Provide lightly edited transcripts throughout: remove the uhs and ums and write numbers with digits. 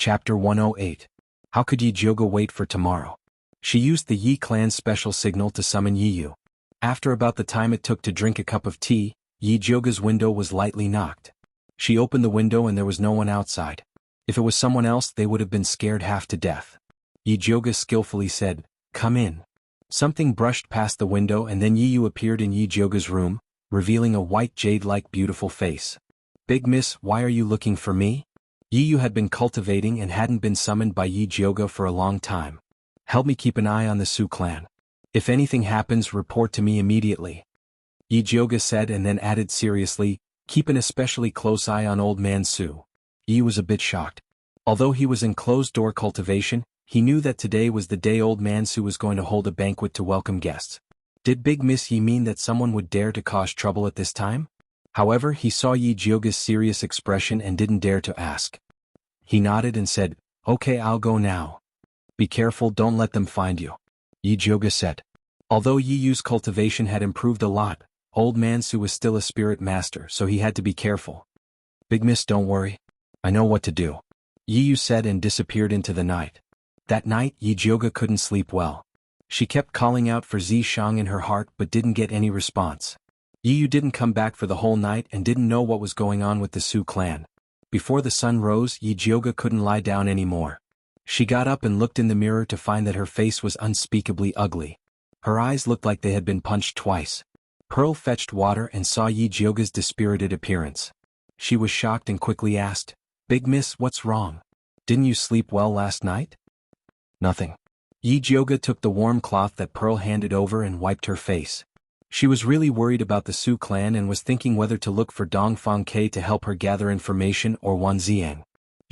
Chapter 108. How could Yi Jioga wait for tomorrow? She used the Yi clan's special signal to summon Yi Yu. After about the time it took to drink a cup of tea, Yi Jioga's window was lightly knocked. She opened the window and there was no one outside. If it was someone else, they would have been scared half to death. Yi Jioga skillfully said, "Come in." Something brushed past the window and then Yi Yu appeared in Yi Jioga's room, revealing a white jade-like beautiful face. "Big Miss, why are you looking for me?" Yi Yu had been cultivating and hadn't been summoned by Yi Jioga for a long time. "Help me keep an eye on the Su clan. If anything happens, report to me immediately," Yi Jioga said and then added seriously, "Keep an especially close eye on Old Man Su." Yi was a bit shocked. Although he was in closed-door cultivation, he knew that today was the day Old Man Su was going to hold a banquet to welcome guests. Did Big Miss Yi mean that someone would dare to cause trouble at this time? However, he saw Yi Jioga's serious expression and didn't dare to ask. He nodded and said, "Okay, I'll go now." "Be careful, don't let them find you," Yi Jioga said. Although Yi Yu's cultivation had improved a lot, Old Man Su was still a spirit master, so he had to be careful. "Big Miss, don't worry. I know what to do," Yi Yu said and disappeared into the night. That night, Yi Jioga couldn't sleep well. She kept calling out for Zishang in her heart but didn't get any response. Yi Yu didn't come back for the whole night and didn't know what was going on with the Su clan. Before the sun rose, Yi Jioga couldn't lie down anymore. She got up and looked in the mirror to find that her face was unspeakably ugly. Her eyes looked like they had been punched twice. Pearl fetched water and saw Yi Jioga's dispirited appearance. She was shocked and quickly asked, "Big Miss, what's wrong? Didn't you sleep well last night?" "Nothing." Yi Jioga took the warm cloth that Pearl handed over and wiped her face. She was really worried about the Su clan and was thinking whether to look for Dongfang Ke to help her gather information or Wan Ziang.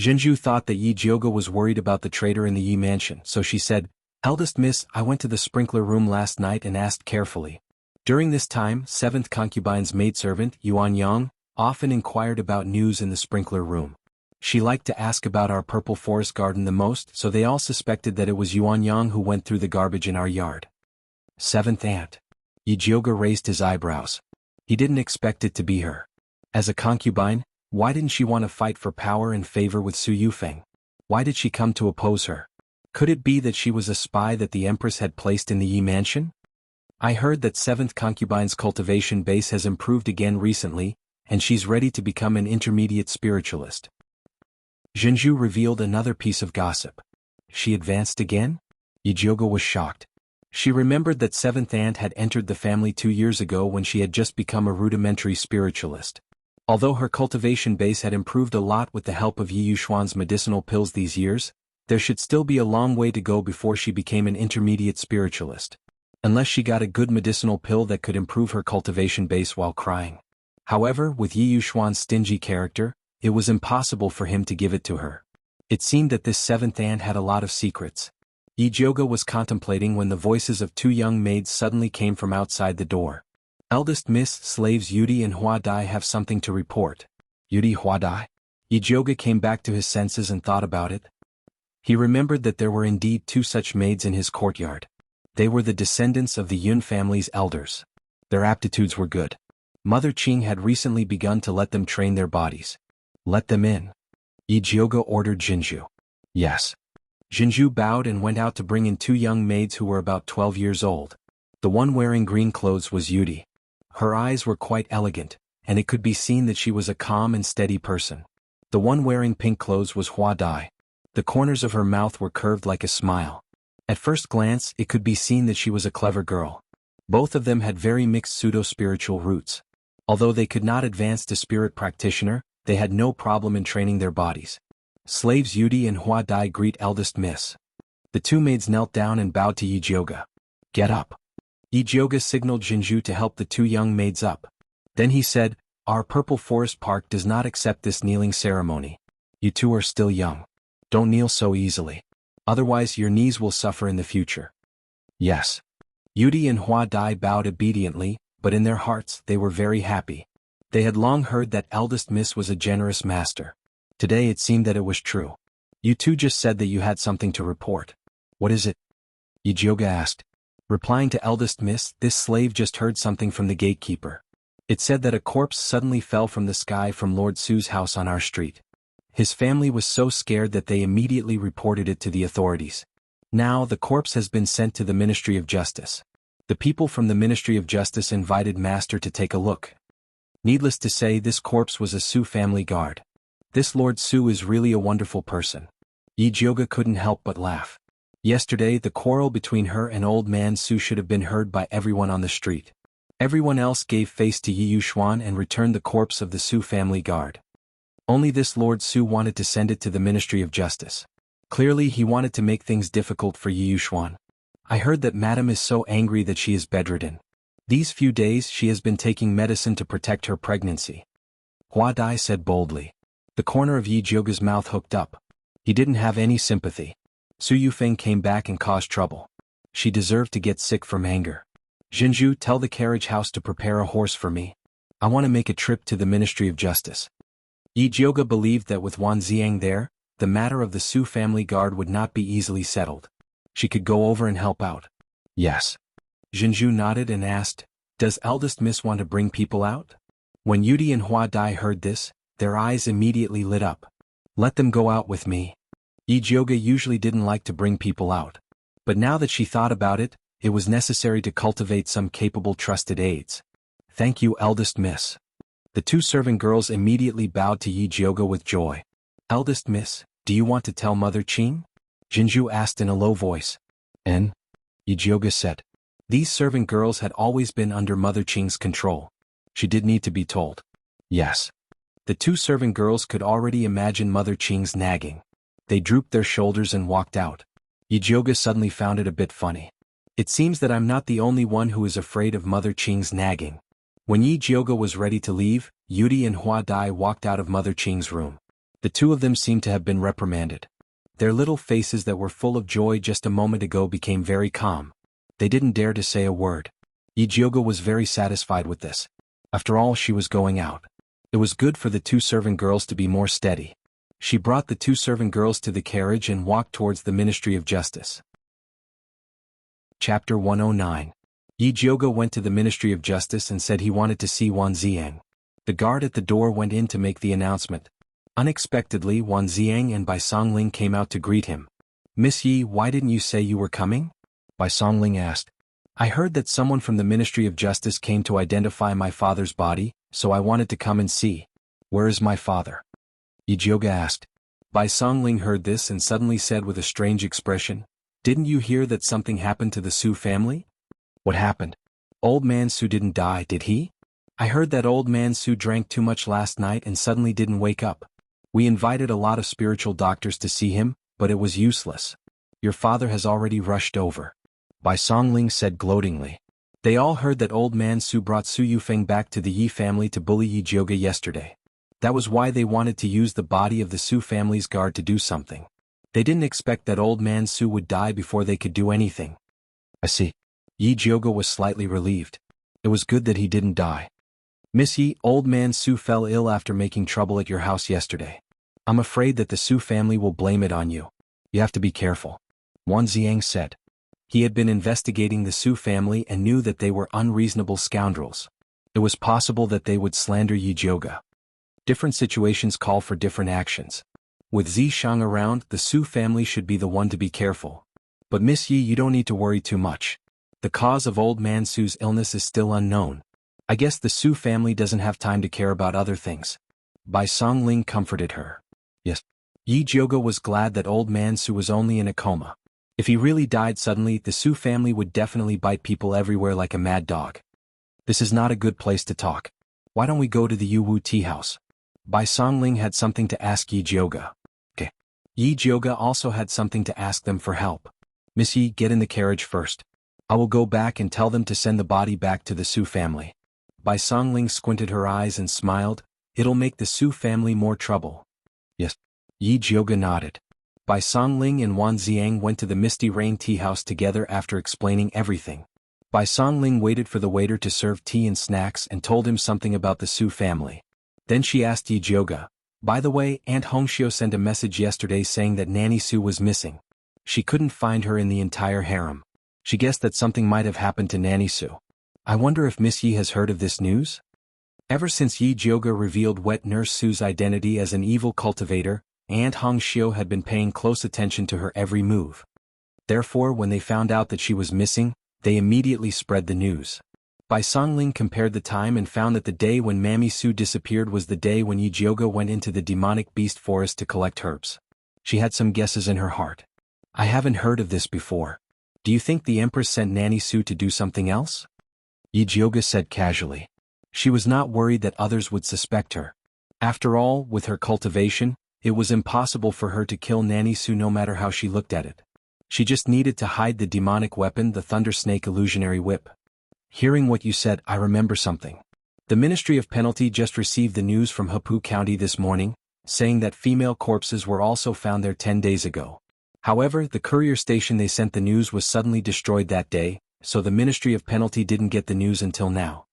Zhenju thought that Yi Jioga was worried about the traitor in the Yi mansion, so she said, "Eldest Miss, I went to the sprinkler room last night and asked carefully." During this time, 7th concubine's maidservant, Yuan Yang, often inquired about news in the sprinkler room. She liked to ask about our purple forest garden the most, so they all suspected that it was Yuan Yang who went through the garbage in our yard. 7th aunt. Yi Jioga raised his eyebrows. He didn't expect it to be her. As a concubine, why didn't she want to fight for power and favor with Su Yufeng? Why did she come to oppose her? Could it be that she was a spy that the Empress had placed in the Yi mansion? "I heard that 7th concubine's cultivation base has improved again recently, and she's ready to become an intermediate spiritualist." Zhenju revealed another piece of gossip. She advanced again? Yi Jioga was shocked. She remembered that 7th aunt had entered the family 2 years ago when she had just become a rudimentary spiritualist. Although her cultivation base had improved a lot with the help of Yi Yushuan's medicinal pills these years, there should still be a long way to go before she became an intermediate spiritualist. Unless she got a good medicinal pill that could improve her cultivation base while crying. However, with Yi Yushuan's stingy character, it was impossible for him to give it to her. It seemed that this 7th aunt had a lot of secrets. Yi Jioga was contemplating when the voices of 2 young maids suddenly came from outside the door. "Eldest Miss, slaves Yudi and Hua Dai have something to report." Yudi, Hua Dai? Yi Jioga came back to his senses and thought about it. He remembered that there were indeed 2 such maids in his courtyard. They were the descendants of the Yun family's elders. Their aptitudes were good. Mother Qing had recently begun to let them train their bodies. "Let them in," Yi Jioga ordered Zhenju. "Yes." Zhenju bowed and went out to bring in 2 young maids who were about 12 years old. The one wearing green clothes was Yudi. Her eyes were quite elegant, and it could be seen that she was a calm and steady person. The one wearing pink clothes was Hua Dai. The corners of her mouth were curved like a smile. At first glance, it could be seen that she was a clever girl. Both of them had very mixed pseudo-spiritual roots. Although they could not advance to spirit practitioner, they had no problem in training their bodies. Slaves Yudi and Hua Dai greet eldest miss. The 2 maids knelt down and bowed to Yi Jioga. "Get up." Yi Jioga signaled Zhenju to help the 2 young maids up. Then he said, "Our Purple Forest Park does not accept this kneeling ceremony. You 2 are still young. Don't kneel so easily. Otherwise your knees will suffer in the future." "Yes." Yudi and Hua Dai bowed obediently, but in their hearts they were very happy. They had long heard that eldest miss was a generous master. Today it seemed that it was true. "You 2 just said that you had something to report. What is it?" Yi Jioga asked. Replying to eldest miss, this slave just heard something from the gatekeeper. It said that a corpse suddenly fell from the sky from Lord Su's house on our street. His family was so scared that they immediately reported it to the authorities. Now the corpse has been sent to the Ministry of Justice. The people from the Ministry of Justice invited Master to take a look. Needless to say, this corpse was a Su family guard. This Lord Su is really a wonderful person. Yi Jioga couldn't help but laugh. Yesterday the quarrel between her and old man Su should have been heard by everyone on the street. Everyone else gave face to Yi Yuxuan and returned the corpse of the Su family guard. Only this Lord Su wanted to send it to the Ministry of Justice. Clearly he wanted to make things difficult for Yi Yuxuan. I heard that Madam is so angry that she is bedridden. These few days she has been taking medicine to protect her pregnancy. Hua Dai said boldly. The corner of Yi Jioga's mouth hooked up. He didn't have any sympathy. Su Yufeng came back and caused trouble. She deserved to get sick from anger. Jinju, tell the carriage house to prepare a horse for me. I want to make a trip to the Ministry of Justice. Yi Jioga believed that with Wan Ziang there, the matter of the Su family guard would not be easily settled. She could go over and help out. Yes. Jinju nodded and asked, does eldest miss want to bring people out? When Yudi and Hua Dai heard this, their eyes immediately lit up. Let them go out with me. Yi Jioga usually didn't like to bring people out. But now that she thought about it, it was necessary to cultivate some capable trusted aides. Thank you, eldest miss. The two servant girls immediately bowed to Yi Jioga with joy. Eldest miss, do you want to tell Mother Qing? Jinju asked in a low voice. Yi Jioga said. These servant girls had always been under Mother Qing's control. She did need to be told. Yes. The two servant girls could already imagine Mother Qing's nagging. They drooped their shoulders and walked out. Yi Jioga suddenly found it a bit funny. It seems that I'm not the only one who is afraid of Mother Qing's nagging. When Yi Jioga was ready to leave, Yudi and Hua Dai walked out of Mother Qing's room. The two of them seemed to have been reprimanded. Their little faces that were full of joy just a moment ago became very calm. They didn't dare to say a word. Yi Jioga was very satisfied with this. After all, she was going out. It was good for the two servant girls to be more steady. She brought the two servant girls to the carriage and walked towards the Ministry of Justice. Chapter 109. Yi Jioga went to the Ministry of Justice and said he wanted to see Wan Ziang. The guard at the door went in to make the announcement. Unexpectedly, Wan Ziang and Bai Songling came out to greet him. Miss Yi, why didn't you say you were coming? Bai Songling asked. I heard that someone from the Ministry of Justice came to identify my father's body, so I wanted to come and see. Where is my father? Yi Jioga asked. Bai Songling heard this and suddenly said with a strange expression, didn't you hear that something happened to the Su family? What happened? Old man Su didn't die, did he? I heard that old man Su drank too much last night and suddenly didn't wake up. We invited a lot of spiritual doctors to see him, but it was useless. Your father has already rushed over. Bai Songling said gloatingly. They all heard that old man Su brought Su Yufeng back to the Yi family to bully Yi Jioga yesterday. That was why they wanted to use the body of the Su family's guard to do something. They didn't expect that old man Su would die before they could do anything. I see. Yi Jioga was slightly relieved. It was good that he didn't die. Miss Yi, old man Su fell ill after making trouble at your house yesterday. I'm afraid that the Su family will blame it on you. You have to be careful. Wan Ziang said. He had been investigating the Su family and knew that they were unreasonable scoundrels. It was possible that they would slander Yi Jioga. Different situations call for different actions. With Zishang around, the Su family should be the one to be careful. But Miss Yi, you don't need to worry too much. The cause of old man Su's illness is still unknown. I guess the Su family doesn't have time to care about other things. Bai Songling comforted her. Yes. Yi Jioga was glad that old man Su was only in a coma. If he really died suddenly, the Su family would definitely bite people everywhere like a mad dog. This is not a good place to talk. Why don't we go to the Yuwu tea house? Bai Songling had something to ask Yi Jioga. Okay. Yi Jioga also had something to ask them for help. Miss Yi, get in the carriage first. I will go back and tell them to send the body back to the Su family. Bai Songling squinted her eyes and smiled. It'll make the Su family more trouble. Yes. Yi Jioga nodded. Bai Songling and Wan Ziang went to the Misty Rain tea house together after explaining everything. Bai Songling waited for the waiter to serve tea and snacks and told him something about the Su family. Then she asked Yi Jioga, by the way, Aunt Hongxiu sent a message yesterday saying that Nanny Su was missing. She couldn't find her in the entire harem. She guessed that something might have happened to Nanny Su. I wonder if Miss Yi has heard of this news? Ever since Yi Jioga revealed Wet Nurse Su's identity as an evil cultivator, Aunt Hong Xiu had been paying close attention to her every move. Therefore, when they found out that she was missing, they immediately spread the news. Bai Songling compared the time and found that the day when Mammy Su disappeared was the day when Yi Jioga went into the demonic beast forest to collect herbs. She had some guesses in her heart. I haven't heard of this before. Do you think the Empress sent Nanny Su to do something else? Yi Jioga said casually. She was not worried that others would suspect her. After all, with her cultivation, it was impossible for her to kill Nanny Su no matter how she looked at it. She just needed to hide the demonic weapon, the Thunder Snake illusionary whip. Hearing what you said, I remember something. The Ministry of Penalty just received the news from Hepu County this morning, saying that female corpses were also found there 10 days ago. However, the courier station they sent the news was suddenly destroyed that day, so the Ministry of Penalty didn't get the news until now.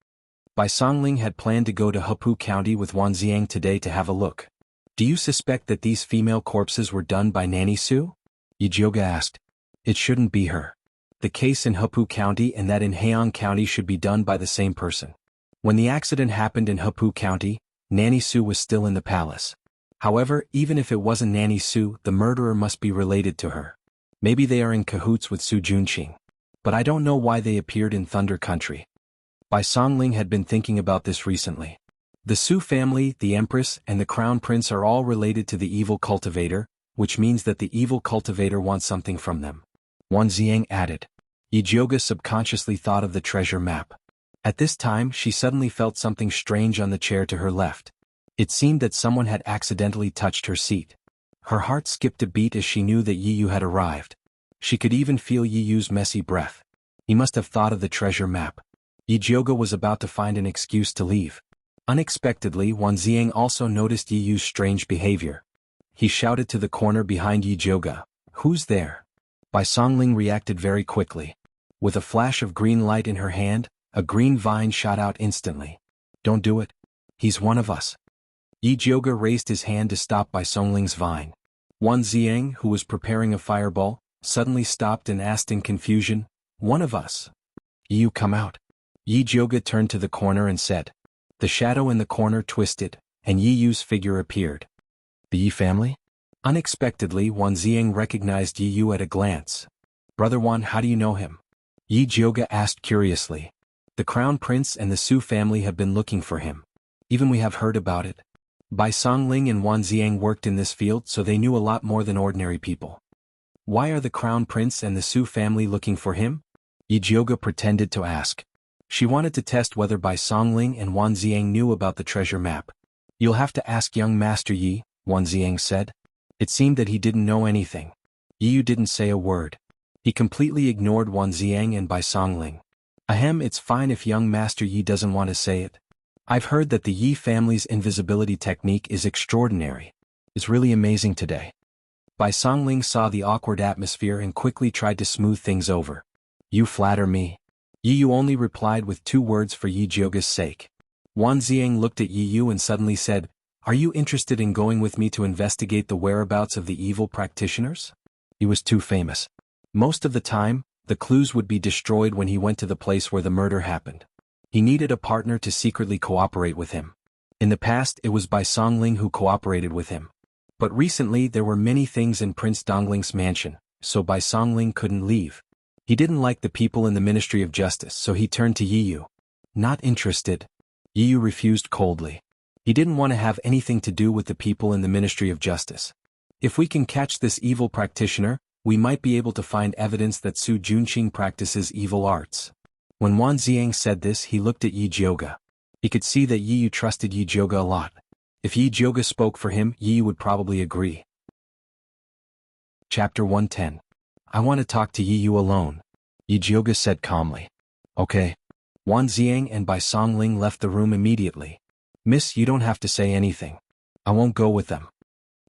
Bai Songling had planned to go to Hepu County with Wan Xiang today to have a look. Do you suspect that these female corpses were done by Nanny Su? Yi Jioga asked. It shouldn't be her. The case in Hepu County and that in Heian County should be done by the same person. When the accident happened in Hepu County, Nanny Su was still in the palace. However, even if it wasn't Nanny Su, the murderer must be related to her. Maybe they are in cahoots with Su Junqing. But I don't know why they appeared in Thunder Country. Bai Songling had been thinking about this recently. The Su family, the Empress, and the Crown Prince are all related to the evil cultivator, which means that the evil cultivator wants something from them. Wan Xiang added. Yi Jioga subconsciously thought of the treasure map. At this time, she suddenly felt something strange on the chair to her left. It seemed that someone had accidentally touched her seat. Her heart skipped a beat as she knew that Yi Yu had arrived. She could even feel Yi Yu's messy breath. He must have thought of the treasure map. Yi Jioga was about to find an excuse to leave. Unexpectedly, Wan Xiang also noticed Yi Yu's strange behavior. He shouted to the corner behind Yi Jioga, "Who's there?" Bai Songling reacted very quickly. With a flash of green light in her hand, a green vine shot out instantly. Don't do it. He's one of us. Yi Jioga raised his hand to stop Bai Songling's vine. Wan Xiang, who was preparing a fireball, suddenly stopped and asked in confusion, "One of us? You come out." Yi Jioga turned to the corner and said. The shadow in the corner twisted, and Yi Yu's figure appeared. The Yi family? Unexpectedly, Wan Xiang recognized Yi Yu at a glance. "Brother Wan, how do you know him?" Yi Jioga asked curiously. "The Crown Prince and the Su family have been looking for him. Even we have heard about it." Bai Songling and Wan Xiang worked in this field, so they knew a lot more than ordinary people. "Why are the Crown Prince and the Su family looking for him?" Yi Jioga pretended to ask. She wanted to test whether Bai Songling and Wan Xiang knew about the treasure map. "You'll have to ask young Master Yi," Wan Xiang said. It seemed that he didn't know anything. Yi Yu didn't say a word. He completely ignored Wan Xiang and Bai Songling. "Ahem, it's fine if young Master Yi doesn't want to say it. I've heard that the Yi family's invisibility technique is extraordinary. It's really amazing today." Bai Songling saw the awkward atmosphere and quickly tried to smooth things over. "You flatter me." Yi Yu only replied with 2 words for Yi Jioga's sake. Wan Xiang looked at Yi Yu and suddenly said, "Are you interested in going with me to investigate the whereabouts of the evil practitioners?" He was too famous. Most of the time, the clues would be destroyed when he went to the place where the murder happened. He needed a partner to secretly cooperate with him. In the past, it was Bai Songling who cooperated with him. But recently there were many things in Prince Dongling's mansion, so Bai Songling couldn't leave. He didn't like the people in the Ministry of Justice, so he turned to Yi Yu. "Not interested." Yi Yu refused coldly. He didn't want to have anything to do with the people in the Ministry of Justice. "If we can catch this evil practitioner, we might be able to find evidence that Su Junqing practices evil arts." When Wan Xiang said this, he looked at Yi Jioga. He could see that Yi Yu trusted Yi Jioga a lot. If Yi Jioga spoke for him, Yi Yu would probably agree. Chapter 110. "I want to talk to Yi Yu alone," Yi Jioga said calmly. "Okay." Wan Xiang and Bai Songling left the room immediately. "Miss, you don't have to say anything. I won't go with them,"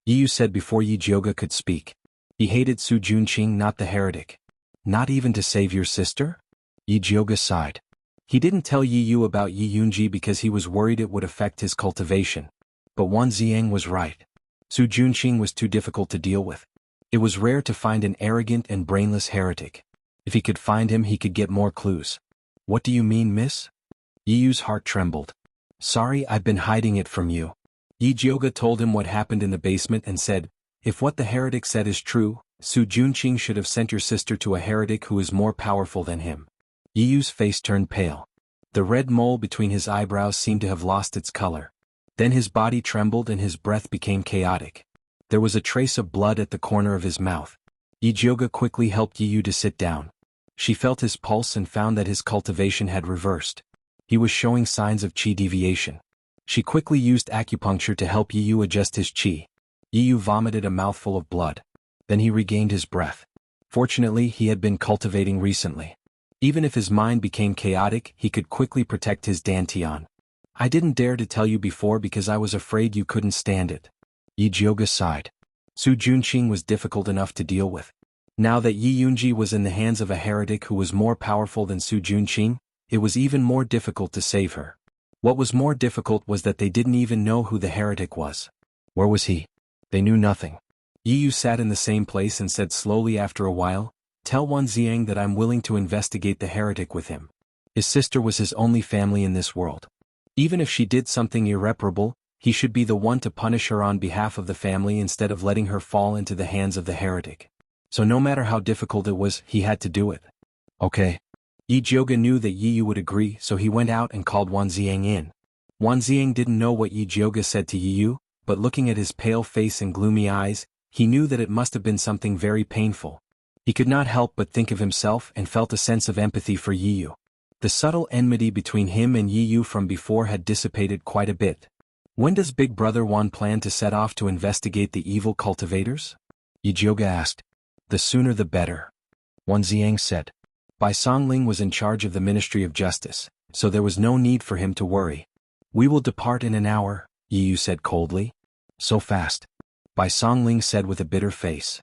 Yi Yu said before Yi Jioga could speak. He hated Su Junqing, not the heretic. "Not even to save your sister?" Yi Jioga sighed. He didn't tell Yi Yu about Yi Yunji because he was worried it would affect his cultivation. But Wan Xiang was right. Su Junqing was too difficult to deal with. It was rare to find an arrogant and brainless heretic. If he could find him, he could get more clues. "What do you mean, miss?" Yi Yu's heart trembled. Sorry, I've been hiding it from you. Yi Jioga told him what happened in the basement and said, if what the heretic said is true, Su Junqing should have sent your sister to a heretic who is more powerful than him. Yi Yu's face turned pale. The red mole between his eyebrows seemed to have lost its color. Then his body trembled and his breath became chaotic. There was a trace of blood at the corner of his mouth. Yi Jioga quickly helped Yi Yu to sit down. She felt his pulse and found that his cultivation had reversed. He was showing signs of qi deviation. She quickly used acupuncture to help Yi Yu adjust his qi. Yi Yu vomited a mouthful of blood. Then he regained his breath. Fortunately, he had been cultivating recently. Even if his mind became chaotic, he could quickly protect his dantian. I didn't dare to tell you before because I was afraid you couldn't stand it. Yi Jioga sighed. Su Junqing was difficult enough to deal with. Now that Yi Yunji was in the hands of a heretic who was more powerful than Su Junqing, it was even more difficult to save her. What was more difficult was that they didn't even know who the heretic was. Where was he? They knew nothing. Yi Yu sat in the same place and said slowly after a while, tell Wan Ziang that I'm willing to investigate the heretic with him. His sister was his only family in this world. Even if she did something irreparable, he should be the one to punish her on behalf of the family instead of letting her fall into the hands of the heretic. So no matter how difficult it was, he had to do it. Okay. Yi Jioga knew that Yi Yu would agree, so he went out and called Wan Ziang in. Wan Ziang didn't know what Yi Jioga said to Yi Yu, but looking at his pale face and gloomy eyes, he knew that it must have been something very painful. He could not help but think of himself and felt a sense of empathy for Yi Yu. The subtle enmity between him and Yi Yu from before had dissipated quite a bit. When does Big Brother Wan plan to set off to investigate the evil cultivators? Yi Jioga asked. The sooner the better. Wan Ziang said. Bai Songling was in charge of the Ministry of Justice, so there was no need for him to worry. We will depart in an hour, Yi Yu said coldly. So fast. Bai Songling said with a bitter face.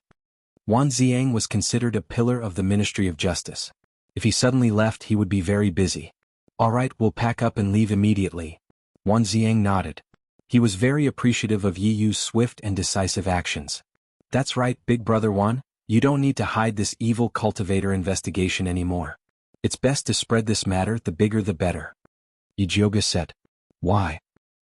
Wan Ziang was considered a pillar of the Ministry of Justice. If he suddenly left, he would be very busy. All right, we'll pack up and leave immediately. Wan Ziang nodded. He was very appreciative of Yi Yu's swift and decisive actions. That's right, Big Brother Wan, you don't need to hide this evil cultivator investigation anymore. It's best to spread this matter, the bigger the better. Yi Jioga said. Why?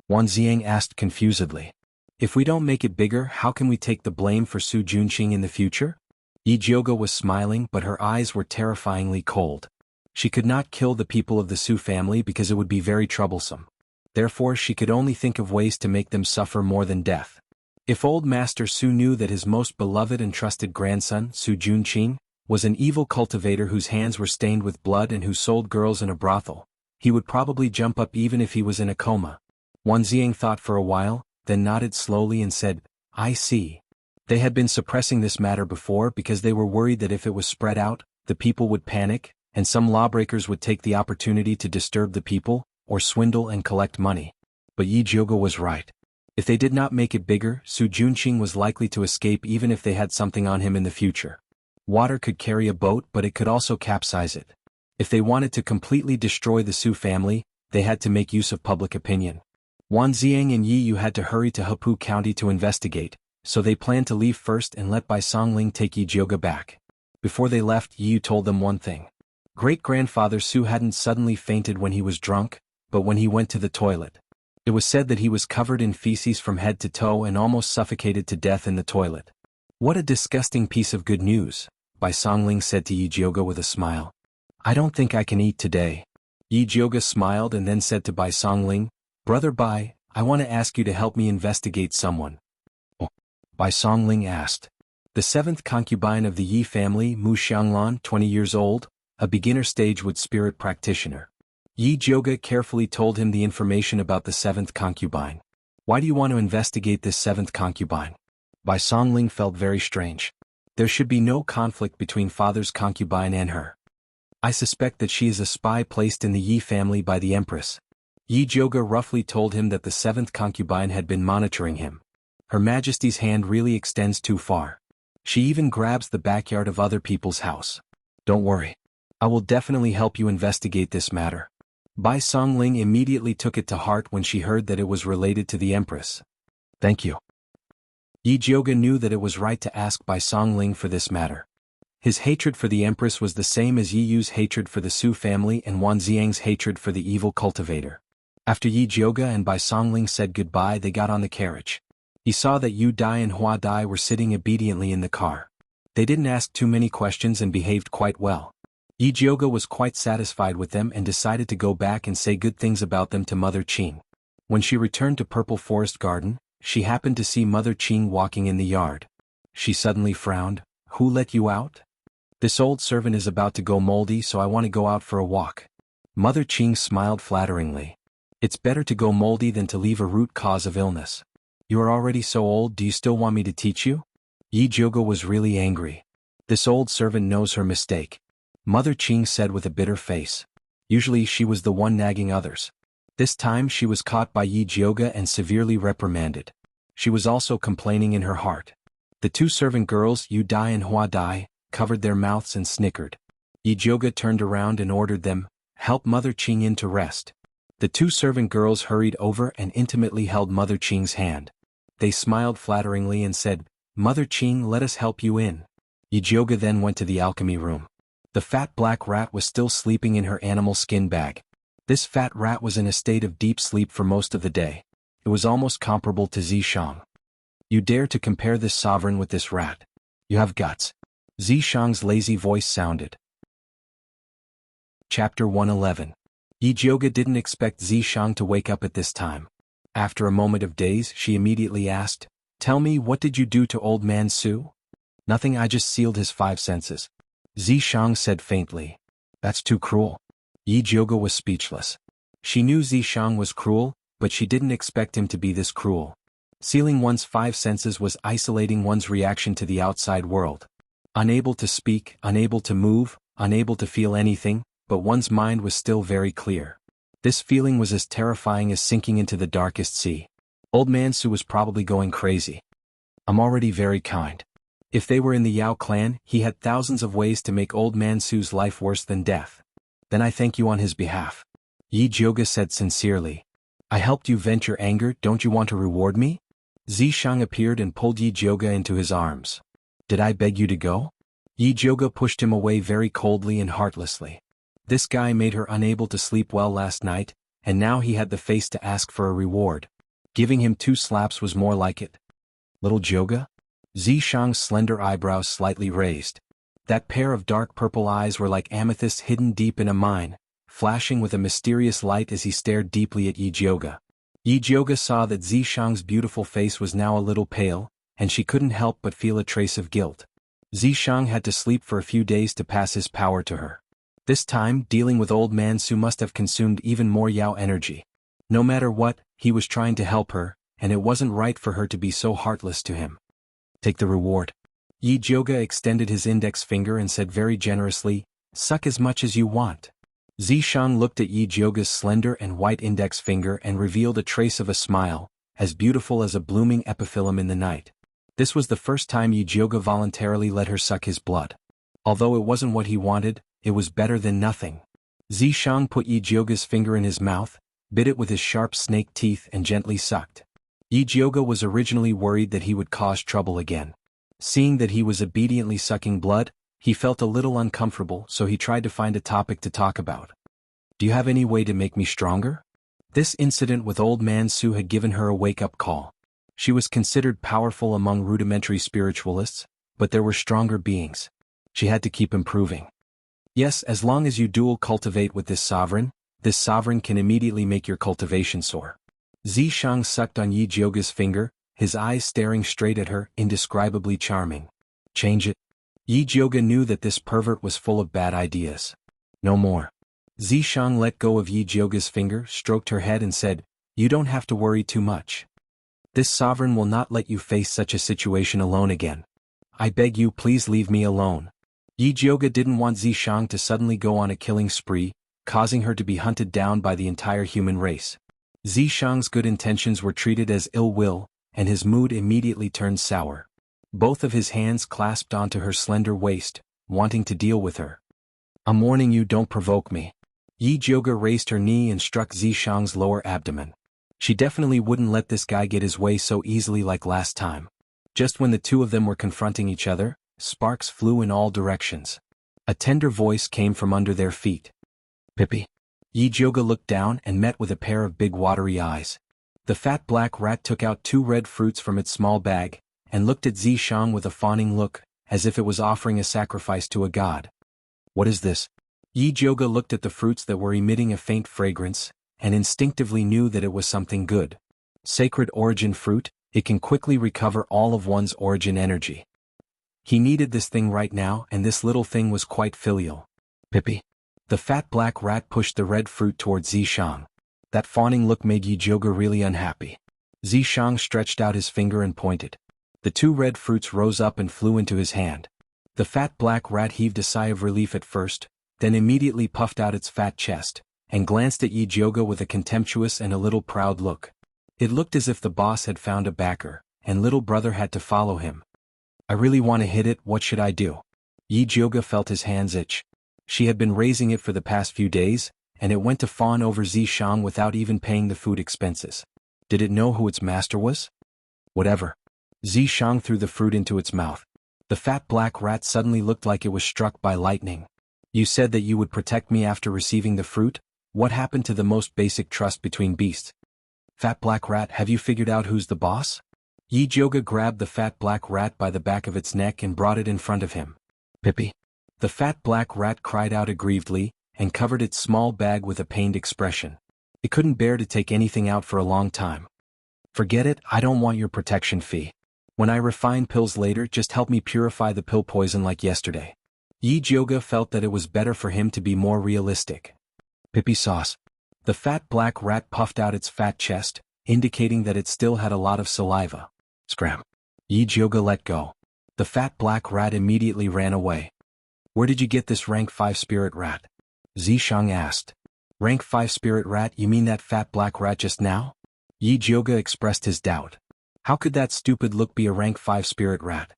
Wan Ziang asked confusedly. If we don't make it bigger, how can we take the blame for Su Junqing in the future? Yi Jioga was smiling, but her eyes were terrifyingly cold. She could not kill the people of the Su family because it would be very troublesome. Therefore she could only think of ways to make them suffer more than death. If old Master Su knew that his most beloved and trusted grandson, Su Junqing, was an evil cultivator whose hands were stained with blood and who sold girls in a brothel, he would probably jump up even if he was in a coma. Wan Ziang thought for a while, then nodded slowly and said, I see. They had been suppressing this matter before because they were worried that if it was spread out, the people would panic, and some lawbreakers would take the opportunity to disturb the people, or swindle and collect money. But Yi Jioga was right. If they did not make it bigger, Su Junqing was likely to escape even if they had something on him in the future. Water could carry a boat, but it could also capsize it. If they wanted to completely destroy the Su family, they had to make use of public opinion. Wan Ziang and Yi Yu had to hurry to Hepu County to investigate, so they planned to leave first and let Bai Songling take Yi Jioga back. Before they left, Yi Yu told them one thing. Great-grandfather Su hadn't suddenly fainted when he was drunk, but when he went to the toilet. It was said that he was covered in feces from head to toe and almost suffocated to death in the toilet. What a disgusting piece of good news, Bai Songling said to Yi Jioga with a smile. I don't think I can eat today. Yi Jioga smiled and then said to Bai Songling, Brother Bai, I want to ask you to help me investigate someone. Oh, Bai Songling asked. The seventh concubine of the Yi family, Mu Xianglan, 20 years old, a beginner stage wood spirit practitioner. Yi Jioga carefully told him the information about the seventh concubine. Why do you want to investigate this seventh concubine? Bai Songling felt very strange. There should be no conflict between father's concubine and her. I suspect that she is a spy placed in the Yi family by the Empress. Yi Jioga roughly told him that the seventh concubine had been monitoring him. Her Majesty's hand really extends too far. She even grabs the backyard of other people's house. Don't worry. I will definitely help you investigate this matter. Bai Songling immediately took it to heart when she heard that it was related to the Empress. Thank you. Yi Jioga knew that it was right to ask Bai Songling for this matter. His hatred for the Empress was the same as Yi Yu's hatred for the Su family and Wan Ziang's hatred for the evil cultivator. After Yi Jioga and Bai Songling said goodbye, they got on the carriage. He saw that Yu Dai and Hua Dai were sitting obediently in the car. They didn't ask too many questions and behaved quite well. Yi Jioga was quite satisfied with them and decided to go back and say good things about them to Mother Qing. When she returned to Purple Forest Garden, she happened to see Mother Qing walking in the yard. She suddenly frowned. "Who let you out?" "This old servant is about to go moldy, so I want to go out for a walk." Mother Qing smiled flatteringly. "It's better to go moldy than to leave a root cause of illness. You are already so old, do you still want me to teach you?" Yi Jioga was really angry. This old servant knows her mistake. Mother Qing said with a bitter face. Usually she was the one nagging others. This time she was caught by Yi Jioga and severely reprimanded. She was also complaining in her heart. The two servant girls, Yu Dai and Hua Dai, covered their mouths and snickered. Yi Jioga turned around and ordered them, "Help Mother Qing in to rest." The two servant girls hurried over and intimately held Mother Qing's hand. They smiled flatteringly and said, "Mother Qing, let us help you in." Yi Jioga then went to the alchemy room. The fat black rat was still sleeping in her animal skin bag. This fat rat was in a state of deep sleep for most of the day. It was almost comparable to Zishang. "You dare to compare this sovereign with this rat? You have guts." Zishang's lazy voice sounded. Chapter 111. Yi Jioga didn't expect Zishang to wake up at this time. After a moment of daze, she immediately asked, "Tell me, what did you do to old man Su?" "Nothing, I just sealed his 5 senses." Zishang said faintly. "That's too cruel." Yi Jioga was speechless. She knew Zishang was cruel, but she didn't expect him to be this cruel. Sealing one's 5 senses was isolating one's reaction to the outside world. Unable to speak, unable to move, unable to feel anything, but one's mind was still very clear. This feeling was as terrifying as sinking into the darkest sea. Old man Su was probably going crazy. "I'm already very kind." If they were in the Yao clan, he had thousands of ways to make old man Su's life worse than death. "Then I thank you on his behalf." Yi Jioga said sincerely. "I helped you vent your anger, don't you want to reward me?" Zishang appeared and pulled Yi Jioga into his arms. "Did I beg you to go?" Yi Jioga pushed him away very coldly and heartlessly. This guy made her unable to sleep well last night, and now he had the face to ask for a reward. Giving him 2 slaps was more like it. "Little Jioga?" Zishang's slender eyebrows slightly raised. That pair of dark purple eyes were like amethysts hidden deep in a mine, flashing with a mysterious light as he stared deeply at Yi Jioga. Yi Jioga saw that Zishang's beautiful face was now a little pale, and she couldn't help but feel a trace of guilt. Zishang had to sleep for a few days to pass his power to her. This time, dealing with old man Su must have consumed even more Yao energy. No matter what, he was trying to help her, and it wasn't right for her to be so heartless to him. "Take the reward." Yi Jioga extended his index finger and said very generously, "Suck as much as you want." Zishang looked at Yi Jioga's slender and white index finger and revealed a trace of a smile, as beautiful as a blooming epiphyllum in the night. This was the first time Yi Jioga voluntarily let her suck his blood. Although it wasn't what he wanted, it was better than nothing. Zishang put Yi Jioga's finger in his mouth, bit it with his sharp snake teeth and gently sucked. Yi Jioga was originally worried that he would cause trouble again. Seeing that he was obediently sucking blood, he felt a little uncomfortable, so he tried to find a topic to talk about. "Do you have any way to make me stronger?" This incident with old man Su had given her a wake-up call. She was considered powerful among rudimentary spiritualists, but there were stronger beings. She had to keep improving. "Yes, as long as you dual cultivate with this sovereign can immediately make your cultivation soar." Zishang sucked on Yi Jioga's finger, his eyes staring straight at her, indescribably charming. "Change it." Yi Jioga knew that this pervert was full of bad ideas. "No more." Zishang let go of Yi Jioga's finger, stroked her head and said, "You don't have to worry too much. This sovereign will not let you face such a situation alone again. I beg you, please leave me alone." Yi Jioga didn't want Zishang to suddenly go on a killing spree, causing her to be hunted down by the entire human race. Zishang's good intentions were treated as ill will, and his mood immediately turned sour. Both of his hands clasped onto her slender waist, wanting to deal with her. "I'm warning you, don't provoke me." Yi Jioga raised her knee and struck Zishang's lower abdomen. She definitely wouldn't let this guy get his way so easily like last time. Just when the two of them were confronting each other, sparks flew in all directions. A tender voice came from under their feet. "Pippi." Yi Jioga looked down and met with a pair of big watery eyes. The fat black rat took out 2 red fruits from its small bag, and looked at Zishang with a fawning look, as if it was offering a sacrifice to a god. What is this? Yi Jioga looked at the fruits that were emitting a faint fragrance, and instinctively knew that it was something good. Sacred origin fruit, it can quickly recover all of one's origin energy. He needed this thing right now, and this little thing was quite filial. Pippy. The fat black rat pushed the red fruit towards Zishang. That fawning look made Yi Jioga really unhappy. Zishang stretched out his finger and pointed. The 2 red fruits rose up and flew into his hand. The fat black rat heaved a sigh of relief at first, then immediately puffed out its fat chest, and glanced at Yi Jioga with a contemptuous and a little proud look. It looked as if the boss had found a backer, and little brother had to follow him. I really want to hit it, what should I do? Yi Jioga felt his hands itch. She had been raising it for the past few days, and it went to fawn over Zishang without even paying the food expenses. Did it know who its master was? Whatever. Zishang threw the fruit into its mouth. The fat black rat suddenly looked like it was struck by lightning. You said that you would protect me after receiving the fruit? What happened to the most basic trust between beasts? Fat black rat, have you figured out who's the boss? Yi Jioga grabbed the fat black rat by the back of its neck and brought it in front of him. Pippy. The fat black rat cried out aggrievedly, and covered its small bag with a pained expression. It couldn't bear to take anything out for a long time. Forget it, I don't want your protection fee. When I refine pills later, just help me purify the pill poison like yesterday. Yi Jioga felt that it was better for him to be more realistic. Pippy sauce. The fat black rat puffed out its fat chest, indicating that it still had a lot of saliva. Scram. Yi Jioga let go. The fat black rat immediately ran away. Where did you get this rank 5 spirit rat? Zishang asked. Rank 5 spirit rat, you mean that fat black rat just now? Yi Jioga expressed his doubt. How could that stupid look be a rank 5 spirit rat?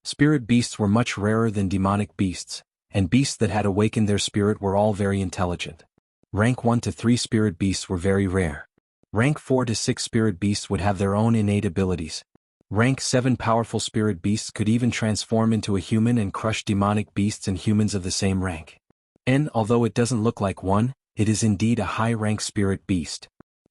Spirit beasts were much rarer than demonic beasts, and beasts that had awakened their spirit were all very intelligent. Rank 1 to 3 spirit beasts were very rare. Rank 4 to 6 spirit beasts would have their own innate abilities. Rank 7 powerful spirit beasts could even transform into a human and crush demonic beasts and humans of the same rank. And although it doesn't look like one, it is indeed a high-rank spirit beast.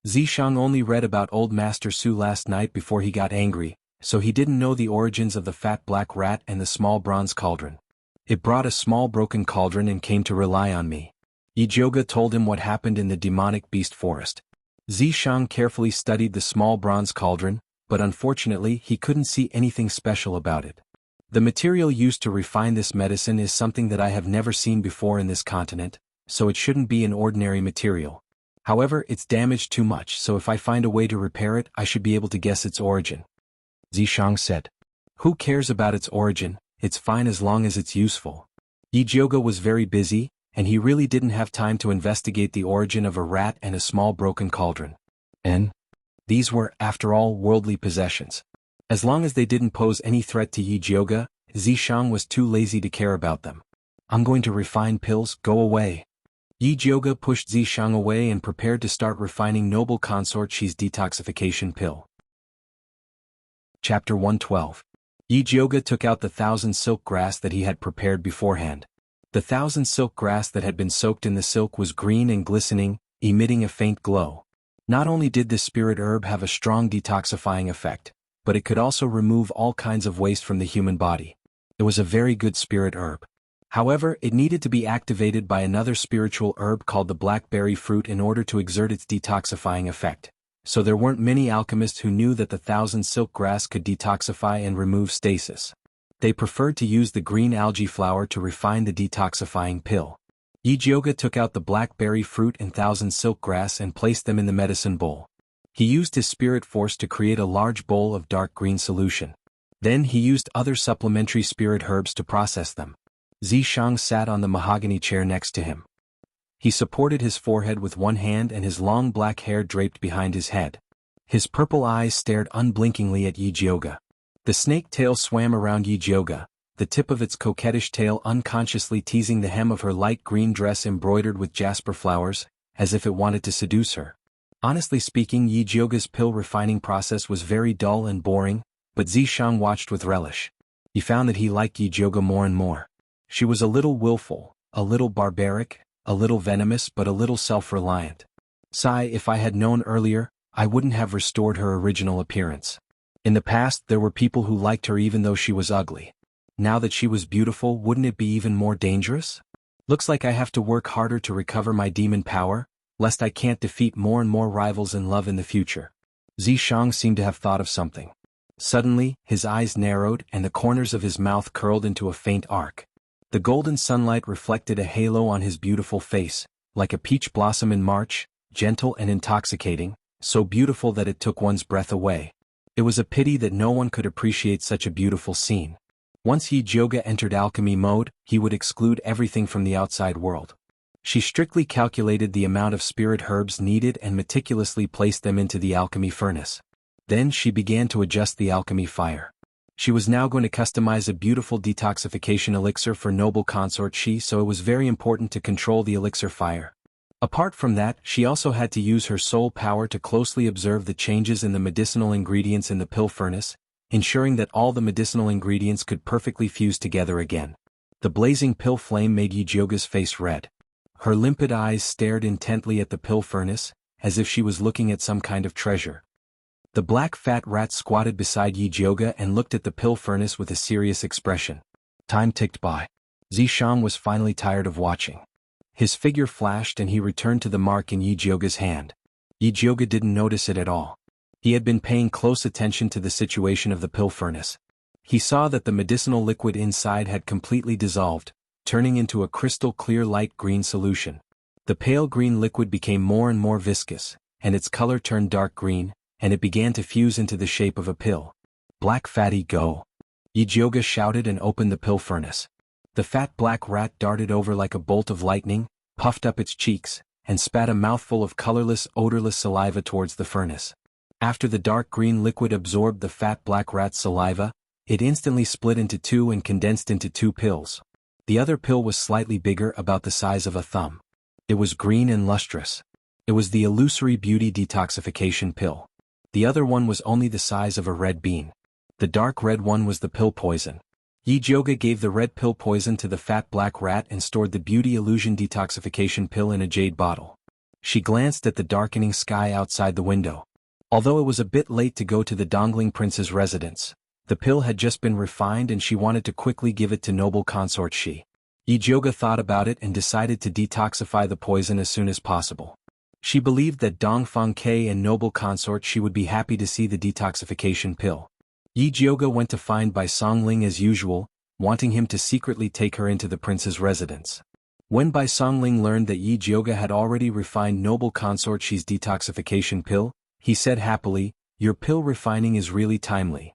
Zishang only read about Old Master Su last night before he got angry, so he didn't know the origins of the fat black rat and the small bronze cauldron. It brought a small broken cauldron and came to rely on me. Yi Jioga told him what happened in the demonic beast forest. Zishang carefully studied the small bronze cauldron, but unfortunately he couldn't see anything special about it. The material used to refine this medicine is something that I have never seen before in this continent, so it shouldn't be an ordinary material. However, it's damaged too much, so if I find a way to repair it, I should be able to guess its origin. Zishang said. Who cares about its origin, it's fine as long as it's useful. Yi Jioga was very busy, and he really didn't have time to investigate the origin of a rat and a small broken cauldron. And these were, after all, worldly possessions. As long as they didn't pose any threat to Yi Jioga, Zishang was too lazy to care about them. I'm going to refine pills, go away. Yi Jioga pushed Zishang away and prepared to start refining Noble Consort Shi's detoxification pill. Chapter 112. Yi Jioga took out the 1,000 silk grass that he had prepared beforehand. The 1,000 silk grass that had been soaked in the silk was green and glistening, emitting a faint glow. Not only did this spirit herb have a strong detoxifying effect, but it could also remove all kinds of waste from the human body. It was a very good spirit herb. However, it needed to be activated by another spiritual herb called the blackberry fruit in order to exert its detoxifying effect. So there weren't many alchemists who knew that the 1,000 silk grass could detoxify and remove stasis. They preferred to use the green algae flower to refine the detoxifying pill. Yi Jioga took out the blackberry fruit and 1,000 silk grass and placed them in the medicine bowl. He used his spirit force to create a large bowl of dark green solution. Then he used other supplementary spirit herbs to process them. Zishang sat on the mahogany chair next to him. He supported his forehead with one hand and his long black hair draped behind his head. His purple eyes stared unblinkingly at Yi Jioga. The snake tail swam around Yi Jioga, the tip of its coquettish tail unconsciously teasing the hem of her light green dress embroidered with jasper flowers, as if it wanted to seduce her. Honestly speaking, Yi Jioga's pill refining process was very dull and boring, but Zishang watched with relish. He found that he liked Yi Jioga more and more. She was a little willful, a little barbaric, a little venomous but a little self-reliant. Sigh, if I had known earlier, I wouldn't have restored her original appearance. In the past there were people who liked her even though she was ugly. Now that she was beautiful, wouldn't it be even more dangerous? Looks like I have to work harder to recover my demon power, lest I can't defeat more and more rivals in love in the future. Zishang seemed to have thought of something. Suddenly, his eyes narrowed and the corners of his mouth curled into a faint arc. The golden sunlight reflected a halo on his beautiful face, like a peach blossom in March, gentle and intoxicating, so beautiful that it took one's breath away. It was a pity that no one could appreciate such a beautiful scene. Once Yi Jioge entered alchemy mode, he would exclude everything from the outside world. She strictly calculated the amount of spirit herbs needed and meticulously placed them into the alchemy furnace. Then she began to adjust the alchemy fire. She was now going to customize a beautiful detoxification elixir for noble consort Shi, so it was very important to control the elixir fire. Apart from that, she also had to use her soul power to closely observe the changes in the medicinal ingredients in the pill furnace, ensuring that all the medicinal ingredients could perfectly fuse together again. The blazing pill flame made Yi Jioge's face red. Her limpid eyes stared intently at the pill furnace, as if she was looking at some kind of treasure. The black fat rat squatted beside Yi Jioge and looked at the pill furnace with a serious expression. Time ticked by. Zishang was finally tired of watching. His figure flashed and he returned to the mark in Yi Jioge's hand. Yi Jioge didn't notice it at all. He had been paying close attention to the situation of the pill furnace. He saw that the medicinal liquid inside had completely dissolved, turning into a crystal clear light green solution. The pale green liquid became more and more viscous, and its color turned dark green, and it began to fuse into the shape of a pill. Black fatty, go! Yi Jioge shouted and opened the pill furnace. The fat black rat darted over like a bolt of lightning, puffed up its cheeks, and spat a mouthful of colorless, odorless saliva towards the furnace. After the dark green liquid absorbed the fat black rat's saliva, it instantly split into two and condensed into two pills. The other pill was slightly bigger, about the size of a thumb. It was green and lustrous. It was the illusory beauty detoxification pill. The other one was only the size of a red bean. The dark red one was the pill poison. Yi Jioge gave the red pill poison to the fat black rat and stored the beauty illusion detoxification pill in a jade bottle. She glanced at the darkening sky outside the window. Although it was a bit late to go to the Dongling Prince's residence, the pill had just been refined and she wanted to quickly give it to noble consort Shi. Yi Jioge thought about it and decided to detoxify the poison as soon as possible. She believed that Dongfang Ke and noble consort Shi would be happy to see the detoxification pill. Yi Jioge went to find Bai Songling as usual, wanting him to secretly take her into the prince's residence. When Bai Songling learned that Yi Jioge had already refined noble consort Shi's detoxification pill, he said happily, "Your pill refining is really timely."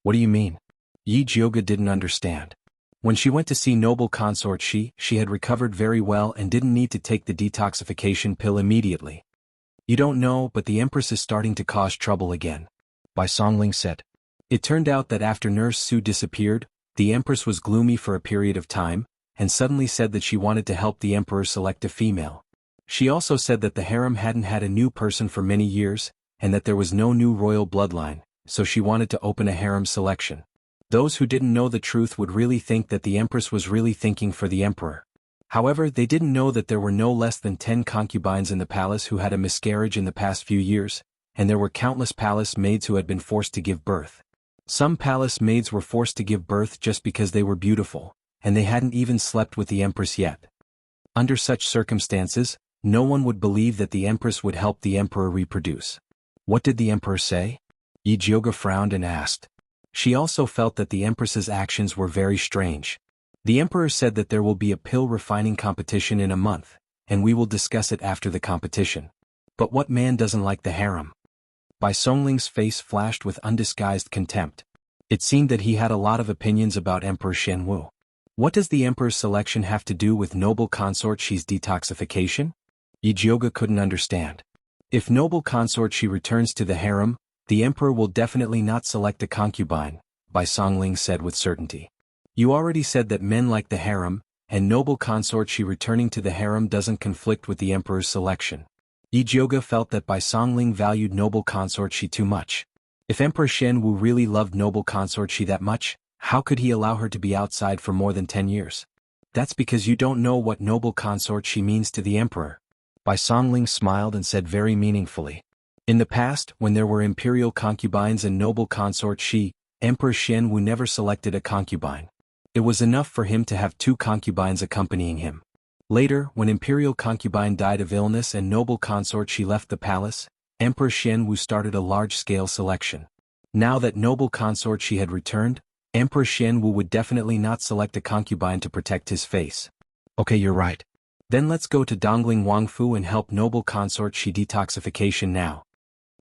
"What do you mean?" Yi Jioge didn't understand. When she went to see noble consort Shi, she had recovered very well and didn't need to take the detoxification pill immediately. "You don't know, but the Empress is starting to cause trouble again," Bai Songling said. It turned out that after Nurse Su disappeared, the Empress was gloomy for a period of time, and suddenly said that she wanted to help the Emperor select a female. She also said that the harem hadn't had a new person for many years, and that there was no new royal bloodline, so she wanted to open a harem selection. Those who didn't know the truth would really think that the Empress was really thinking for the Emperor. However, they didn't know that there were no less than 10 concubines in the palace who had a miscarriage in the past few years, and there were countless palace maids who had been forced to give birth. Some palace maids were forced to give birth just because they were beautiful, and they hadn't even slept with the Empress yet. Under such circumstances, no one would believe that the Empress would help the Emperor reproduce. What did the Emperor say? Yi Jioge frowned and asked. She also felt that the Empress's actions were very strange. The Emperor said that there will be a pill refining competition in a month, and we will discuss it after the competition. But what man doesn't like the harem? Bai Songling's face flashed with undisguised contempt. It seemed that he had a lot of opinions about Emperor Shenwu. What does the Emperor's selection have to do with noble consort Shi's detoxification? Yi Jioge couldn't understand. If noble consort Shi returns to the harem, the Emperor will definitely not select a concubine, Bai Songling said with certainty. You already said that men like the harem, and noble consort Shi returning to the harem doesn't conflict with the Emperor's selection. Yi Jioge felt that Bai Songling valued noble consort Shi too much. If Emperor Shenwu really loved noble consort Shi that much, how could he allow her to be outside for more than 10 years? That's because you don't know what noble consort she means to the emperor. Bai Songling smiled and said very meaningfully. In the past, when there were imperial concubines and noble consorts, Emperor Xianwu never selected a concubine. It was enough for him to have 2 concubines accompanying him. Later, when imperial concubine died of illness and noble consort she left the palace, Emperor Xianwu started a large-scale selection. Now that noble consort she had returned, Emperor Xianwu would definitely not select a concubine to protect his face. Okay, you're right. Then let's go to Dongling Wangfu and help noble consort she detoxification now.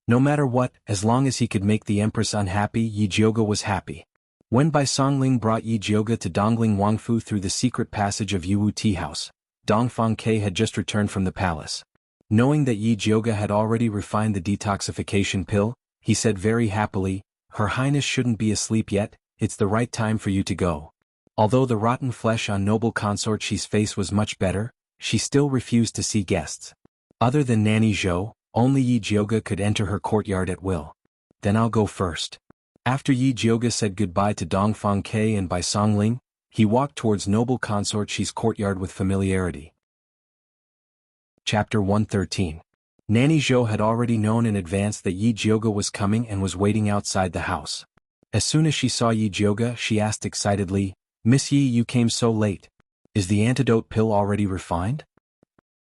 No matter what, as long as he could make the empress unhappy, Yi Jiuge was happy. When Bai Songling brought Yi Jiuge to Dongling Wangfu through the secret passage of Yuwu Tea House, Dongfang Ke had just returned from the palace. Knowing that Yi Jiuge had already refined the detoxification pill, he said very happily, "Her Highness shouldn't be asleep yet, it's the right time for you to go." Although the rotten flesh on noble consort she's face was much better, she still refused to see guests. Other than Nanny Zhou, only Yi Jiuge could enter her courtyard at will. "Then I'll go first." After Yi Jiuge said goodbye to Dongfang Ke and Bai Songling, he walked towards noble consort she's courtyard with familiarity. Chapter 113. Nanny Zhou had already known in advance that Yi Jiuge was coming and was waiting outside the house. As soon as she saw Yi Jiuge, she asked excitedly, "Miss Yi, you came so late. Is the antidote pill already refined?"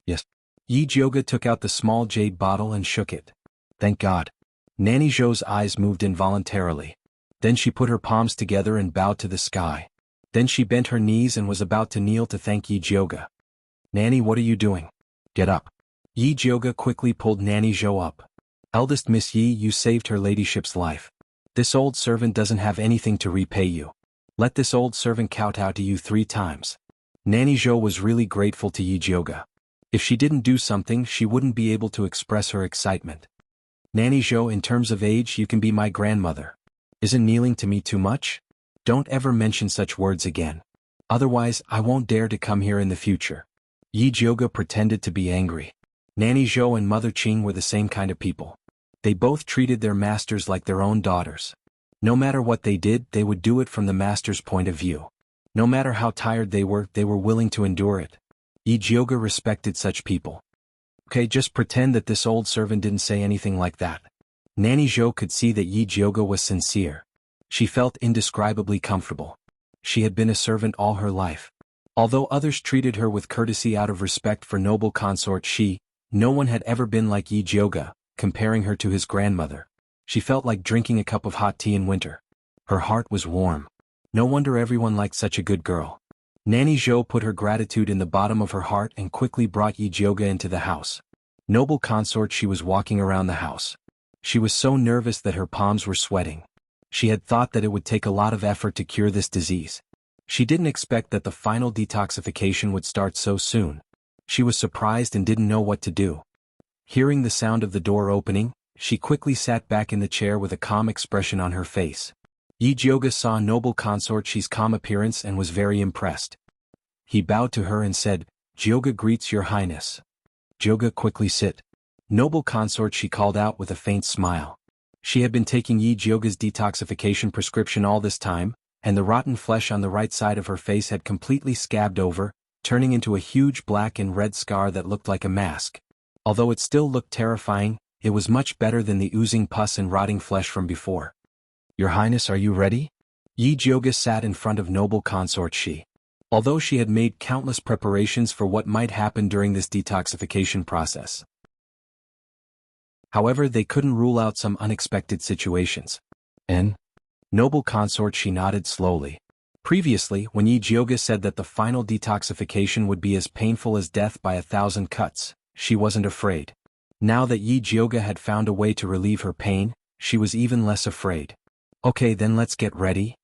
"Yes." Yi Jiuge took out the small jade bottle and shook it. "Thank God." Nanny Zhou's eyes moved involuntarily. Then she put her palms together and bowed to the sky. Then she bent her knees and was about to kneel to thank Yi Jiuge. "Nanny, what are you doing? Get up." Yi Jiuge quickly pulled Nanny Zhou up. "Eldest Miss Yi, you saved her ladyship's life. This old servant doesn't have anything to repay you. Let this old servant kowtow to you 3 times. Nanny Zhou was really grateful to Yi Jiuge. If she didn't do something, she wouldn't be able to express her excitement. "Nanny Zhou, in terms of age, you can be my grandmother. Isn't kneeling to me too much? Don't ever mention such words again. Otherwise, I won't dare to come here in the future." Yi Jiuge pretended to be angry. Nanny Zhou and Mother Qing were the same kind of people. They both treated their masters like their own daughters. No matter what they did, they would do it from the master's point of view. No matter how tired they were willing to endure it. Yi Jiuge respected such people. "Okay, just pretend that this old servant didn't say anything like that." Nanny Zhou could see that Yi Jiuge was sincere. She felt indescribably comfortable. She had been a servant all her life. Although others treated her with courtesy out of respect for noble consort no one had ever been like Yi Jiuge, comparing her to his grandmother. She felt like drinking a cup of hot tea in winter. Her heart was warm. No wonder everyone liked such a good girl. Nanny Zhou put her gratitude in the bottom of her heart and quickly brought Yi Jiuge into the house. Noble consort she was walking around the house. She was so nervous that her palms were sweating. She had thought that it would take a lot of effort to cure this disease. She didn't expect that the final detoxification would start so soon. She was surprised and didn't know what to do. Hearing the sound of the door opening, she quickly sat back in the chair with a calm expression on her face. Yi Jiuge saw noble consort she's calm appearance and was very impressed. He bowed to her and said, "Jiuge greets your highness." "Jiuge, quickly sit." Noble consort she called out with a faint smile. She had been taking Yi Jiuge's detoxification prescription all this time, and the rotten flesh on the right side of her face had completely scabbed over, turning into a huge black and red scar that looked like a mask. Although it still looked terrifying, it was much better than the oozing pus and rotting flesh from before. "Your Highness, are you ready?" Yi Jiuge sat in front of noble consort she. Although she had made countless preparations for what might happen during this detoxification process. However, they couldn't rule out some unexpected situations. "And?" Noble consort she nodded slowly. Previously, when Yi Jiuge said that the final detoxification would be as painful as death by 1,000 cuts, she wasn't afraid. Now that Yi Jiuge had found a way to relieve her pain, she was even less afraid. "Okay, then let's get ready,"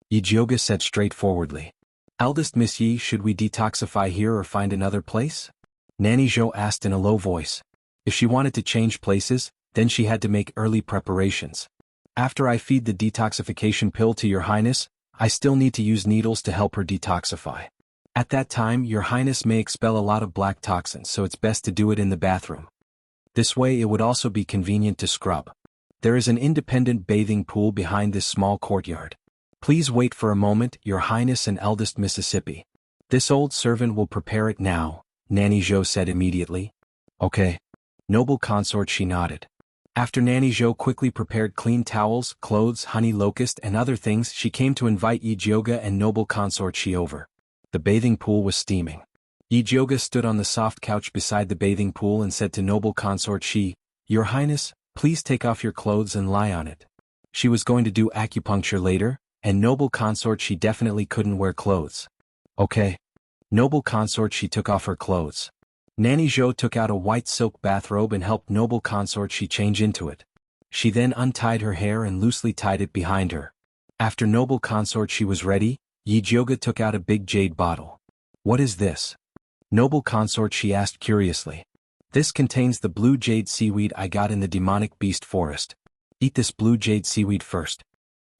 Yi Jiuge said straightforwardly. "Eldest Miss Yi, should we detoxify here or find another place?" Nanny Zhou asked in a low voice. If she wanted to change places, then she had to make early preparations. "After I feed the detoxification pill to your highness, I still need to use needles to help her detoxify. At that time, your highness may expel a lot of black toxins, so it's best to do it in the bathroom. This way it would also be convenient to scrub. There is an independent bathing pool behind this small courtyard. Please wait for a moment, your highness and eldest Mississippi." This old servant will prepare it now, Nanny Zhou said immediately. Okay. Noble consort, she nodded. After Nanny Zhou quickly prepared clean towels, clothes, honey locust and other things, she came to invite Yi Jioge and noble consort Shi over. The bathing pool was steaming. Yi Jioge stood on the soft couch beside the bathing pool and said to noble consort Shi, "Your Highness, please take off your clothes and lie on it." She was going to do acupuncture later, and noble consort Shi definitely couldn't wear clothes. Okay. Noble consort Shi took off her clothes. Nanny Zhou took out a white silk bathrobe and helped noble consort Shi change into it. She then untied her hair and loosely tied it behind her. After noble consort Shi was ready, Yi Jioge took out a big jade bottle. "What is this?" Noble consort Shi asked curiously. "This contains the blue jade seaweed I got in the demonic beast forest. Eat this blue jade seaweed first."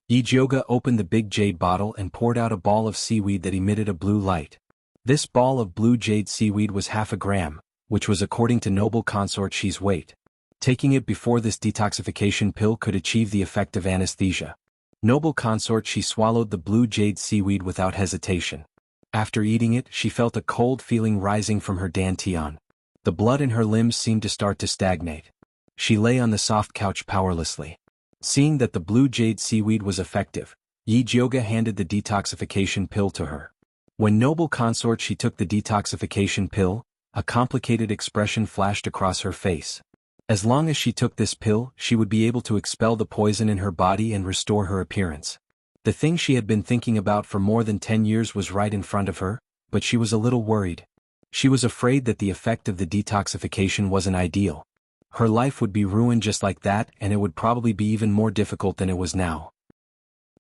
Yi Jioge opened the big jade bottle and poured out a ball of seaweed that emitted a blue light. This ball of blue jade seaweed was 0.5 gram, which was according to noble consort Shi's weight. Taking it before this detoxification pill could achieve the effect of anesthesia. Noble consort Shi swallowed the blue jade seaweed without hesitation. After eating it, she felt a cold feeling rising from her dantian. The blood in her limbs seemed to start to stagnate. She lay on the soft couch powerlessly. Seeing that the blue jade seaweed was effective, Yi Jioge handed the detoxification pill to her. When noble consort Shi took the detoxification pill, a complicated expression flashed across her face. As long as she took this pill, she would be able to expel the poison in her body and restore her appearance. The thing she had been thinking about for more than 10 years was right in front of her, but she was a little worried. She was afraid that the effect of the detoxification wasn't ideal. Her life would be ruined just like that, and it would probably be even more difficult than it was now.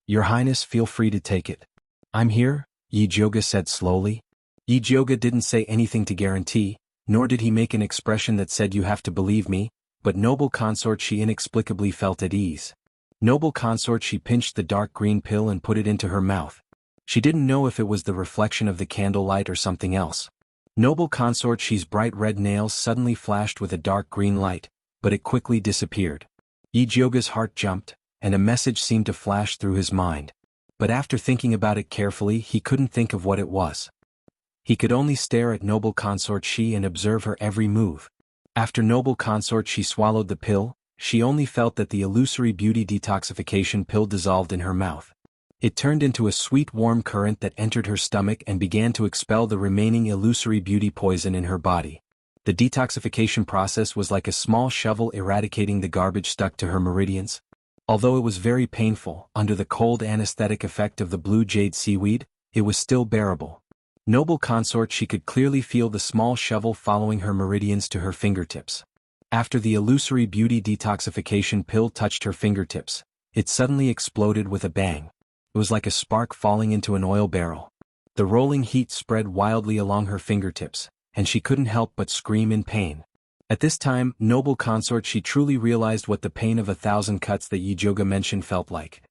"Your Highness, feel free to take it. I'm here," Yi Jioge said slowly. Yi Jioge didn't say anything to guarantee, nor did he make an expression that said "you have to believe me," but noble consort Shi inexplicably felt at ease. Noble consort Shi pinched the dark green pill and put it into her mouth. She didn't know if it was the reflection of the candlelight or something else. Noble consort Shi's bright red nails suddenly flashed with a dark green light, but it quickly disappeared. Yi Jioge's heart jumped, and a message seemed to flash through his mind. But after thinking about it carefully, he couldn't think of what it was. He could only stare at noble consort Shi and observe her every move. After noble consort Shi swallowed the pill, she only felt that the illusory beauty detoxification pill dissolved in her mouth. It turned into a sweet warm current that entered her stomach and began to expel the remaining illusory beauty poison in her body. The detoxification process was like a small shovel eradicating the garbage stuck to her meridians. Although it was very painful, under the cold anesthetic effect of the blue jade seaweed, it was still bearable. Noble consort Shi could clearly feel the small shovel following her meridians to her fingertips. After the illusory beauty detoxification pill touched her fingertips, it suddenly exploded with a bang. It was like a spark falling into an oil barrel. The rolling heat spread wildly along her fingertips, and she couldn't help but scream in pain. At this time, noble consort Shi truly realized what the pain of 1,000 cuts that Yi Jioge mentioned felt like.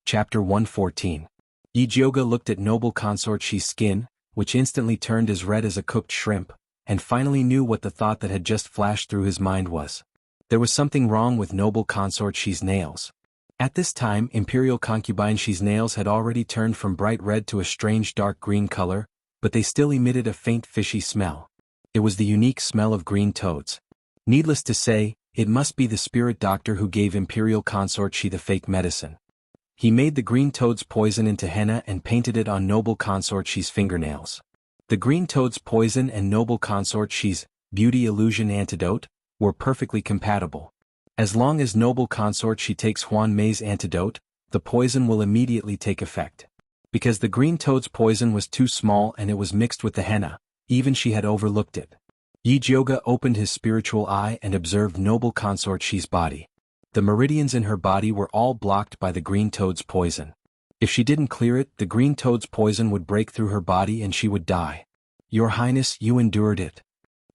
Chapter 114. Yi Jioge looked at noble consort Shi's skin, which instantly turned as red as a cooked shrimp, and finally knew what the thought that had just flashed through his mind was. There was something wrong with noble consort Shi's nails. At this time, imperial concubine Shi's nails had already turned from bright red to a strange dark green color, but they still emitted a faint fishy smell. It was the unique smell of green toads. Needless to say, it must be the spirit doctor who gave imperial consort Shi the fake medicine. He made the green toad's poison into henna and painted it on noble consort Shi's fingernails. The green toad's poison and noble consort Shi's beauty illusion antidote were perfectly compatible. As long as noble consort Shi takes Huan Mei's antidote, the poison will immediately take effect. Because the green toad's poison was too small and it was mixed with the henna, even she had overlooked it. Yi Jioge opened his spiritual eye and observed noble consort Shi's body. The meridians in her body were all blocked by the green toad's poison. If she didn't clear it, the green toad's poison would break through her body and she would die. "Your Highness, you endured it."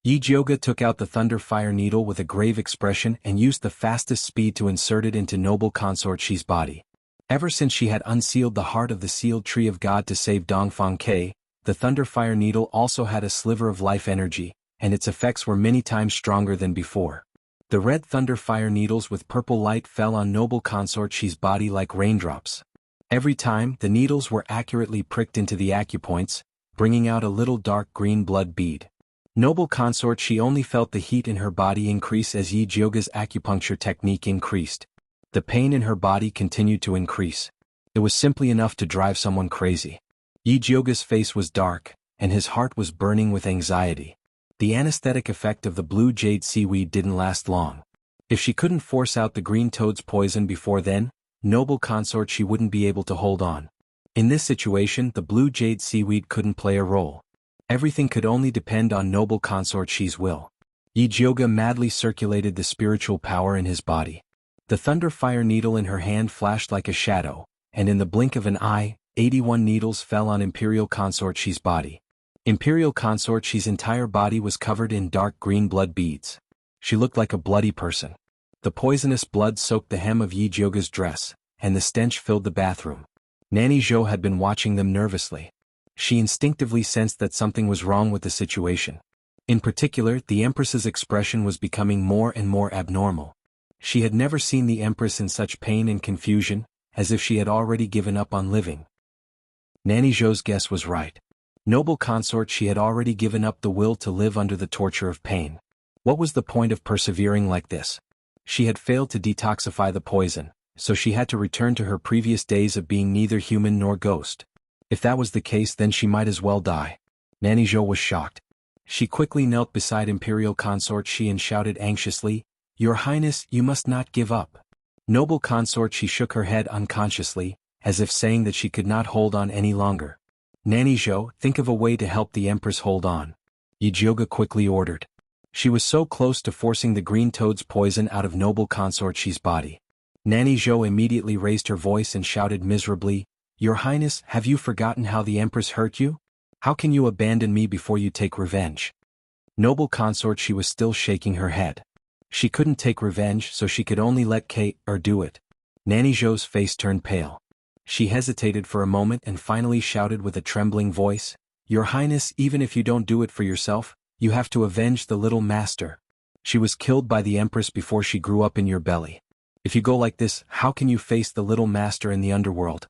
Yi Jioge took out the thunder fire needle with a grave expression and used the fastest speed to insert it into noble consort Shi's body. Ever since she had unsealed the heart of the sealed tree of God to save Dongfang Ke, the thunder fire needle also had a sliver of life energy, and its effects were many times stronger than before. The red thunder fire needles with purple light fell on noble consort Shi's body like raindrops. Every time, the needles were accurately pricked into the acupoints, bringing out a little dark green blood bead. Noble consort, she only felt the heat in her body increase as Yi Jyoga's acupuncture technique increased. The pain in her body continued to increase. It was simply enough to drive someone crazy. Yi Jyoga's face was dark, and his heart was burning with anxiety. The anesthetic effect of the blue jade seaweed didn't last long. If she couldn't force out the green toad's poison before then, noble consort, she wouldn't be able to hold on. In this situation, the blue jade seaweed couldn't play a role. Everything could only depend on noble consort Shi's will. Yi Jyoga madly circulated the spiritual power in his body. The thunder fire needle in her hand flashed like a shadow, and in the blink of an eye, 81 needles fell on Imperial Consort Shi's body. Imperial Consort Shi's entire body was covered in dark green blood beads. She looked like a bloody person. The poisonous blood soaked the hem of Yi Jyoga's dress, and the stench filled the bathroom. Nanny Zhou had been watching them nervously. She instinctively sensed that something was wrong with the situation. In particular, the Empress's expression was becoming more and more abnormal. She had never seen the Empress in such pain and confusion, as if she had already given up on living. Nanny Zhou's guess was right. Noble consort, she had already given up the will to live under the torture of pain. What was the point of persevering like this? She had failed to detoxify the poison, so she had to return to her previous days of being neither human nor ghost. If that was the case, then she might as well die. Nanny Zhou was shocked. She quickly knelt beside Imperial Consort Shi and shouted anxiously, "Your Highness, you must not give up." Noble consort, she shook her head unconsciously, as if saying that she could not hold on any longer. Nanny Zhou, think of a way to help the Empress hold on. Yi Jyoga quickly ordered. She was so close to forcing the green toad's poison out of noble consort Shi's body. Nanny Zhou immediately raised her voice and shouted miserably, "Your Highness, have you forgotten how the Empress hurt you? How can you abandon me before you take revenge?" Noble consort, she was still shaking her head. She couldn't take revenge, so she could only let Kate do it. Nanny Zhou's face turned pale. She hesitated for a moment and finally shouted with a trembling voice, "Your Highness, even if you don't do it for yourself, you have to avenge the little master. She was killed by the Empress before she grew up in your belly. If you go like this, how can you face the little master in the underworld?"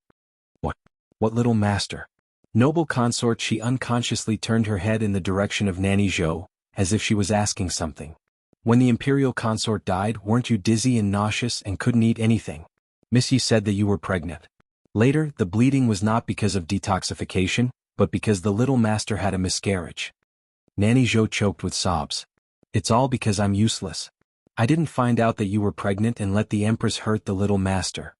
What little master? Noble consort, she unconsciously turned her head in the direction of Nanny Zhou, as if she was asking something. "When the Imperial consort died, weren't you dizzy and nauseous and couldn't eat anything? Miss Yi said that you were pregnant. Later, the bleeding was not because of detoxification, but because the little master had a miscarriage." Nanny Zhou choked with sobs. "It's all because I'm useless. I didn't find out that you were pregnant and let the Empress hurt the little master."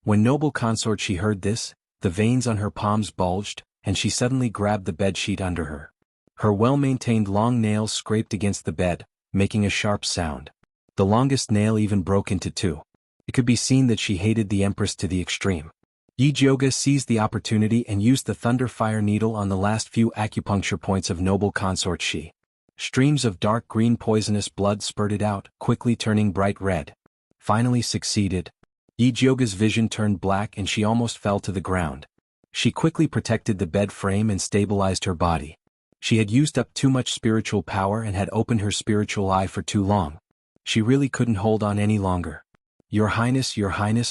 When noble consort she heard this, the veins on her palms bulged, and she suddenly grabbed the bedsheet under her. Her well-maintained long nails scraped against the bed, making a sharp sound. The longest nail even broke into two. It could be seen that she hated the Empress to the extreme. Yi Jyoga seized the opportunity and used the thunder fire needle on the last few acupuncture points of noble consort Shi. Streams of dark green poisonous blood spurted out, quickly turning bright red. Finally succeeded. Yi Jyoga's vision turned black and she almost fell to the ground. She quickly protected the bed frame and stabilized her body. She had used up too much spiritual power and had opened her spiritual eye for too long. She really couldn't hold on any longer. Your Highness,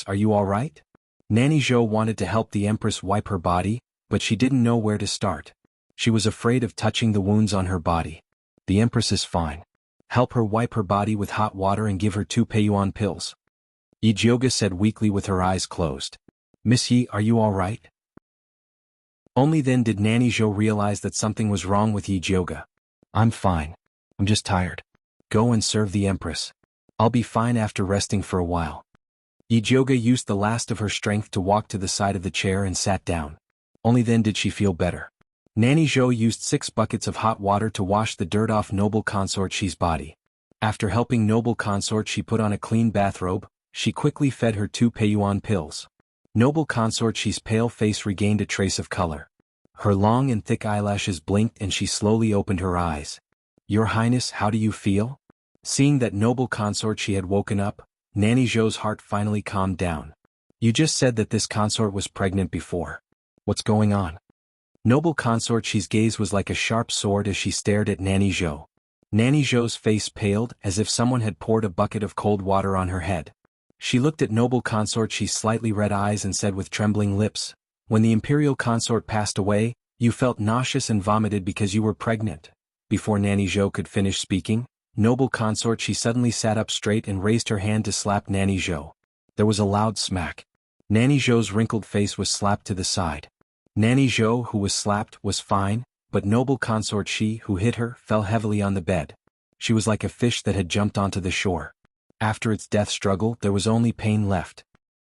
are you all right?" Nanny Zhou wanted to help the Empress wipe her body, but she didn't know where to start. She was afraid of touching the wounds on her body. "The Empress is fine. Help her wipe her body with hot water and give her 2 Peiyuan pills," Yi Jyoga said weakly with her eyes closed. "Miss Yi, are you all right?" Only then did Nanny Zhou realize that something was wrong with Yi Jyoga. "I'm fine. I'm just tired. Go and serve the Empress. I'll be fine after resting for a while." Yi Jyoga used the last of her strength to walk to the side of the chair and sat down. Only then did she feel better. Nanny Zhou used 6 buckets of hot water to wash the dirt off noble consort Shi's body. After helping noble consort Shi put on a clean bathrobe, she quickly fed her 2 Peiyuan pills. Noble consort Shi's pale face regained a trace of color. Her long and thick eyelashes blinked and she slowly opened her eyes. "Your Highness, how do you feel?" Seeing that noble consort Shi had woken up, Nanny Zhou's heart finally calmed down. "You just said that this consort was pregnant before. What's going on?" Noble consort Shi's gaze was like a sharp sword as she stared at Nanny Zhou. Nanny Zhou's face paled as if someone had poured a bucket of cold water on her head. She looked at noble consort Shi's slightly red eyes and said with trembling lips, "When the imperial consort passed away, you felt nauseous and vomited because you were pregnant." Before Nanny Zhou could finish speaking, noble consort Shi suddenly sat up straight and raised her hand to slap Nanny Zhou. There was a loud smack. Nanny Zhou's wrinkled face was slapped to the side. Nanny Zhou, who was slapped, was fine, but noble consort Shi, who hit her, fell heavily on the bed. She was like a fish that had jumped onto the shore. After its death struggle, there was only pain left.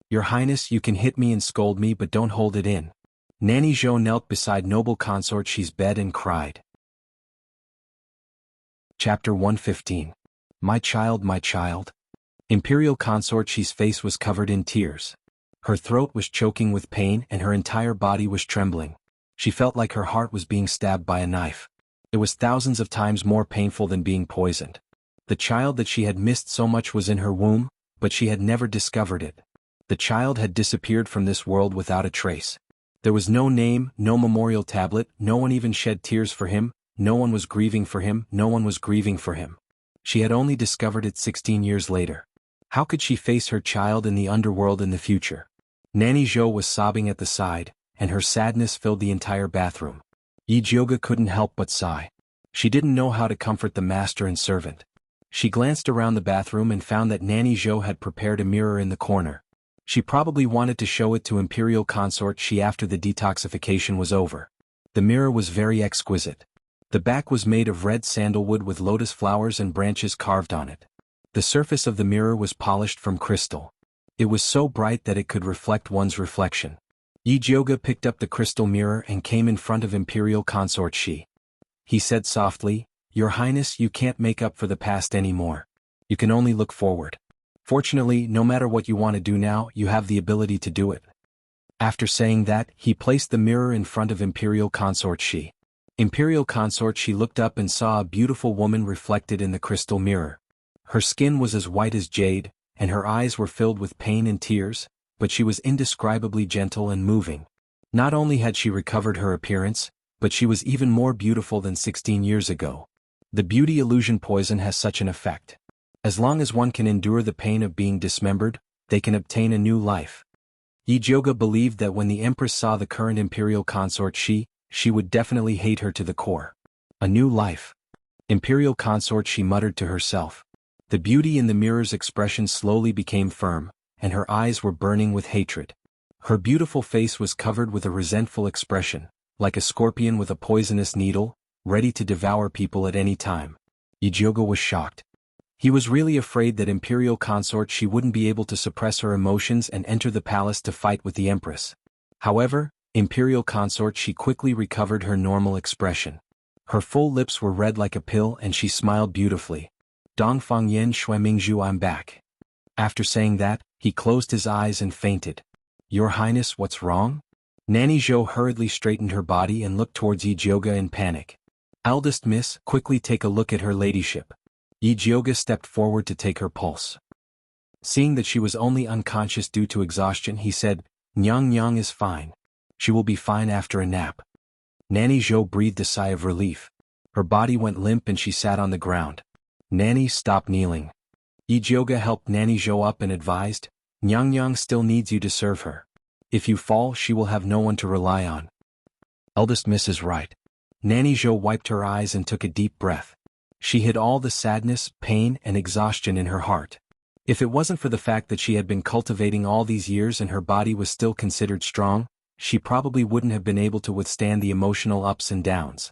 "Your Highness, you can hit me and scold me, but don't hold it in." Nanny Zhou knelt beside noble consort Shi's bed and cried. Chapter 115. My child, my child. Imperial consort Shi's face was covered in tears. Her throat was choking with pain and her entire body was trembling. She felt like her heart was being stabbed by a knife. It was thousands of times more painful than being poisoned. The child that she had missed so much was in her womb, but she had never discovered it. The child had disappeared from this world without a trace. There was no name, no memorial tablet, no one even shed tears for him, no one was grieving for him, no one was grieving for him. She had only discovered it 16 years later. How could she face her child in the underworld in the future? Nanny Zhou was sobbing at the side, and her sadness filled the entire bathroom. Yi Jiuge couldn't help but sigh. She didn't know how to comfort the master and servant. She glanced around the bathroom and found that Nanny Zhou had prepared a mirror in the corner. She probably wanted to show it to Imperial Consort Shi after the detoxification was over. The mirror was very exquisite. The back was made of red sandalwood with lotus flowers and branches carved on it. The surface of the mirror was polished from crystal. It was so bright that it could reflect one's reflection. Yi Jiuge picked up the crystal mirror and came in front of Imperial Consort Shi. He said softly, "Your Highness, you can't make up for the past anymore. You can only look forward. Fortunately, no matter what you want to do now, you have the ability to do it." After saying that, he placed the mirror in front of Imperial Consort Shi. Imperial Consort Shi looked up and saw a beautiful woman reflected in the crystal mirror. Her skin was as white as jade, and her eyes were filled with pain and tears, but she was indescribably gentle and moving. Not only had she recovered her appearance, but she was even more beautiful than 16 years ago. The beauty illusion poison has such an effect. As long as one can endure the pain of being dismembered, they can obtain a new life. Yi Jiuge believed that when the Empress saw the current Imperial Consort Shi, she would definitely hate her to the core. A new life. Imperial Consort Shi muttered to herself. The beauty in the mirror's expression slowly became firm, and her eyes were burning with hatred. Her beautiful face was covered with a resentful expression, like a scorpion with a poisonous needle, ready to devour people at any time. Yi Jiuge was shocked. He was really afraid that Imperial Consort Shi wouldn't be able to suppress her emotions and enter the palace to fight with the Empress. However, Imperial Consort Shi quickly recovered her normal expression. Her full lips were red like a pill and she smiled beautifully. "Dongfang Yan Shui Mingzhu, I'm back." After saying that, he closed his eyes and fainted. "Your Highness, what's wrong?" Nanny Zhou hurriedly straightened her body and looked towards Yi Jiuge in panic. "Eldest Miss, quickly take a look at her ladyship." Yi Jiuge stepped forward to take her pulse. Seeing that she was only unconscious due to exhaustion, he said, "Nyang Nyang is fine. She will be fine after a nap." Nanny Zhou breathed a sigh of relief. Her body went limp and she sat on the ground. "Nanny, stop kneeling." Yi Jiuge helped Nanny Zhou up and advised, "Nyang Nyang still needs you to serve her. If you fall, she will have no one to rely on." Eldest Miss is right. Nanny Zhou wiped her eyes and took a deep breath. She hid all the sadness, pain, and exhaustion in her heart. If it wasn't for the fact that she had been cultivating all these years and her body was still considered strong, she probably wouldn't have been able to withstand the emotional ups and downs.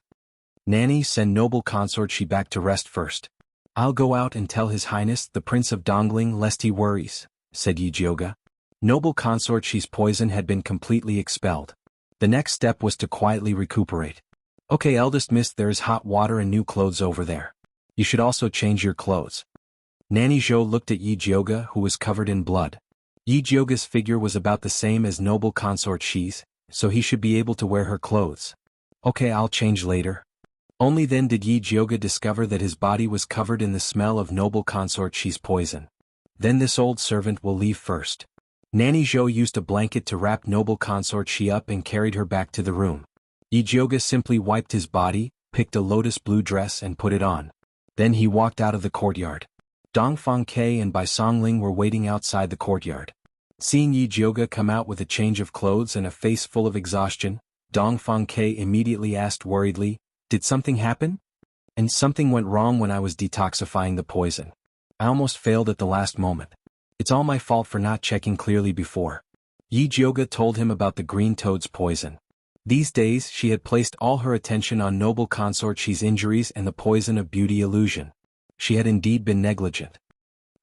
"Nanny, send noble consort Shi back to rest first. I'll go out and tell His Highness the Prince of Dongling lest he worries," said Yi Jiuge. Noble consort Shi's poison had been completely expelled. The next step was to quietly recuperate. "Okay, eldest miss, there is hot water and new clothes over there. You should also change your clothes." Nanny Zhou looked at Yi Jiuge, who was covered in blood. Yi Jiuge's figure was about the same as noble consort Shi's, so he should be able to wear her clothes. "Okay, I'll change later." Only then did Yi Jiuge discover that his body was covered in the smell of noble consort Shi's poison. "Then this old servant will leave first." Nanny Zhou used a blanket to wrap noble consort Shi up and carried her back to the room. Yi Jiuge simply wiped his body, picked a lotus blue dress and put it on. Then he walked out of the courtyard. Dongfang Ke and Bai Songling were waiting outside the courtyard. Seeing Yi Jioge come out with a change of clothes and a face full of exhaustion, Dongfang Ke immediately asked worriedly, "Did something happen?" "And something went wrong when I was detoxifying the poison. I almost failed at the last moment. It's all my fault for not checking clearly before." Yi Jioge told him about the green toad's poison. These days she had placed all her attention on noble consort Shi's injuries and the poison of beauty illusion. She had indeed been negligent.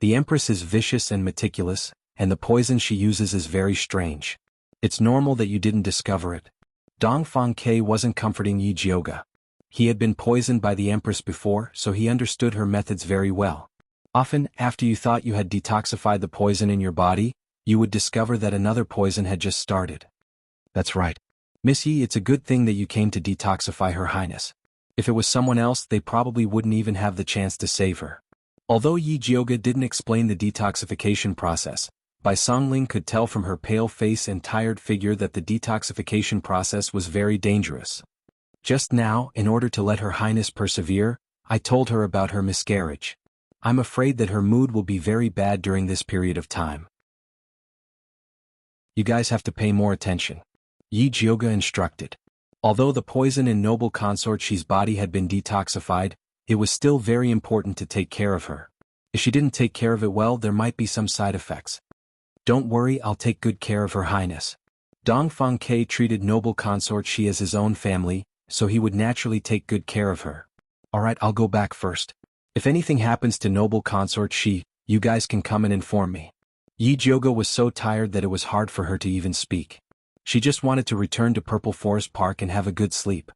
The Empress is vicious and meticulous, and the poison she uses is very strange. It's normal that you didn't discover it. Dongfang Ke wasn't comforting Yi Jioge. He had been poisoned by the Empress before, so he understood her methods very well. Often, after you thought you had detoxified the poison in your body, you would discover that another poison had just started. "That's right. Miss Yi, it's a good thing that you came to detoxify Her Highness. If it was someone else, they probably wouldn't even have the chance to save her." Although Yi Jioge didn't explain the detoxification process, Bai Songling could tell from her pale face and tired figure that the detoxification process was very dangerous. "Just now, in order to let Her Highness persevere, I told her about her miscarriage. I'm afraid that her mood will be very bad during this period of time. You guys have to pay more attention," Yi Jioge instructed. Although the poison in noble consort Shi's body had been detoxified, it was still very important to take care of her. If she didn't take care of it well, there might be some side effects. "Don't worry, I'll take good care of Her Highness." Dongfang Ke treated noble consort Shi as his own family, so he would naturally take good care of her. "Alright, I'll go back first. If anything happens to noble consort Shi, you guys can come and inform me." Yi Jioge was so tired that it was hard for her to even speak. She just wanted to return to Purple Forest Park and have a good sleep.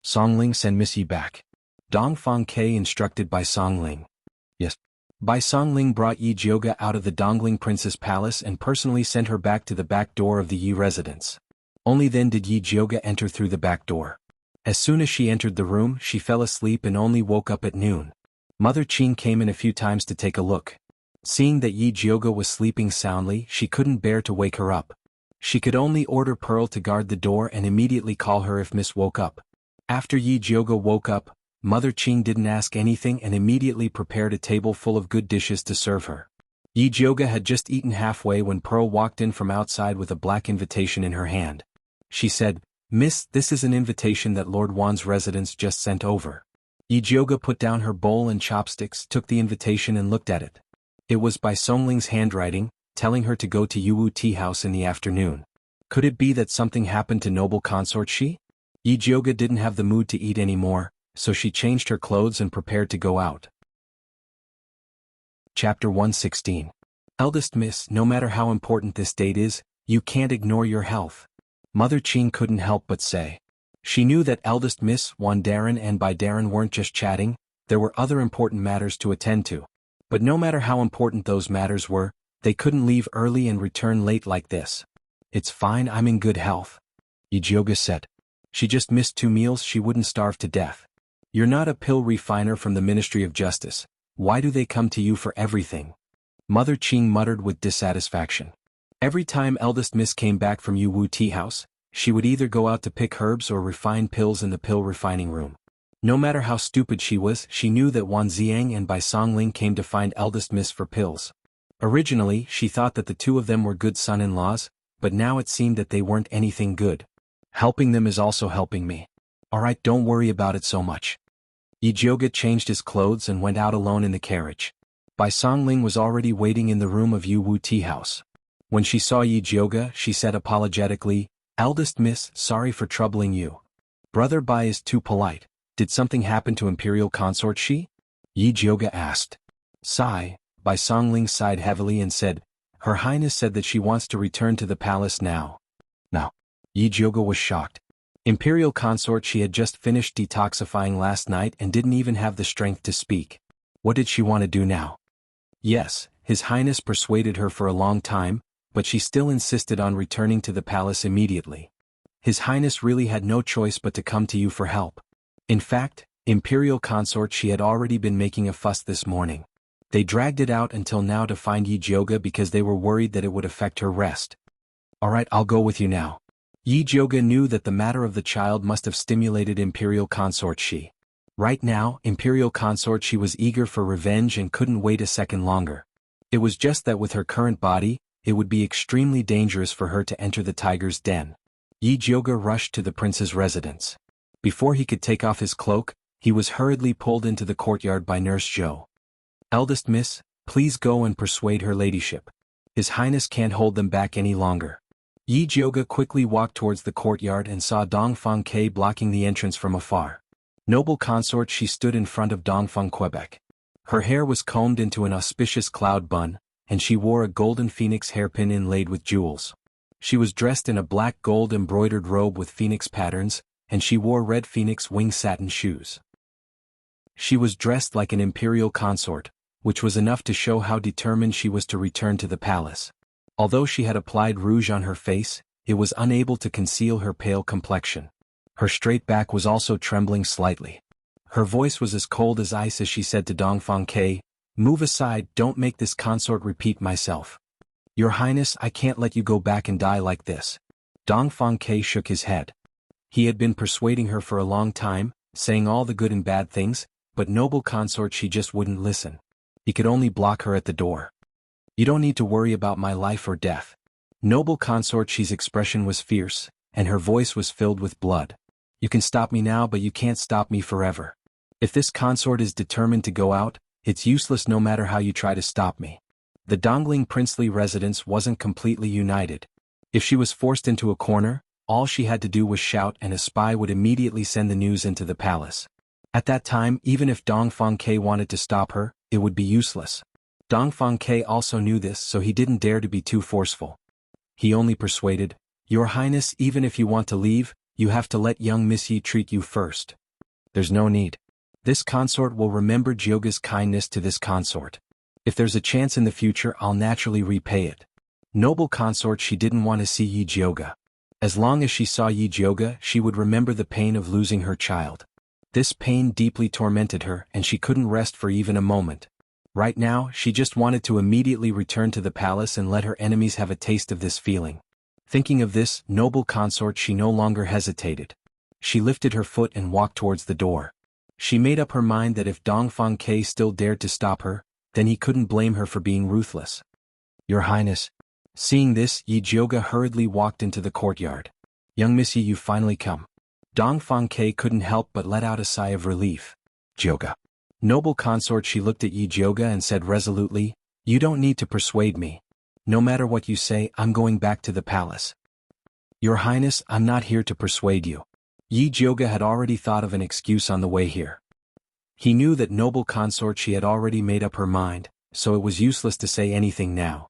"Songling, send Miss Yi back," Dongfang Ke instructed Bai Songling. "Yes." Bai Songling brought Yi Jioge out of the Dongling Princess Palace and personally sent her back to the back door of the Yi residence. Only then did Yi Jioge enter through the back door. As soon as she entered the room, she fell asleep and only woke up at noon. Mother Qing came in a few times to take a look. Seeing that Yi Jioge was sleeping soundly, she couldn't bear to wake her up. She could only order Pearl to guard the door and immediately call her if Miss woke up. After Yi Jioge woke up, Mother Qing didn't ask anything and immediately prepared a table full of good dishes to serve her. Yi Jioge had just eaten halfway when Pearl walked in from outside with a black invitation in her hand. She said, "Miss, this is an invitation that Lord Wan's residence just sent over." Yi Jioge put down her bowl and chopsticks, took the invitation and looked at it. It was Bai Songling's handwriting, telling her to go to Yuwu Tea House in the afternoon. Could it be that something happened to noble consort Shi? Yi Jioge didn't have the mood to eat anymore, so she changed her clothes and prepared to go out. Chapter 116. Eldest Miss, no matter how important this date is, you can't ignore your health. Mother Qing couldn't help but say. She knew that Eldest Miss, Wan Darren and Bai Darren weren't just chatting, there were other important matters to attend to. But no matter how important those matters were, they couldn't leave early and return late like this. "It's fine, I'm in good health," Yi Jioge said. She just missed 2 meals, she wouldn't starve to death. "You're not a pill refiner from the Ministry of Justice. Why do they come to you for everything?" Mother Qing muttered with dissatisfaction. Every time Eldest Miss came back from Yuwu Tea House, she would either go out to pick herbs or refine pills in the pill refining room. No matter how stupid she was, she knew that Wan Xiang and Bai Songling came to find Eldest Miss for pills. Originally, she thought that the two of them were good son-in-laws, but now it seemed that they weren't anything good. "Helping them is also helping me. Alright, don't worry about it so much." Yi Jioge changed his clothes and went out alone in the carriage. Bai Songling was already waiting in the room of Yuwu Tea House. When she saw Yi Jioge, she said apologetically, "Eldest Miss, sorry for troubling you. Brother Bai is too polite. Did something happen to Imperial Consort Shi?" Yi Jioge asked. Sigh, Bai Songling sighed heavily and said, "Her Highness said that she wants to return to the palace now." Now, Yi Jioge was shocked. Imperial Consort Shi had just finished detoxifying last night and didn't even have the strength to speak. What did she want to do now? Yes, His Highness persuaded her for a long time, but she still insisted on returning to the palace immediately. His Highness really had no choice but to come to you for help. In fact, Imperial Consort Shi had already been making a fuss this morning. They dragged it out until now to find Yi Jioge because they were worried that it would affect her rest. "Alright, I'll go with you now." Yi Jioge knew that the matter of the child must have stimulated Imperial Consort Shi. Right now, imperial consort, she was eager for revenge and couldn't wait a second longer. It was just that with her current body, it would be extremely dangerous for her to enter the tiger's den. Yi Jioge rushed to the prince's residence. Before he could take off his cloak, he was hurriedly pulled into the courtyard by Nurse Zhou. "Eldest miss, please go and persuade her ladyship. His Highness can't hold them back any longer." Yi Jioge quickly walked towards the courtyard and saw Dongfang Ke blocking the entrance from afar. Noble consort, she stood in front of Dongfang Quebec. Her hair was combed into an auspicious cloud bun, and she wore a golden phoenix hairpin inlaid with jewels. She was dressed in a black gold embroidered robe with phoenix patterns, and she wore red phoenix wing satin shoes. She was dressed like an imperial consort, which was enough to show how determined she was to return to the palace. Although she had applied rouge on her face, it was unable to conceal her pale complexion. Her straight back was also trembling slightly. Her voice was as cold as ice as she said to Dongfang Ke, "Move aside, don't make this consort repeat myself. Your Highness, I can't let you go back and die like this." Dongfang Ke shook his head. He had been persuading her for a long time, saying all the good and bad things, but noble consort, she just wouldn't listen. He could only block her at the door. "You don't need to worry about my life or death." Noble consort, she's expression was fierce, and her voice was filled with blood. "You can stop me now, but you can't stop me forever. If this consort is determined to go out, it's useless no matter how you try to stop me." The Dongling princely residence wasn't completely united. If she was forced into a corner, all she had to do was shout and a spy would immediately send the news into the palace. At that time, even if Dongfang Ke wanted to stop her, it would be useless. Dongfang Ke also knew this, so he didn't dare to be too forceful. He only persuaded, "Your Highness, even if you want to leave, you have to let young Miss Yi treat you first." "There's no need. This consort will remember Jioge's kindness to this consort. If there's a chance in the future, I'll naturally repay it." Noble consort, she didn't want to see Yi Jioge. As long as she saw Yi Jioge, she would remember the pain of losing her child. This pain deeply tormented her, and she couldn't rest for even a moment. Right now, she just wanted to immediately return to the palace and let her enemies have a taste of this feeling. Thinking of this, noble consort, she no longer hesitated. She lifted her foot and walked towards the door. She made up her mind that if Dongfang Ke still dared to stop her, then he couldn't blame her for being ruthless. "Your Highness." Seeing this, Yi Jioge hurriedly walked into the courtyard. "Young Miss Yi, you've finally come." Dongfang Ke couldn't help but let out a sigh of relief. "Jioge." Noble consort, she looked at Yi Jioge and said resolutely, "You don't need to persuade me. No matter what you say, I'm going back to the palace." "Your Highness, I'm not here to persuade you." Yi Jioge had already thought of an excuse on the way here. He knew that noble consort, she had already made up her mind, so it was useless to say anything now.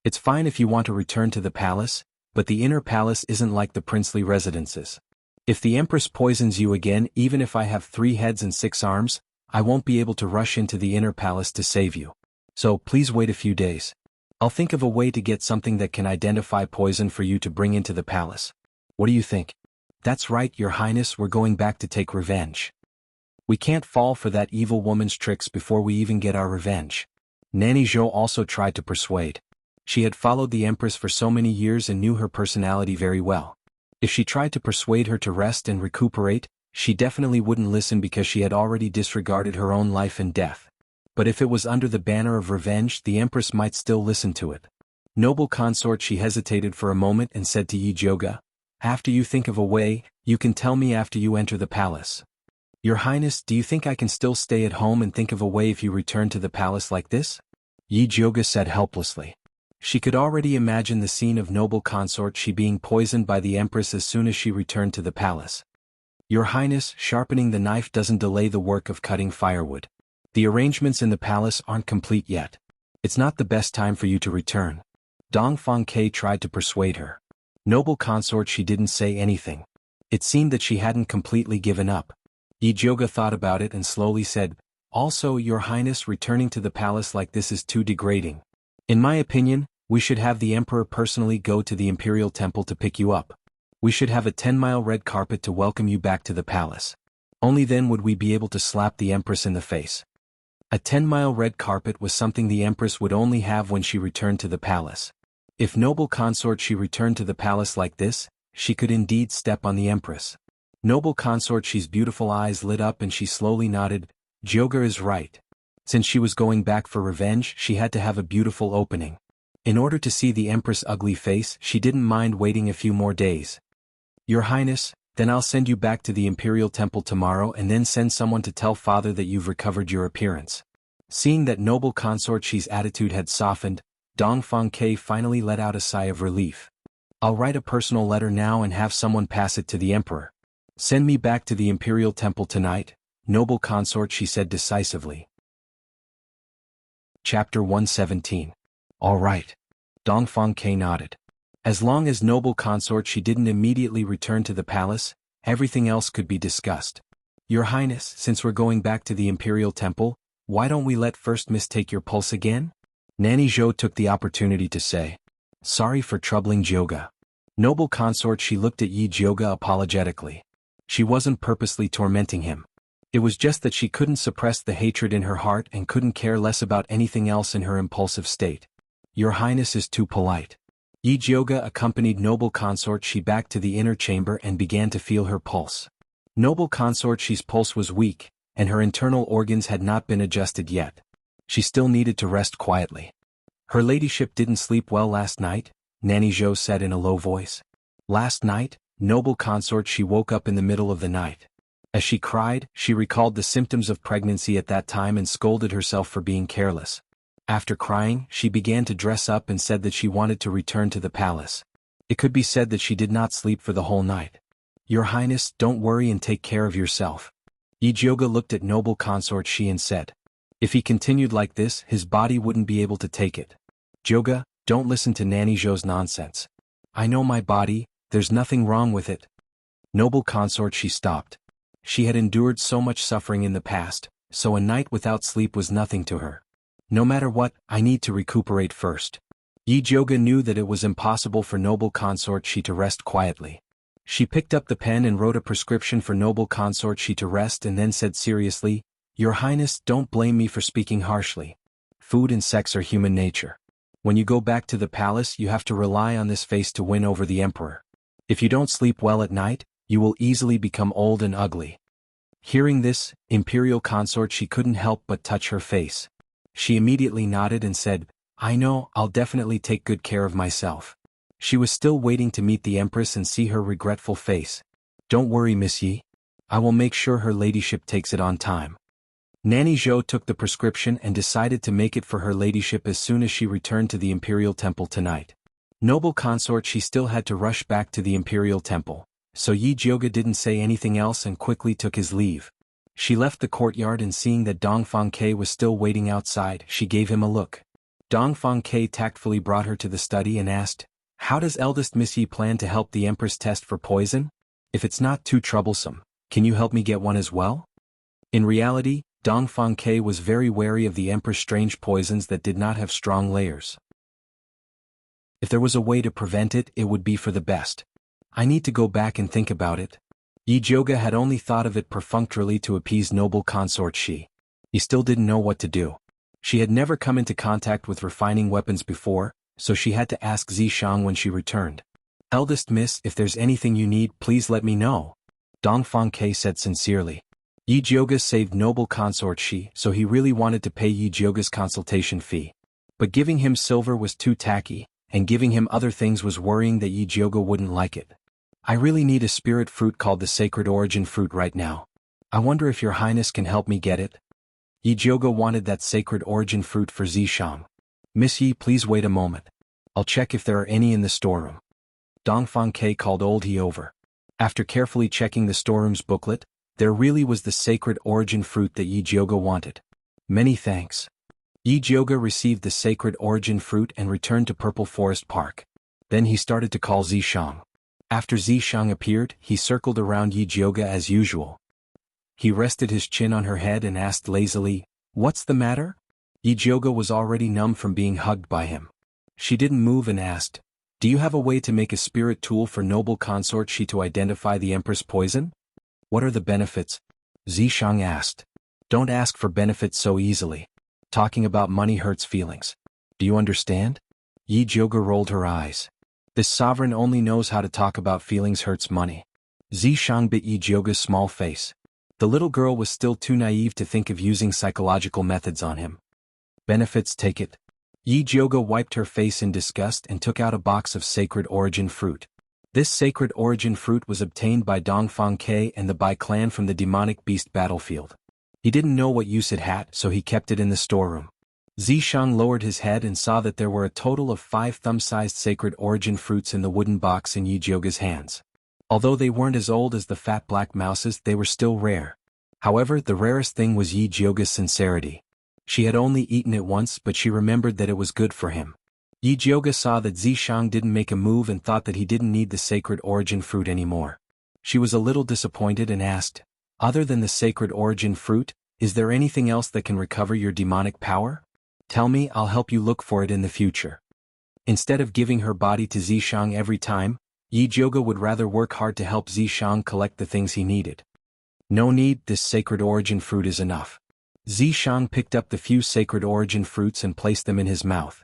"It's fine if you want to return to the palace, but the inner palace isn't like the princely residences. If the Empress poisons you again, even if I have 3 heads and 6 arms, I won't be able to rush into the inner palace to save you. So please wait a few days. I'll think of a way to get something that can identify poison for you to bring into the palace. What do you think?" "That's right, Your Highness, we're going back to take revenge. We can't fall for that evil woman's tricks before we even get our revenge." Nanny Zhou also tried to persuade. She had followed the Empress for so many years and knew her personality very well. If she tried to persuade her to rest and recuperate, she definitely wouldn't listen because she had already disregarded her own life and death. But if it was under the banner of revenge, the Empress might still listen to it. Noble consort, she hesitated for a moment and said to Yi Jioge, "After you think of a way, you can tell me after you enter the palace." "Your Highness, do you think I can still stay at home and think of a way if you return to the palace like this?" Yi Jioge said helplessly. She could already imagine the scene of noble consort, she being poisoned by the Empress as soon as she returned to the palace. "Your Highness, sharpening the knife doesn't delay the work of cutting firewood. The arrangements in the palace aren't complete yet. It's not the best time for you to return." Dongfang Ke tried to persuade her. Noble consort, she didn't say anything. It seemed that she hadn't completely given up. Yi Jioge thought about it and slowly said, "Also, Your Highness, returning to the palace like this is too degrading. In my opinion, we should have the Emperor personally go to the Imperial Temple to pick you up. We should have a 10-mile red carpet to welcome you back to the palace. Only then would we be able to slap the Empress in the face." A 10-mile red carpet was something the Empress would only have when she returned to the palace. If noble consort, she returned to the palace like this, she could indeed step on the Empress. Noble consort Shi's beautiful eyes lit up and she slowly nodded. Jyoga is right. Since she was going back for revenge, she had to have a beautiful opening. In order to see the Empress' ugly face, she didn't mind waiting a few more days. Your Highness, then I'll send you back to the Imperial Temple tomorrow and then send someone to tell Father that you've recovered your appearance. Seeing that noble consort Shi's attitude had softened, Dongfang Ke finally let out a sigh of relief. I'll write a personal letter now and have someone pass it to the Emperor. Send me back to the Imperial Temple tonight, noble consort, she said decisively. Chapter 117. All right. Dongfang Ke nodded. As long as noble consort Shi didn't immediately return to the palace, everything else could be discussed. Your Highness, since we're going back to the Imperial Temple, why don't we let First Miss take your pulse again? Nanny Zhou took the opportunity to say. Sorry for troubling Jyoga. Noble consort Shi looked at Yi Jyoga apologetically. She wasn't purposely tormenting him. It was just that she couldn't suppress the hatred in her heart and couldn't care less about anything else in her impulsive state. Your Highness is too polite. Yi Jyoga accompanied noble consort Shi back to the inner chamber and began to feel her pulse. Noble consort Shi's pulse was weak, and her internal organs had not been adjusted yet. She still needed to rest quietly. Her ladyship didn't sleep well last night, Nanny Zhou said in a low voice. Last night, noble consort Shi woke up in the middle of the night. As she cried, she recalled the symptoms of pregnancy at that time and scolded herself for being careless. After crying, she began to dress up and said that she wanted to return to the palace. It could be said that she did not sleep for the whole night. Your Highness, don't worry and take care of yourself. Yi Jyoga looked at noble consort Shi and said. If he continued like this, his body wouldn't be able to take it. Jyoga, don't listen to Nanny Zhou's nonsense. I know my body, there's nothing wrong with it. Noble consort Shi stopped. She had endured so much suffering in the past, so a night without sleep was nothing to her. No matter what, I need to recuperate first. Yi Jyoga knew that it was impossible for noble consort Shi to rest quietly. She picked up the pen and wrote a prescription for noble consort Shi to rest and then said seriously, Your Highness, don't blame me for speaking harshly. Food and sex are human nature. When you go back to the palace, you have to rely on this face to win over the Emperor. If you don't sleep well at night, you will easily become old and ugly. Hearing this, Imperial consort Shi couldn't help but touch her face. She immediately nodded and said, I know, I'll definitely take good care of myself. She was still waiting to meet the Empress and see her regretful face. Don't worry, Miss Yi. I will make sure her ladyship takes it on time. Nanny Zhou took the prescription and decided to make it for her ladyship as soon as she returned to the Imperial Temple tonight. Noble consort Shi still had to rush back to the Imperial Temple, so Yi Jyoga didn't say anything else and quickly took his leave. She left the courtyard and seeing that Dongfang Ke was still waiting outside, she gave him a look. Dongfang Ke tactfully brought her to the study and asked, How does eldest Miss Yi plan to help the Empress test for poison? If it's not too troublesome, can you help me get one as well? In reality, Dongfang Ke was very wary of the Emperor's strange poisons that did not have strong layers. If there was a way to prevent it, it would be for the best. I need to go back and think about it. Yi Jyoga had only thought of it perfunctorily to appease noble consort Shi. He still didn't know what to do. She had never come into contact with refining weapons before, so she had to ask Zishang when she returned. Eldest Miss, if there's anything you need, please let me know. Dongfang Ke said sincerely. Yi Jyoga saved noble consort Shi, so he really wanted to pay Yi Jyoga's consultation fee. But giving him silver was too tacky, and giving him other things was worrying that Yi Jyoga wouldn't like it. I really need a spirit fruit called the Sacred Origin Fruit right now. I wonder if your Highness can help me get it? Yi Jyoga wanted that Sacred Origin Fruit for Zishang. Miss Yi, please wait a moment. I'll check if there are any in the storeroom. Dongfang Ke called old He over. After carefully checking the storeroom's booklet, there really was the Sacred Origin Fruit that Yi Jyoga wanted. Many thanks. Yi Jyoga received the Sacred Origin Fruit and returned to Purple Forest Park. Then he started to call Zishang. After Zishang appeared, he circled around Yi Jyoga as usual. He rested his chin on her head and asked lazily, What's the matter? Yi Jyoga was already numb from being hugged by him. She didn't move and asked, Do you have a way to make a spirit tool for noble consort Shi to identify the Empress poison? What are the benefits? Zishang asked. Don't ask for benefits so easily. Talking about money hurts feelings. Do you understand? Yi Jyoga rolled her eyes. This sovereign only knows how to talk about feelings hurts money. Zishang bit Yi Jioga's small face. The little girl was still too naive to think of using psychological methods on him. Benefits, take it. Yi Jioga wiped her face in disgust and took out a box of sacred origin fruit. This sacred origin fruit was obtained by Dongfang Ke and the Bai clan from the demonic beast battlefield. He didn't know what use it had, so he kept it in the storeroom. Zishang lowered his head and saw that there were a total of 5 thumb-sized sacred origin fruits in the wooden box in Yi Jioga's hands. Although they weren't as old as the fat black mouses, they were still rare. However, the rarest thing was Yi Jioga's sincerity. She had only eaten it once, but she remembered that it was good for him. Yi Jioga saw that Zishang didn't make a move and thought that he didn't need the sacred origin fruit anymore. She was a little disappointed and asked, "Other than the sacred origin fruit, is there anything else that can recover your demonic power? Tell me, I'll help you look for it in the future." Instead of giving her body to Zishang every time, Yi Jioga would rather work hard to help Zishang collect the things he needed. "No need, this sacred origin fruit is enough." Zishang picked up the few sacred origin fruits and placed them in his mouth.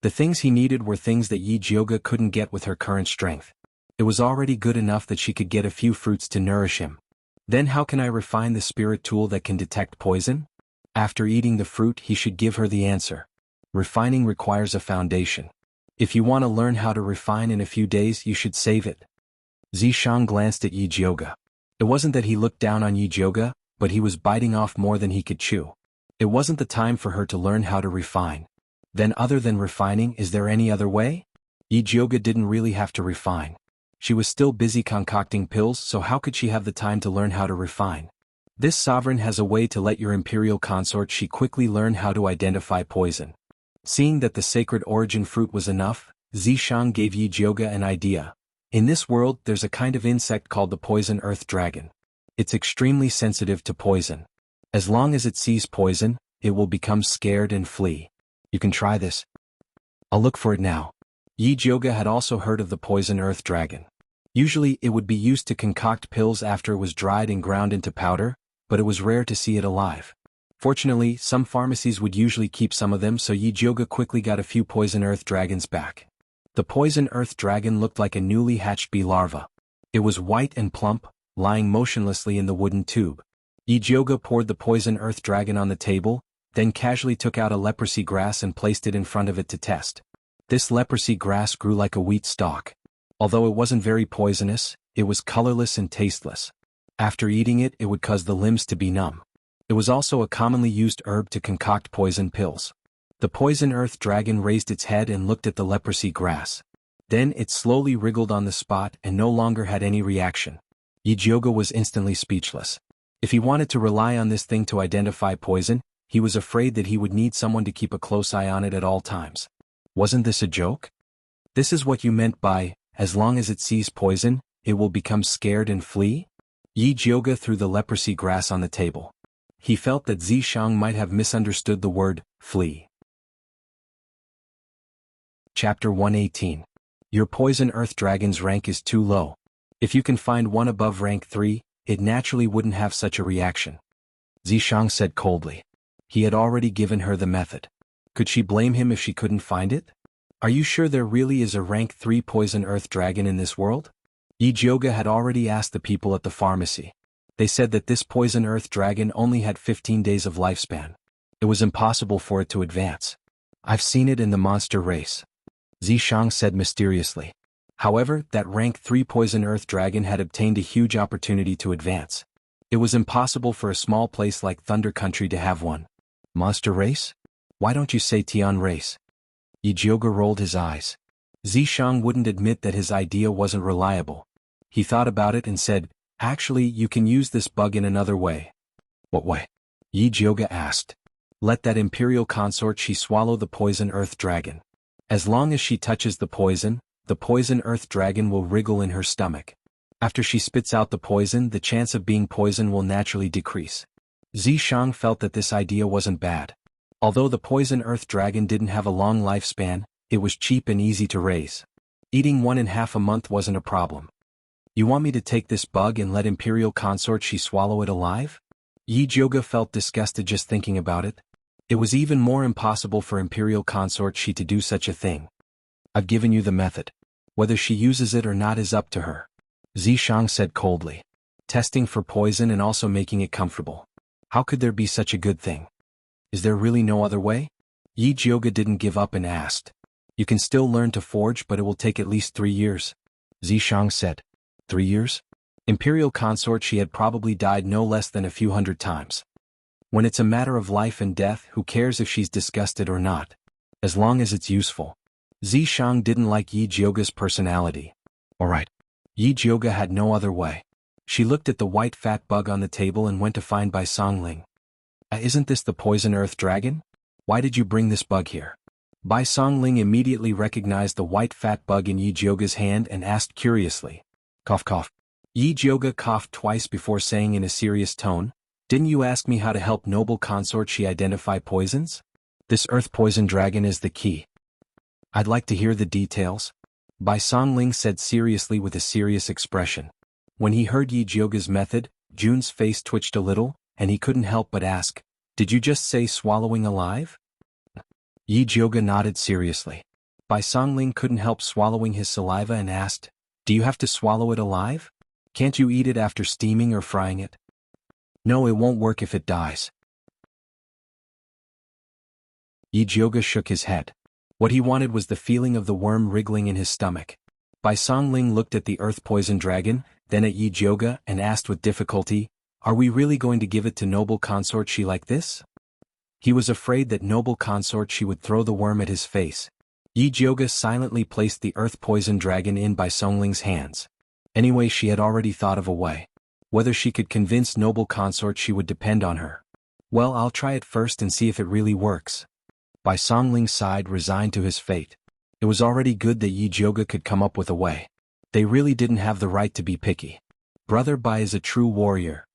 The things he needed were things that Yi Jioga couldn't get with her current strength. It was already good enough that she could get a few fruits to nourish him. Then how can I refine the spirit tool that can detect poison? After eating the fruit, he should give her the answer. Refining requires a foundation. If you want to learn how to refine in a few days, you should save it. Zishang glanced at Yi Jioga. It wasn't that he looked down on Yi Jioga, but he was biting off more than he could chew. It wasn't the time for her to learn how to refine. Then other than refining, is there any other way? Yi Jioga didn't really have to refine. She was still busy concocting pills, so how could she have the time to learn how to refine? This sovereign has a way to let your imperial consort she quickly learn how to identify poison. Seeing that the sacred origin fruit was enough, Zishang gave Yi Jioga an idea. In this world, there's a kind of insect called the poison earth dragon. It's extremely sensitive to poison. As long as it sees poison, it will become scared and flee. You can try this. I'll look for it now. Yi Jioga had also heard of the poison earth dragon. Usually it would be used to concoct pills after it was dried and ground into powder, but it was rare to see it alive. Fortunately, some pharmacies would usually keep some of them, so Yi Jioga quickly got a few poison earth dragons back. The poison earth dragon looked like a newly hatched bee larva. It was white and plump, lying motionlessly in the wooden tube. Yi Jioga poured the poison earth dragon on the table, then casually took out a leprosy grass and placed it in front of it to test. This leprosy grass grew like a wheat stalk. Although it wasn't very poisonous, it was colorless and tasteless. After eating it, it would cause the limbs to be numb. It was also a commonly used herb to concoct poison pills. The poison earth dragon raised its head and looked at the leprosy grass. Then it slowly wriggled on the spot and no longer had any reaction. Yi Jioga was instantly speechless. If he wanted to rely on this thing to identify poison, he was afraid that he would need someone to keep a close eye on it at all times. Wasn't this a joke? This is what you meant by, as long as it sees poison, it will become scared and flee? Yi Jioga threw the leprosy grass on the table. He felt that Zishang might have misunderstood the word, flee. Chapter 118. Your poison earth dragon's rank is too low. If you can find one above rank 3, it naturally wouldn't have such a reaction. Zishang said coldly. He had already given her the method. Could she blame him if she couldn't find it? Are you sure there really is a rank 3 poison earth dragon in this world? Yi Jioga had already asked the people at the pharmacy. They said that this poison earth dragon only had 15 days of lifespan. It was impossible for it to advance. I've seen it in the monster race. Zishang said mysteriously. However, that rank 3 poison earth dragon had obtained a huge opportunity to advance. It was impossible for a small place like Thunder Country to have one. Monster race? Why don't you say Tian race? Yi Jioga rolled his eyes. Zishang wouldn't admit that his idea wasn't reliable. He thought about it and said, actually, you can use this bug in another way. What way? Yi Jioga asked. Let that imperial consort she swallow the poison earth dragon. As long as she touches the poison earth dragon will wriggle in her stomach. After she spits out the poison, the chance of being poisoned will naturally decrease. Zishang felt that this idea wasn't bad. Although the poison earth dragon didn't have a long lifespan, it was cheap and easy to raise. Eating 1.5 a month wasn't a problem. You want me to take this bug and let imperial consort she swallow it alive? Yi Jioga felt disgusted just thinking about it. It was even more impossible for imperial consort she to do such a thing. I've given you the method. Whether she uses it or not is up to her. Zishang said coldly. Testing for poison and also making it comfortable. How could there be such a good thing? Is there really no other way? Yi Jioga didn't give up and asked. You can still learn to forge, but it will take at least 3 years. Zishang said. 3 years? Imperial consort, she had probably died no less than a few hundred times. When it's a matter of life and death, who cares if she's disgusted or not? As long as it's useful. Zishang didn't like Yi Jioga's personality. Alright. Yi Jioga had no other way. She looked at the white fat bug on the table and went to find Bai Songling. Isn't this the poison earth dragon? Why did you bring this bug here? Bai Songling immediately recognized the white fat bug in Yi Jioga's hand and asked curiously. Cough cough. Yi Jioga coughed twice before saying in a serious tone, Didn't you ask me how to help noble consort she identify poisons? This earth poison dragon is the key. I'd like to hear the details. Bai Songling said seriously with a serious expression. When he heard Yi Jioga's method, Jun's face twitched a little, and he couldn't help but ask, Did you just say swallowing alive? Yi Jioga nodded seriously. Bai Songling couldn't help swallowing his saliva and asked, Do you have to swallow it alive? Can't you eat it after steaming or frying it? No, it won't work if it dies. Yi Jioga shook his head. What he wanted was the feeling of the worm wriggling in his stomach. Bai Songling looked at the earth poison dragon, then at Yi Jioga and asked with difficulty, Are we really going to give it to noble consort she like this? He was afraid that noble consort she would throw the worm at his face. Yi Jioga silently placed the earth poison dragon in Bai Songling's hands. Anyway, she had already thought of a way. Whether she could convince noble consort she would depend on her. Well, I'll try it first and see if it really works. Bai Songling sighed, resigned to his fate. It was already good that Yi Jioga could come up with a way. They really didn't have the right to be picky. Brother Bai is a true warrior.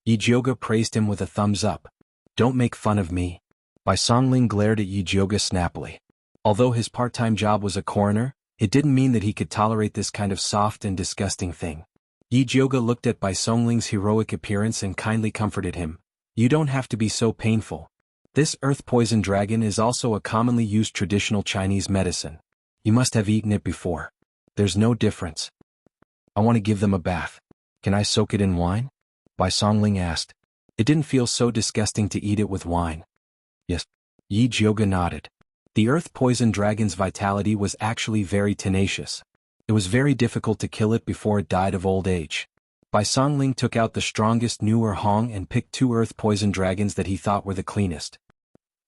Yi Jioga praised him with a thumbs up. Don't make fun of me. Bai Songling glared at Yi Jioga snappily. Although his part-time job was a coroner, it didn't mean that he could tolerate this kind of soft and disgusting thing. Yi Jioga looked at Bai Songling's heroic appearance and kindly comforted him. You don't have to be so painful. This earth poison dragon is also a commonly used traditional Chinese medicine. You must have eaten it before. There's no difference. I want to give them a bath. Can I soak it in wine? Bai Songling asked. It didn't feel so disgusting to eat it with wine. Yes. Yi Jioga nodded. The earth poison dragon's vitality was actually very tenacious. It was very difficult to kill it before it died of old age. Bai Songling took out the strongest newer Hong and picked 2 earth poison dragons that he thought were the cleanest.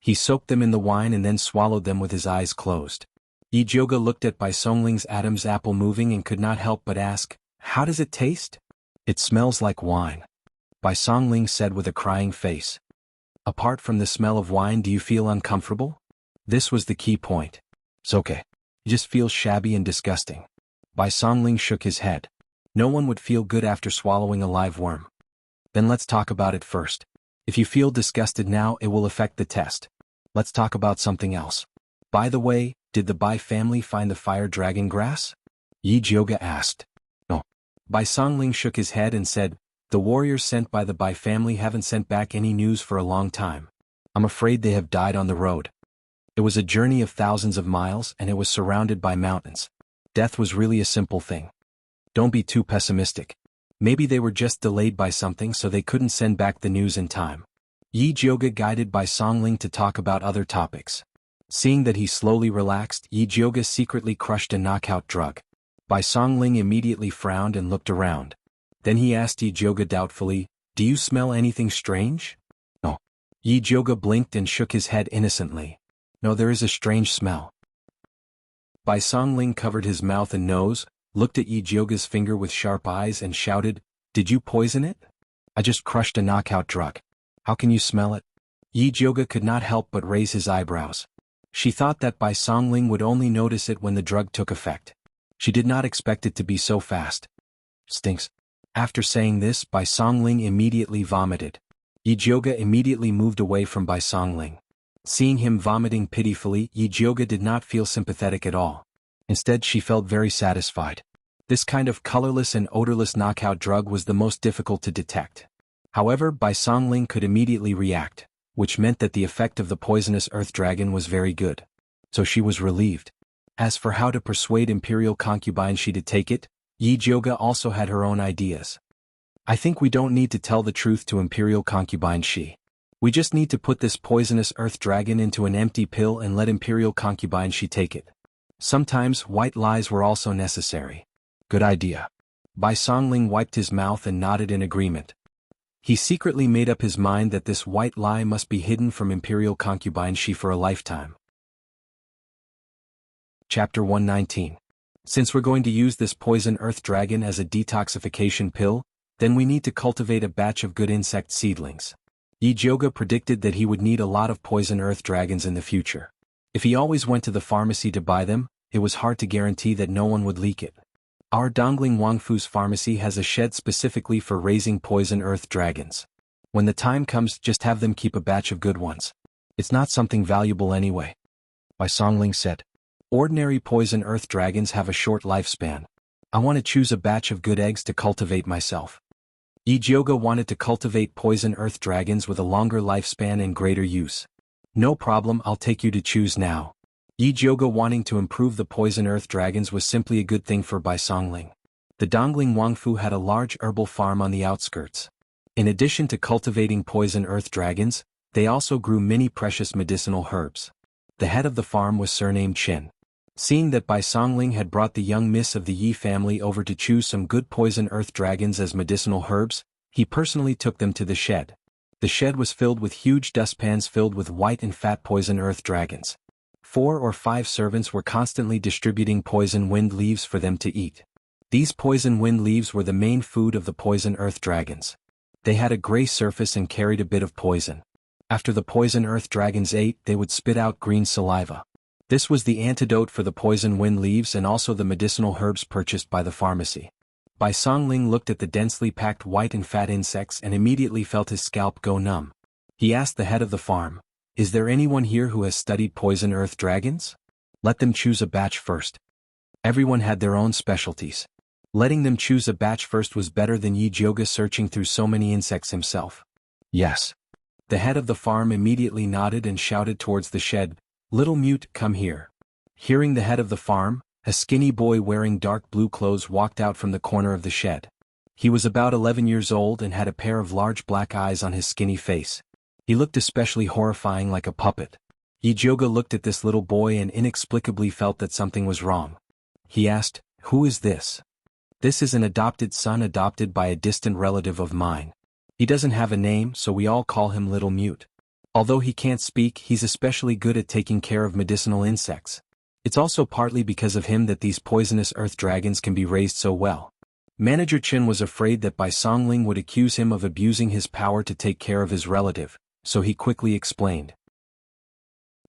He soaked them in the wine and then swallowed them with his eyes closed. Yi Jioga looked at Bai Songling's Adam's apple moving and could not help but ask, How does it taste? It smells like wine. Bai Songling said with a crying face. Apart from the smell of wine, do you feel uncomfortable? This was the key point. It's okay. You just feel shabby and disgusting. Bai Songling shook his head. No one would feel good after swallowing a live worm. Then let's talk about it first. If you feel disgusted now, it will affect the test. Let's talk about something else. By the way, did the Bai family find the fire dragon grass? Yi Jioga asked. No. Bai Songling shook his head and said, The warriors sent by the Bai family haven't sent back any news for a long time. I'm afraid they have died on the road. It was a journey of thousands of miles and it was surrounded by mountains. Death was really a simple thing. Don't be too pessimistic. Maybe they were just delayed by something so they couldn't send back the news in time. Yi Jioga guided Bai Songling to talk about other topics. Seeing that he slowly relaxed, Yi Jioga secretly crushed a knockout drug. Bai Songling immediately frowned and looked around. Then he asked Yi Jioga doubtfully, Do you smell anything strange? No. Yi Jioga blinked and shook his head innocently. No, there is a strange smell. Bai Songling covered his mouth and nose, looked at Yi Jioga's finger with sharp eyes and shouted, Did you poison it? I just crushed a knockout drug. How can you smell it? Yi Jioga could not help but raise his eyebrows. She thought that Bai Songling would only notice it when the drug took effect. She did not expect it to be so fast. Stinks. After saying this, Bai Songling immediately vomited. Yi Jioga immediately moved away from Bai Songling. Seeing him vomiting pitifully, Yi Jioga did not feel sympathetic at all. Instead, she felt very satisfied. This kind of colorless and odorless knockout drug was the most difficult to detect. However, Bai Songling could immediately react, which meant that the effect of the poisonous earth dragon was very good. So she was relieved. As for how to persuade imperial concubine she to take it, Yi Jioga also had her own ideas. I think we don't need to tell the truth to Imperial Concubine Shi. We just need to put this poisonous earth dragon into an empty pill and let Imperial Concubine Shi take it. Sometimes white lies were also necessary. Good idea. Bai Songling wiped his mouth and nodded in agreement. He secretly made up his mind that this white lie must be hidden from Imperial Concubine Shi for a lifetime. Chapter 119. Since we're going to use this poison earth dragon as a detoxification pill, then we need to cultivate a batch of good insect seedlings. Yi Jioga predicted that he would need a lot of poison earth dragons in the future. If he always went to the pharmacy to buy them, it was hard to guarantee that no one would leak it. Our Dongling Wangfu's pharmacy has a shed specifically for raising poison earth dragons. When the time comes, just have them keep a batch of good ones. It's not something valuable anyway. Bai Songling said. Ordinary poison earth dragons have a short lifespan. I want to choose a batch of good eggs to cultivate myself. Yi Jioga wanted to cultivate poison earth dragons with a longer lifespan and greater use. No problem, I'll take you to choose now. Yi Jioga wanting to improve the poison earth dragons was simply a good thing for Bai Songling. The Dongling Wangfu had a large herbal farm on the outskirts. In addition to cultivating poison earth dragons, they also grew many precious medicinal herbs. The head of the farm was surnamed Qin. Seeing that Bai Songling had brought the young miss of the Yi family over to choose some good poison earth dragons as medicinal herbs, he personally took them to the shed. The shed was filled with huge dustpans filled with white and fat poison earth dragons. 4 or 5 servants were constantly distributing poison wind leaves for them to eat. These poison wind leaves were the main food of the poison earth dragons. They had a gray surface and carried a bit of poison. After the poison earth dragons ate, they would spit out green saliva. This was the antidote for the poison wind leaves and also the medicinal herbs purchased by the pharmacy. Bai Songling looked at the densely packed white and fat insects and immediately felt his scalp go numb. He asked the head of the farm, "Is there anyone here who has studied poison earth dragons? Let them choose a batch first." Everyone had their own specialties. Letting them choose a batch first was better than Yi Jioga searching through so many insects himself. Yes. The head of the farm immediately nodded and shouted towards the shed, "Little Mute, come here." Hearing the head of the farm, a skinny boy wearing dark blue clothes walked out from the corner of the shed. He was about 11 years old and had a pair of large black eyes on his skinny face. He looked especially horrifying, like a puppet. Yi Jioga looked at this little boy and inexplicably felt that something was wrong. He asked, "Who is this?" "This is an adopted son adopted by a distant relative of mine. He doesn't have a name, so we all call him Little Mute. Although he can't speak, he's especially good at taking care of medicinal insects. It's also partly because of him that these poisonous earth dragons can be raised so well." Manager Qin was afraid that Bai Songling would accuse him of abusing his power to take care of his relative, so he quickly explained.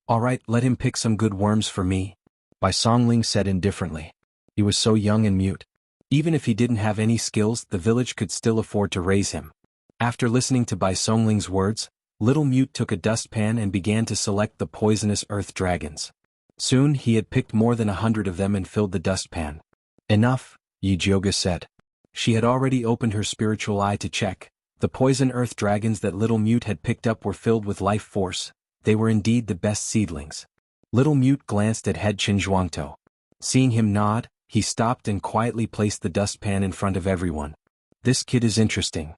"All right, let him pick some good worms for me," Bai Songling said indifferently. He was so young and mute. Even if he didn't have any skills, the village could still afford to raise him. After listening to Bai Songling's words, Little Mute took a dustpan and began to select the poisonous earth dragons. Soon he had picked more than 100 of them and filled the dustpan. "Enough," Yi Jioga said. She had already opened her spiritual eye to check. The poison earth dragons that Little Mute had picked up were filled with life force. They were indeed the best seedlings. Little Mute glanced at head Qin Zhuangtou. Seeing him nod, he stopped and quietly placed the dustpan in front of everyone. "This kid is interesting."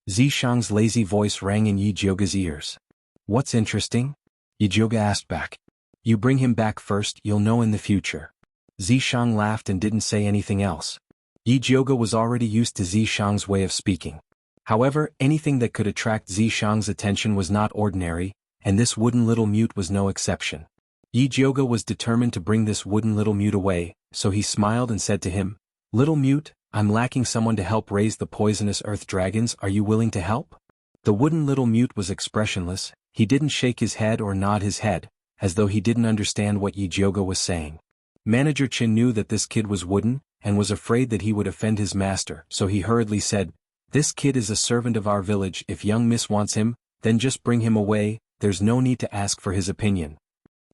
Zishang's lazy voice rang in Yi Jioga's ears. "What's interesting?" Yi Jioga asked back. "You bring him back first, you'll know in the future." Zishang laughed and didn't say anything else. Yi Jioga was already used to Zishang's way of speaking. However, anything that could attract Zishang's attention was not ordinary, and this wooden Little Mute was no exception. Yi Jioga was determined to bring this wooden Little Mute away, so he smiled and said to him, "Little Mute, I'm lacking someone to help raise the poisonous earth dragons, are you willing to help?" The wooden Little Mute was expressionless. He didn't shake his head or nod his head, as though he didn't understand what Yi Jioga was saying. Manager Qin knew that this kid was wooden, and was afraid that he would offend his master, so he hurriedly said, "This kid is a servant of our village. If young miss wants him, then just bring him away, there's no need to ask for his opinion."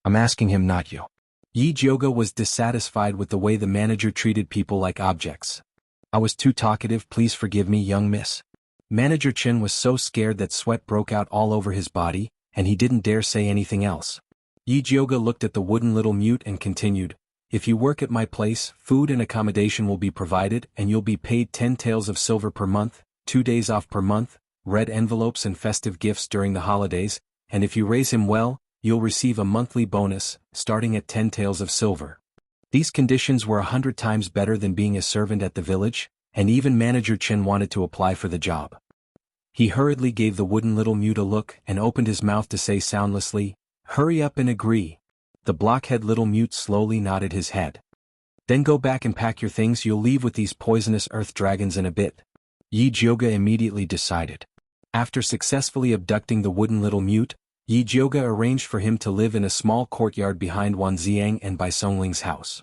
"I'm asking him, not you." Yi Jioga was dissatisfied with the way the manager treated people like objects. "I was too talkative, please forgive me, young miss." Manager Qin was so scared that sweat broke out all over his body, and he didn't dare say anything else. Yi Jioga looked at the wooden Little Mute and continued, If you work at my place, food and accommodation will be provided and you'll be paid 10 taels of silver per month, 2 days off per month, red envelopes and festive gifts during the holidays, and if you raise him well, you'll receive a monthly bonus, starting at 10 taels of silver. These conditions were 100 times better than being a servant at the village, and even Manager Chen wanted to apply for the job. He hurriedly gave the wooden little mute a look and opened his mouth to say soundlessly, "Hurry up and agree." The blockhead little mute slowly nodded his head. "Then go back and pack your things, you'll leave with these poisonous earth dragons in a bit." Yi Jioga immediately decided. After successfully abducting the wooden little mute, Yi Jioga arranged for him to live in a small courtyard behind Wan Ziang and Bai Songling's house.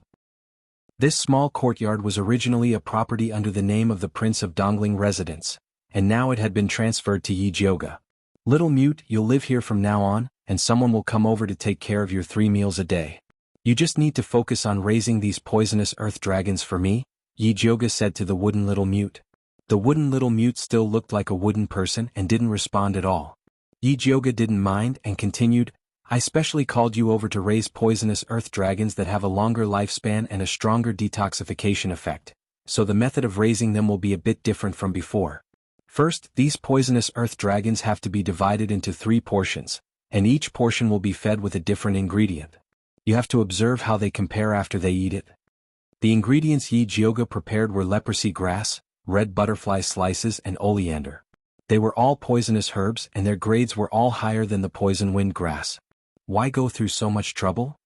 This small courtyard was originally a property under the name of the Prince of Dongling residence, and now it had been transferred to Yi Jioga. "Little mute, you'll live here from now on, and someone will come over to take care of your 3 meals a day. You just need to focus on raising these poisonous earth dragons for me," Yi Jioga said to the wooden little mute. The wooden little mute still looked like a wooden person and didn't respond at all. Yi Jioga didn't mind and continued, "I specially called you over to raise poisonous earth dragons that have a longer lifespan and a stronger detoxification effect, so the method of raising them will be a bit different from before. First, these poisonous earth dragons have to be divided into 3 portions, and each portion will be fed with a different ingredient. You have to observe how they compare after they eat it." The ingredients Yi Jioga prepared were leprosy grass, red butterfly slices and oleander. They were all poisonous herbs and their grades were all higher than the poison wind grass. "Why go through so much trouble?"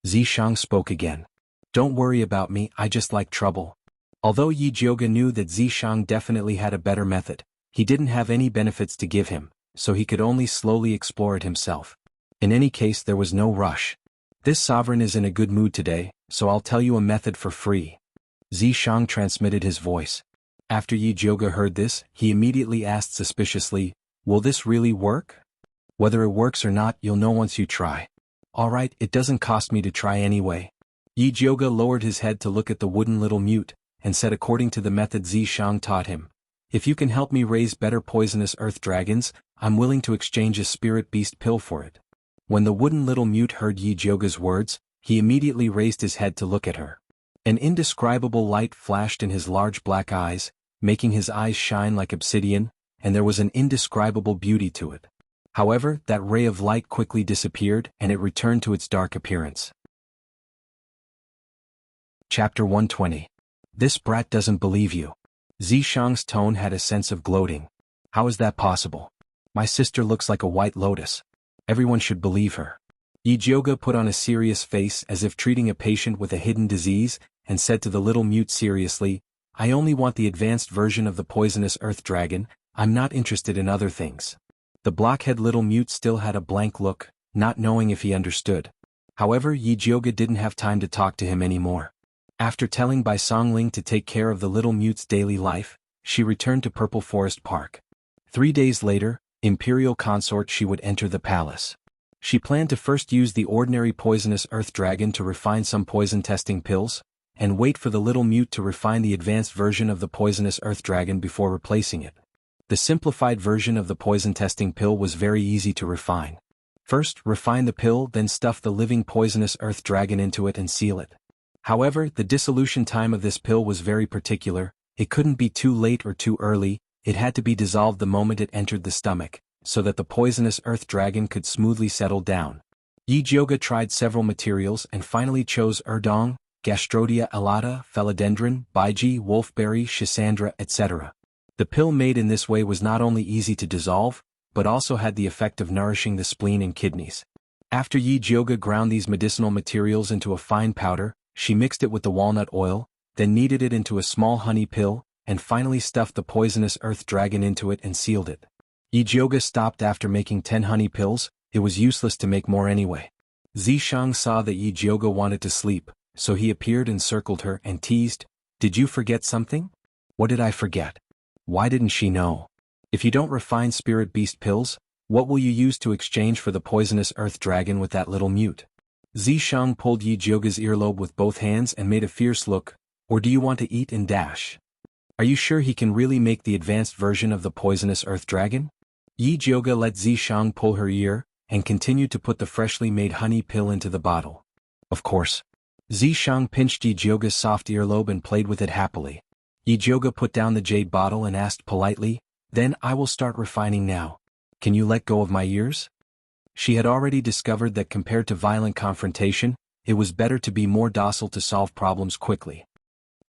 Zishang spoke again. "Don't worry about me, I just like trouble." Although Yi Jioga knew that Zishang definitely had a better method, he didn't have any benefits to give him, so he could only slowly explore it himself. In any case, there was no rush. "This sovereign is in a good mood today, so I'll tell you a method for free." Zishang transmitted his voice. After Yi Jioga heard this, he immediately asked suspiciously, "Will this really work?" "Whether it works or not, you'll know once you try." "Alright, it doesn't cost me to try anyway." Yi Jioga lowered his head to look at the wooden little mute, and said according to the method Zishang taught him, "If you can help me raise better poisonous earth dragons, I'm willing to exchange a spirit beast pill for it." When the wooden little mute heard Yi Jioga's words, he immediately raised his head to look at her. An indescribable light flashed in his large black eyes, making his eyes shine like obsidian, and there was an indescribable beauty to it. However, that ray of light quickly disappeared and it returned to its dark appearance. Chapter 120. "This brat doesn't believe you." Zishang's tone had a sense of gloating. "How is that possible? My sister looks like a white lotus. Everyone should believe her." Yi Jioga put on a serious face as if treating a patient with a hidden disease, and said to the little mute seriously, "I only want the advanced version of the poisonous earth dragon, I'm not interested in other things." The blockhead little mute still had a blank look, not knowing if he understood. However, Yi Jioga didn't have time to talk to him anymore. After telling Bai Songling to take care of the little mute's daily life, she returned to Purple Forest Park. 3 days later, imperial consort, she would enter the palace. She planned to first use the ordinary poisonous earth dragon to refine some poison testing pills, and wait for the little mute to refine the advanced version of the poisonous earth dragon before replacing it. The simplified version of the poison testing pill was very easy to refine. First, refine the pill, then stuff the living poisonous earth dragon into it and seal it. However, the dissolution time of this pill was very particular. It couldn't be too late or too early, it had to be dissolved the moment it entered the stomach, so that the poisonous earth dragon could smoothly settle down. Yi Jioga tried several materials and finally chose erdong, Gastrodia alata, philodendron, baiji, wolfberry, schisandra, etc. The pill made in this way was not only easy to dissolve, but also had the effect of nourishing the spleen and kidneys. After Yi Jioga ground these medicinal materials into a fine powder, she mixed it with the walnut oil, then kneaded it into a small honey pill, and finally stuffed the poisonous earth dragon into it and sealed it. Yi Jioga stopped after making 10 honey pills. It was useless to make more anyway. Zishang saw that Yi Jioga wanted to sleep, so he appeared and circled her and teased, "Did you forget something?" "What did I forget?" Why didn't she know? "If you don't refine spirit beast pills, what will you use to exchange for the poisonous earth dragon with that little mute?" Zishang pulled Yi Jioga's earlobe with both hands and made a fierce look. "Or do you want to eat and dash? Are you sure he can really make the advanced version of the poisonous earth dragon?" Yi Jioga let Zishang pull her ear, and continued to put the freshly made honey pill into the bottle. "Of course." Zishang pinched Yijioga's soft earlobe and played with it happily. Yijioga put down the jade bottle and asked politely, "Then I will start refining now. Can you let go of my ears?" She had already discovered that compared to violent confrontation, it was better to be more docile to solve problems quickly.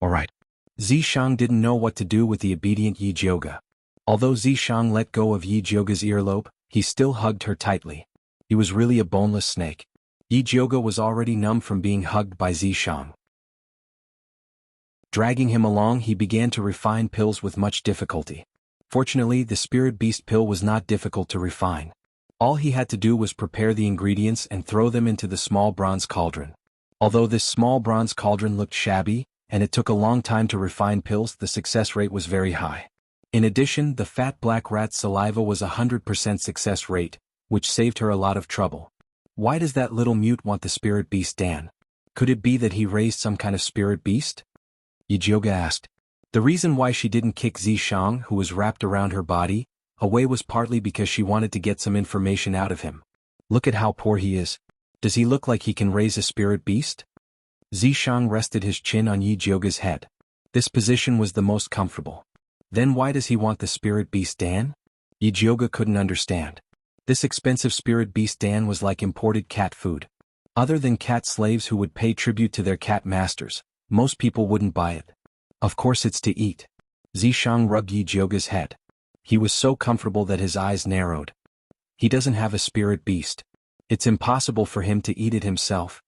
Alright. Zishang didn't know what to do with the obedient Yijioga. Although Zishang let go of Yijioga's earlobe, he still hugged her tightly. He was really a boneless snake. Yijioga was already numb from being hugged by Zishang. Dragging him along, he began to refine pills with much difficulty. Fortunately, the spirit beast pill was not difficult to refine. All he had to do was prepare the ingredients and throw them into the small bronze cauldron. Although this small bronze cauldron looked shabby, and it took a long time to refine pills, the success rate was very high. In addition, the fat black rat's saliva was 100% success rate, which saved her a lot of trouble. Why does that little mute want the spirit beast Dan? Could it be that he raised some kind of spirit beast? Yijioga asked. The reason why she didn't kick Zishang, who was wrapped around her body, away was partly because she wanted to get some information out of him. Look at how poor he is. Does he look like he can raise a spirit beast? Zishang rested his chin on Yijioga's head. This position was the most comfortable. Then why does he want the spirit beast Dan? Yijioga couldn't understand. This expensive spirit beast Dan was like imported cat food. Other than cat slaves who would pay tribute to their cat masters, most people wouldn't buy it. Of course it's to eat. Zishang rubbed Yijioga's head. He was so comfortable that his eyes narrowed. He doesn't have a spirit beast. It's impossible for him to eat it himself.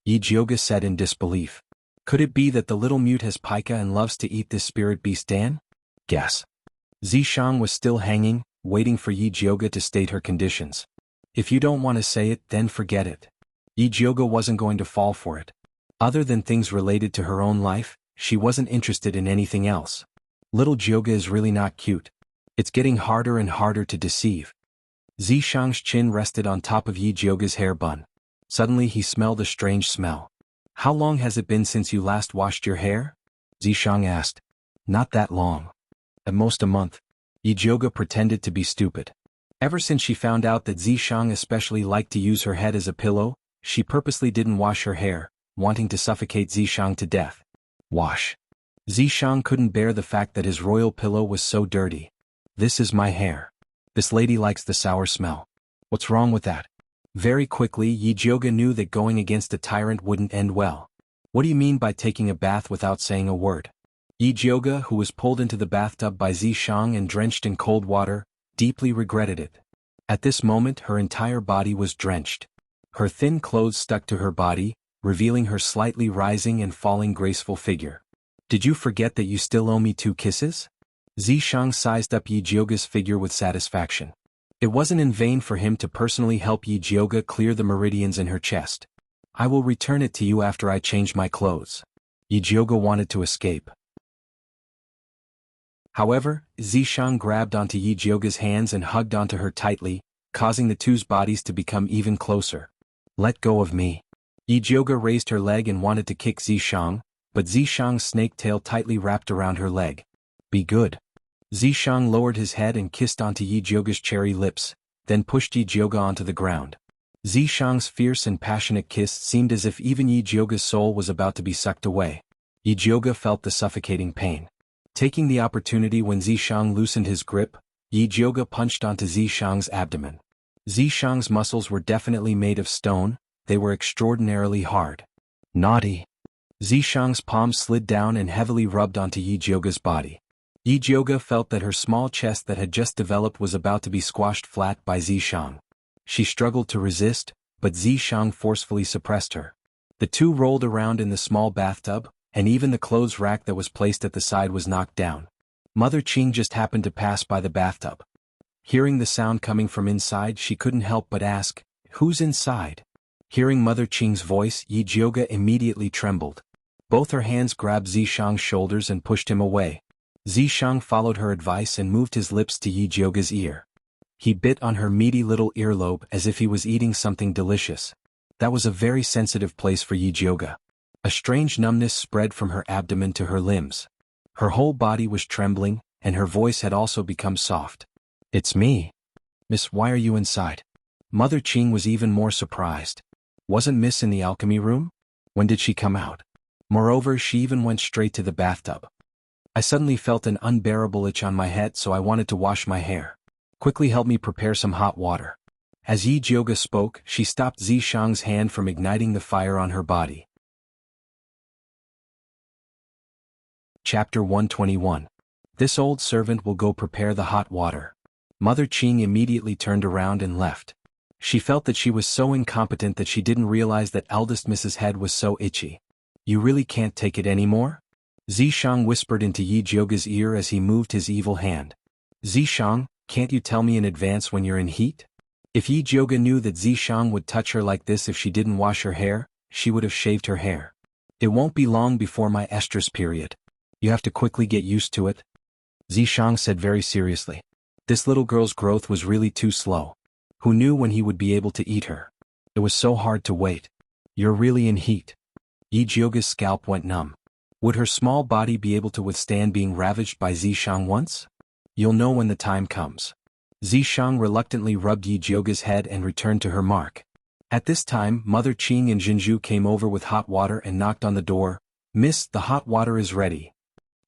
Yijioga said in disbelief. Could it be that the little mute has pica and loves to eat this spirit beast Dan? Guess. Zishang was still hanging, waiting for Yijioga to state her conditions. If you don't want to say it, then forget it. Yijioga wasn't going to fall for it. Other than things related to her own life, she wasn't interested in anything else. Little Jioga is really not cute. It's getting harder and harder to deceive. Zishang's chin rested on top of Yijioga's hair bun. Suddenly he smelled a strange smell. How long has it been since you last washed your hair? Zishang asked. Not that long. At most a month. Yijioga pretended to be stupid. Ever since she found out that Zishang especially liked to use her head as a pillow, she purposely didn't wash her hair, wanting to suffocate Zishang to death. Wash. Zishang couldn't bear the fact that his royal pillow was so dirty. This is my hair. This lady likes the sour smell. What's wrong with that? Very quickly Yijioga knew that going against a tyrant wouldn't end well. What do you mean by taking a bath without saying a word? Yijioga, who was pulled into the bathtub by Zishang and drenched in cold water, deeply regretted it. At this moment her entire body was drenched. Her thin clothes stuck to her body, revealing her slightly rising and falling graceful figure. Did you forget that you still owe me 2 kisses? Zishang sized up Yijioga's figure with satisfaction. It wasn't in vain for him to personally help Yijioga clear the meridians in her chest. I will return it to you after I change my clothes. Yijioga wanted to escape. However, Zishang grabbed onto Yijioga's hands and hugged onto her tightly, causing the two's bodies to become even closer. Let go of me. Yijioga raised her leg and wanted to kick Zishang, but Zishang's snake tail tightly wrapped around her leg. Be good. Zishang lowered his head and kissed onto Yijioga's cherry lips, then pushed Yijioga onto the ground. Zishang's fierce and passionate kiss seemed as if even Yijioga's soul was about to be sucked away. Yijioga felt the suffocating pain. Taking the opportunity when Zishang loosened his grip, Yijioga punched onto Zishang's abdomen. Zishang's muscles were definitely made of stone, they were extraordinarily hard. Naughty. Zishang's palms slid down and heavily rubbed onto Yijioga's body. Yijioga felt that her small chest that had just developed was about to be squashed flat by Zishang. She struggled to resist, but Zishang forcefully suppressed her. The two rolled around in the small bathtub, and even the clothes rack that was placed at the side was knocked down. Mother Qing just happened to pass by the bathtub. Hearing the sound coming from inside, she couldn't help but ask, "Who's inside?" Hearing Mother Qing's voice, Yijioga immediately trembled. Both her hands grabbed Zishang's shoulders and pushed him away. Zishang followed her advice and moved his lips to Yijioga's ear. He bit on her meaty little earlobe as if he was eating something delicious. That was a very sensitive place for Yijioga. A strange numbness spread from her abdomen to her limbs. Her whole body was trembling, and her voice had also become soft. "It's me. Miss, why are you inside?" Mother Qing was even more surprised. Wasn't Miss in the alchemy room? When did she come out? Moreover, she even went straight to the bathtub. I suddenly felt an unbearable itch on my head, so I wanted to wash my hair. Quickly help me prepare some hot water. As Yi Jioga spoke, she stopped Zishang's hand from igniting the fire on her body. Chapter 121. This old servant will go prepare the hot water. Mother Qing immediately turned around and left. She felt that she was so incompetent that she didn't realize that eldest Mrs. Head was so itchy. You really can't take it anymore? Zishang whispered into Yi Jioga's ear as he moved his evil hand. Zishang, can't you tell me in advance when you're in heat? If Yi Jioga knew that Zishang would touch her like this if she didn't wash her hair, she would have shaved her hair. It won't be long before my estrus period. You have to quickly get used to it. Zishang said very seriously. This little girl's growth was really too slow. Who knew when he would be able to eat her? It was so hard to wait. You're really in heat. Yi Jioga's scalp went numb. Would her small body be able to withstand being ravaged by Zishang once? You'll know when the time comes. Zishang reluctantly rubbed Yi Jioga's head and returned to her mark. At this time, Mother Qing and Jinju came over with hot water and knocked on the door. Miss, the hot water is ready.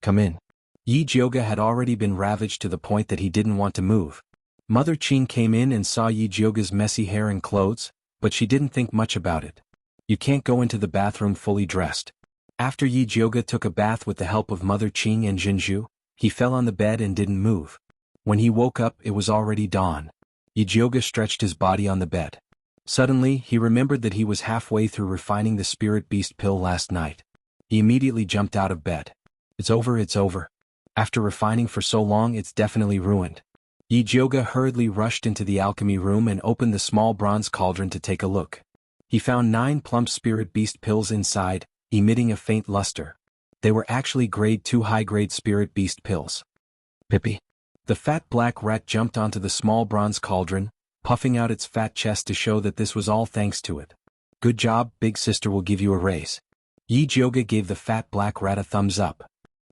Come in. Yi Jioga had already been ravaged to the point that he didn't want to move. Mother Qing came in and saw Yi Jioga's messy hair and clothes, but she didn't think much about it. You can't go into the bathroom fully dressed. After Yi Jioga took a bath with the help of Mother Qing and Jinju, he fell on the bed and didn't move. When he woke up, it was already dawn. Yi Jioga stretched his body on the bed. Suddenly, he remembered that he was halfway through refining the spirit beast pill last night. He immediately jumped out of bed. It's over, it's over. After refining for so long, it's definitely ruined. Yi Jioga hurriedly rushed into the alchemy room and opened the small bronze cauldron to take a look. He found 9 plump spirit beast pills inside, emitting a faint luster. They were actually grade 2 high-grade spirit beast pills. Pippi. The fat black rat jumped onto the small bronze cauldron, puffing out its fat chest to show that this was all thanks to it. Good job, big sister will give you a raise. Yi Jioga gave the fat black rat a thumbs up.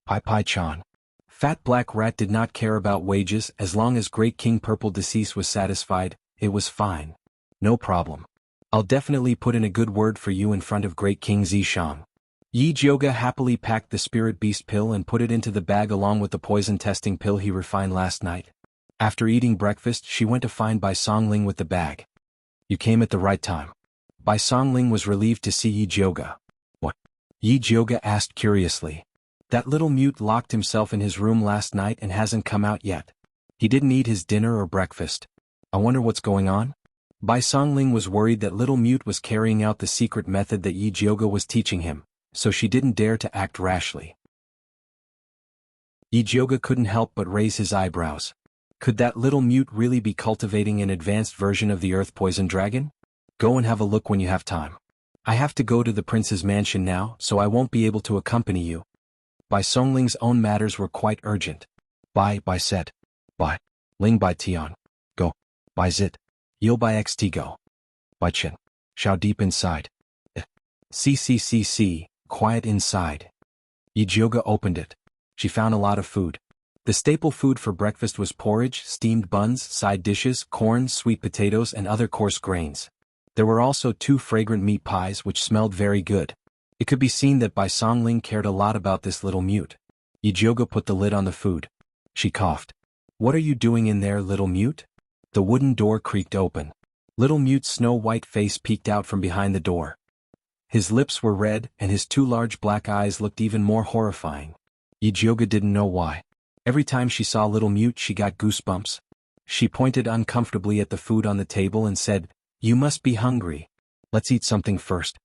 Pai-Pai-chan. Fat Black Rat did not care about wages as long as Great King Purple Deceased was satisfied, it was fine. No problem. I'll definitely put in a good word for you in front of Great King Zishang. Yi Jioga happily packed the Spirit Beast pill and put it into the bag along with the poison testing pill he refined last night. After eating breakfast, she went to find Bai Songling with the bag. You came at the right time. Bai Songling was relieved to see Yi Jioga. What? Yi Jioga asked curiously. That little mute locked himself in his room last night and hasn't come out yet. He didn't eat his dinner or breakfast. I wonder what's going on? Bai Songling was worried that little mute was carrying out the secret method that Yi Jioga was teaching him, so she didn't dare to act rashly. Yi Jioga couldn't help but raise his eyebrows. Could that little mute really be cultivating an advanced version of the earth poison dragon? Go and have a look when you have time. I have to go to the prince's mansion now, so I won't be able to accompany you. Bai Songling's own matters were quite urgent. Bai said. Bai. Ling Bai Tian. Go. Bai Zit. Yil Bai XT go. Bai Chen. Shao deep inside. CCCC, quiet inside. Yi Jioga opened it. She found a lot of food. The staple food for breakfast was porridge, steamed buns, side dishes, corn, sweet potatoes and other coarse grains. There were also 2 fragrant meat pies which smelled very good. It could be seen that Bai Songling cared a lot about this little mute. Yi Jioga put the lid on the food. She coughed. What are you doing in there, little mute? The wooden door creaked open. Little mute's snow-white face peeked out from behind the door. His lips were red and his 2 large black eyes looked even more horrifying. Yi Jioga didn't know why. Every time she saw little mute she got goosebumps. She pointed uncomfortably at the food on the table and said, You must be hungry. Let's eat something first.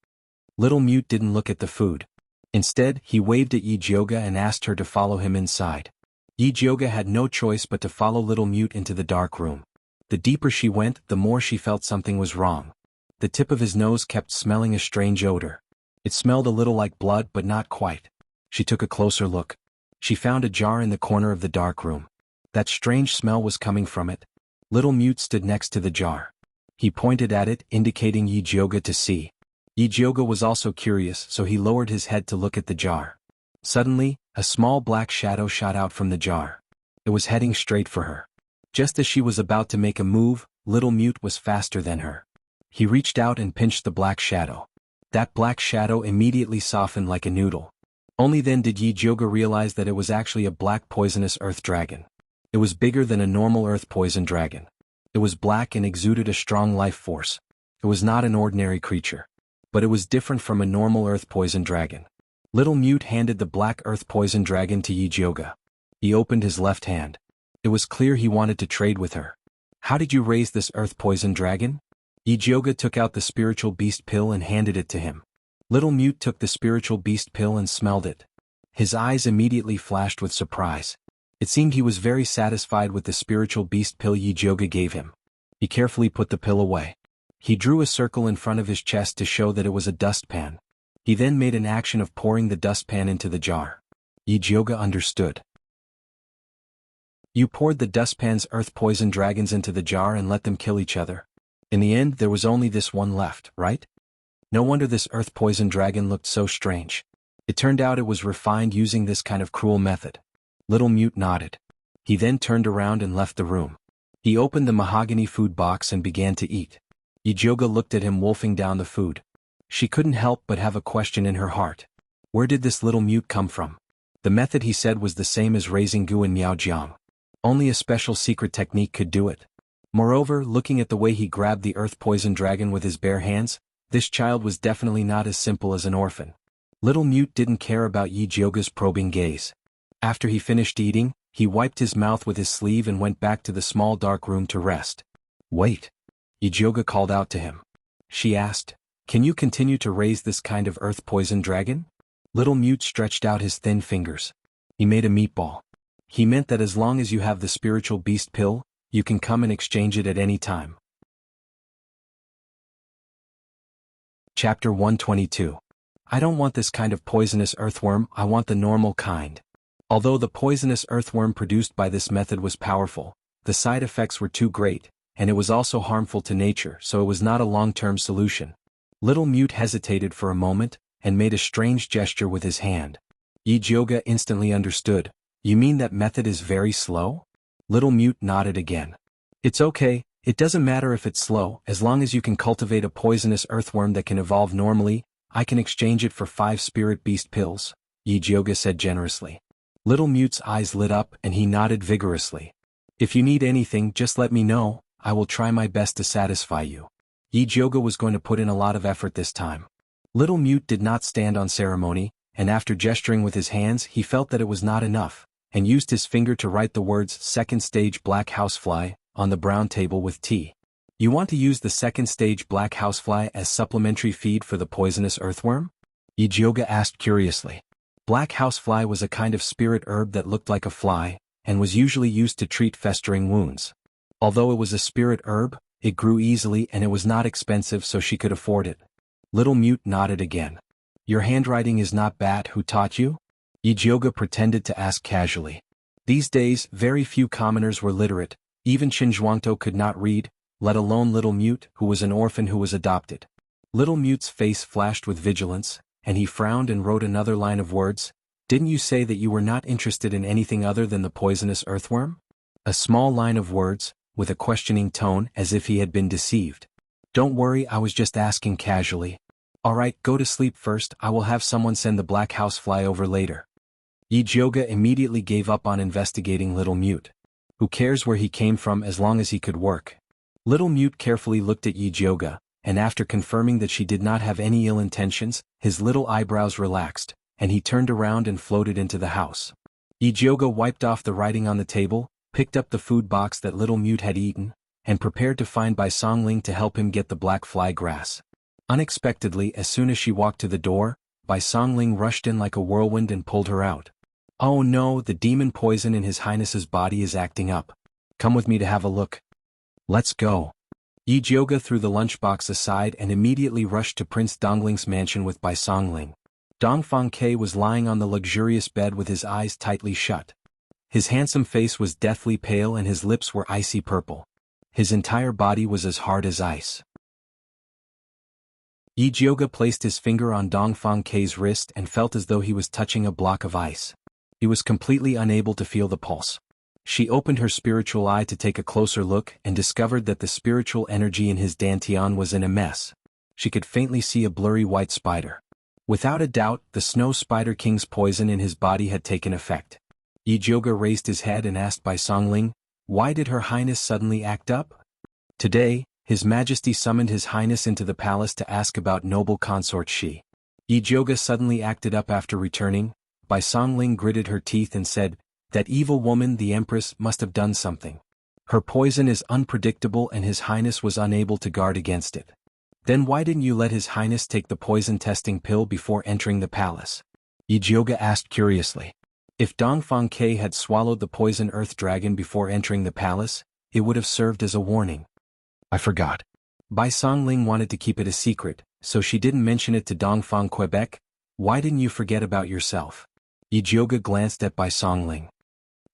Little mute didn't look at the food. Instead, he waved at Yi Jioga and asked her to follow him inside. Yi Jioga had no choice but to follow little mute into the dark room. The deeper she went, the more she felt something was wrong. The tip of his nose kept smelling a strange odor. It smelled a little like blood but not quite. She took a closer look. She found a jar in the corner of the dark room. That strange smell was coming from it. Little mute stood next to the jar. He pointed at it, indicating Yi Jioga to see. Yi Jioga was also curious, so he lowered his head to look at the jar. Suddenly, a small black shadow shot out from the jar. It was heading straight for her. Just as she was about to make a move, little mute was faster than her. He reached out and pinched the black shadow. That black shadow immediately softened like a noodle. Only then did Yi Jioga realize that it was actually a black poisonous earth dragon. It was bigger than a normal earth poison dragon. It was black and exuded a strong life force. It was not an ordinary creature. But it was different from a normal earth poison dragon. Little Mute handed the black earth poison dragon to Yi Jioga. He opened his left hand. It was clear he wanted to trade with her. How did you raise this earth poison dragon? Yi Jioga took out the spiritual beast pill and handed it to him. Little Mute took the spiritual beast pill and smelled it. His eyes immediately flashed with surprise. It seemed he was very satisfied with the spiritual beast pill Yi Jioga gave him. He carefully put the pill away. He drew a circle in front of his chest to show that it was a dustpan. He then made an action of pouring the dustpan into the jar. Yi Jioga understood. You poured the dustpan's earth poison dragons into the jar and let them kill each other. In the end, there was only this one left, right? No wonder this earth poison dragon looked so strange. It turned out it was refined using this kind of cruel method. Little Mute nodded. He then turned around and left the room. He opened the mahogany food box and began to eat. Yi Jioga looked at him wolfing down the food. She couldn't help but have a question in her heart. Where did this Little Mute come from? The method he said was the same as raising Gu and Miaojiang. Only a special secret technique could do it. Moreover, looking at the way he grabbed the earth poison dragon with his bare hands, this child was definitely not as simple as an orphan. Little Mute didn't care about Yi Jioga's probing gaze. After he finished eating, he wiped his mouth with his sleeve and went back to the small dark room to rest. Wait. Yi Jioga called out to him. She asked, can you continue to raise this kind of earth poison dragon? Little Mute stretched out his thin fingers. He made a meatball. He meant that as long as you have the spiritual beast pill, you can come and exchange it at any time. Chapter 122. I don't want this kind of poisonous earthworm, I want the normal kind. Although the poisonous earthworm produced by this method was powerful, the side effects were too great, and it was also harmful to nature, so it was not a long-term solution. Little Mute hesitated for a moment, and made a strange gesture with his hand. Yi Jioga instantly understood. You mean that method is very slow? Little Mute nodded again. It's okay, it doesn't matter if it's slow, as long as you can cultivate a poisonous earthworm that can evolve normally, I can exchange it for 5 spirit beast pills, Yi Jioga said generously. Little Mute's eyes lit up and he nodded vigorously. If you need anything, just let me know, I will try my best to satisfy you. Yi Jioga was going to put in a lot of effort this time. Little Mute did not stand on ceremony, and after gesturing with his hands he felt that it was not enough, and used his finger to write the words second stage black housefly on the brown table with tea. You want to use the second stage black housefly as supplementary feed for the poisonous earthworm? Yi Jioga asked curiously. Black housefly was a kind of spirit herb that looked like a fly, and was usually used to treat festering wounds. Although it was a spirit herb, it grew easily and it was not expensive, so she could afford it. Little Mute nodded again. Your handwriting is not bad, who taught you? Yi Jioga pretended to ask casually. These days, very few commoners were literate, even Qin Zhuangtou could not read, let alone Little Mute, who was an orphan who was adopted. Little Mute's face flashed with vigilance, and he frowned and wrote another line of words. Didn't you say that you were not interested in anything other than the poisonous earthworm? A small line of words, with a questioning tone as if he had been deceived. Don't worry, I was just asking casually. Alright, go to sleep first, I will have someone send the black housefly over later. Yi Jioga immediately gave up on investigating Little Mute. Who cares where he came from as long as he could work? Little Mute carefully looked at Yi Jioga, and after confirming that she did not have any ill intentions, his little eyebrows relaxed, and he turned around and floated into the house. Yi Jioga wiped off the writing on the table, picked up the food box that Little Mute had eaten, and prepared to find Bai Songling to help him get the black fly grass. Unexpectedly, as soon as she walked to the door, Bai Songling rushed in like a whirlwind and pulled her out. Oh no, the demon poison in His Highness's body is acting up. Come with me to have a look. Let's go. Yi Jioga threw the lunchbox aside and immediately rushed to Prince Dongling's mansion with Bai Songling. Dongfang Ke was lying on the luxurious bed with his eyes tightly shut. His handsome face was deathly pale and his lips were icy purple. His entire body was as hard as ice. Yi Jioga placed his finger on Dongfang Ke's wrist and felt as though he was touching a block of ice. He was completely unable to feel the pulse. She opened her spiritual eye to take a closer look and discovered that the spiritual energy in his dantian was in a mess. she could faintly see a blurry white spider. Without a doubt, the Snow Spider King's poison in his body had taken effect. Yi Jioge raised his head and asked Bai Songling, "Why did Her Highness suddenly act up?" "Today, His Majesty summoned His Highness into the palace to ask about noble consort Shi. Yi Jioge suddenly acted up after returning." Bai Songling gritted her teeth and said, "That evil woman, the Empress, must have done something. Her poison is unpredictable and His Highness was unable to guard against it." "Then why didn't you let His Highness take the poison testing pill before entering the palace?" Yi Jioge asked curiously. If Dongfang Ke had swallowed the poison earth dragon before entering the palace, it would have served as a warning. "I forgot." Bai Songling wanted to keep it a secret, so she didn't mention it to Dongfang Quebec. "Why didn't you forget about yourself?" Yi Jioge glanced at Bai Songling.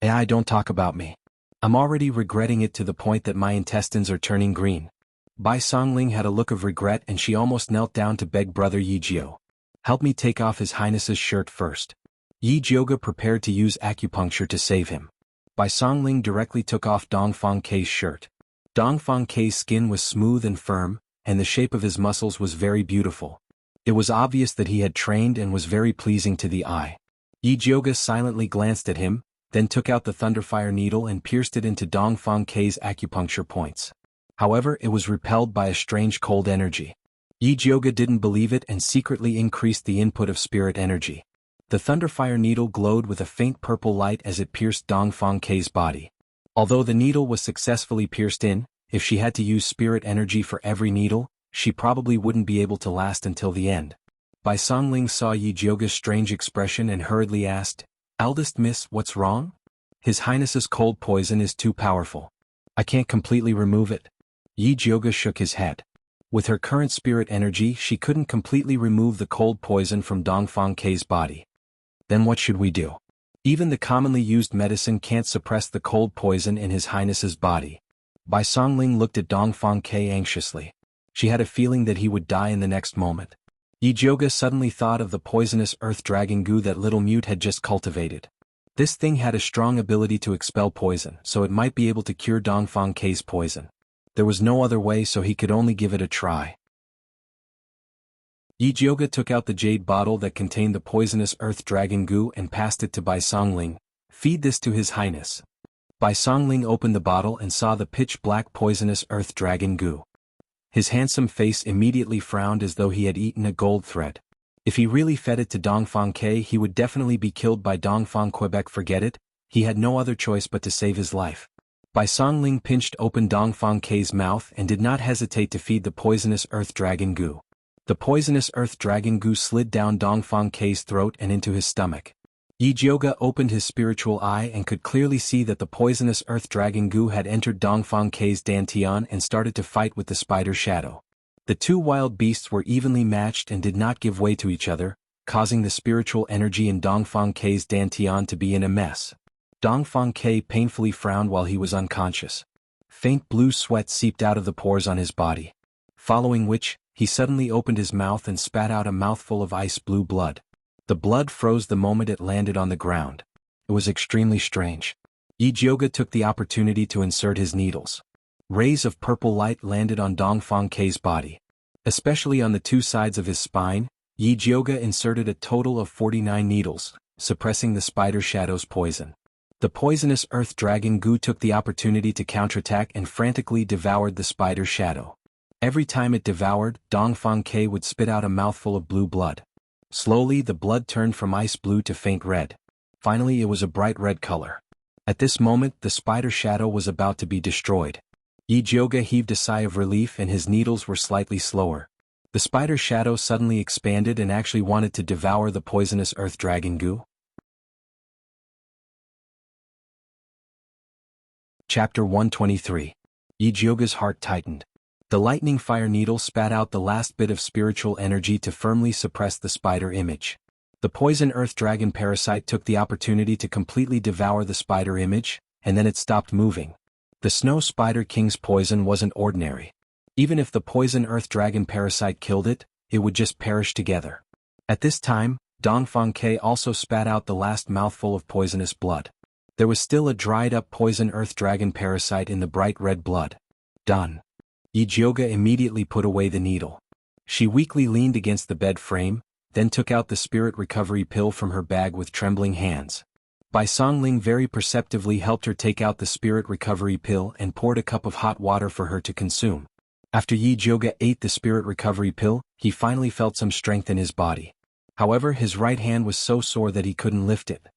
"I don't talk about me. I'm already regretting it to the point that my intestines are turning green." Bai Songling had a look of regret and she almost knelt down to beg brother Yi Jio. "Help me take off His Highness's shirt first." Yi Jioge prepared to use acupuncture to save him. Bai Songling directly took off Dongfang Ke's shirt. Dongfang Ke's skin was smooth and firm, and the shape of his muscles was very beautiful. It was obvious that he had trained and was very pleasing to the eye. Yi Jioge silently glanced at him, then took out the Thunderfire needle and pierced it into Dongfang Ke's acupuncture points. However, it was repelled by a strange cold energy. Yi Jioge didn't believe it and secretly increased the input of spirit energy. The Thunderfire needle glowed with a faint purple light as it pierced Dongfang Ke's body. Although the needle was successfully pierced in, if she had to use spirit energy for every needle, she probably wouldn't be able to last until the end. Bai Songling saw Yi Jioge's strange expression and hurriedly asked, "Eldest miss, what's wrong?" "His Highness's cold poison is too powerful. I can't completely remove it." Yi Jioge shook his head. With her current spirit energy, she couldn't completely remove the cold poison from Dongfang Ke's body. "Then what should we do? Even the commonly used medicine can't suppress the cold poison in His Highness's body." Bai Songling looked at Dongfang Ke anxiously. She had a feeling that he would die in the next moment. Yi Jioge suddenly thought of the poisonous earth dragon goo that little Mute had just cultivated. This thing had a strong ability to expel poison, so it might be able to cure Dongfang Ke's poison. There was no other way, so he could only give it a try. Yi Jioge took out the jade bottle that contained the poisonous earth dragon goo and passed it to Bai Songling. "Feed this to His Highness." Bai Songling opened the bottle and saw the pitch-black poisonous earth dragon goo. His handsome face immediately frowned as though he had eaten a gold thread. If he really fed it to Dongfang Ke, he would definitely be killed by Dongfang Quebec. Forget it, he had no other choice but to save his life. Bai Songling pinched open Dongfang Ke's mouth and did not hesitate to feed the poisonous earth dragon goo. The poisonous earth dragon goo slid down Dongfang Ke's throat and into his stomach. Yi Jioge opened his spiritual eye and could clearly see that the poisonous earth dragon goo had entered Dongfang Ke's dantian and started to fight with the spider shadow. The two wild beasts were evenly matched and did not give way to each other, causing the spiritual energy in Dongfang Ke's dantian to be in a mess. Dongfang Ke painfully frowned while he was unconscious. Faint blue sweat seeped out of the pores on his body. Following which, he suddenly opened his mouth and spat out a mouthful of ice blue blood. The blood froze the moment it landed on the ground. It was extremely strange. Yi Jioge took the opportunity to insert his needles. Rays of purple light landed on Dongfang Ke's body. Especially on the two sides of his spine, Yi Jioge inserted a total of 49 needles, suppressing the spider shadow's poison. The poisonous earth dragon goo took the opportunity to counterattack and frantically devoured the spider shadow. Every time it devoured, Dongfang Ke would spit out a mouthful of blue blood. Slowly the blood turned from ice blue to faint red. Finally it was a bright red color. At this moment the spider shadow was about to be destroyed. Yi Jioge heaved a sigh of relief and his needles were slightly slower. The spider shadow suddenly expanded and actually wanted to devour the poisonous earth dragon goo. Chapter 123. Yi Jioge's heart tightened. The lightning fire needle spat out the last bit of spiritual energy to firmly suppress the spider image. The poison earth dragon parasite took the opportunity to completely devour the spider image, and then it stopped moving. The Snow Spider King's poison wasn't ordinary. Even if the poison earth dragon parasite killed it, it would just perish together. At this time, Dongfang Ke also spat out the last mouthful of poisonous blood. There was still a dried-up poison earth dragon parasite in the bright red blood. Done. Yi Jioge immediately put away the needle. She weakly leaned against the bed frame, then took out the spirit recovery pill from her bag with trembling hands. Bai Songling very perceptively helped her take out the spirit recovery pill and poured a cup of hot water for her to consume. After Yi Jioga ate the spirit recovery pill, he finally felt some strength in his body. However, his right hand was so sore that he couldn't lift it.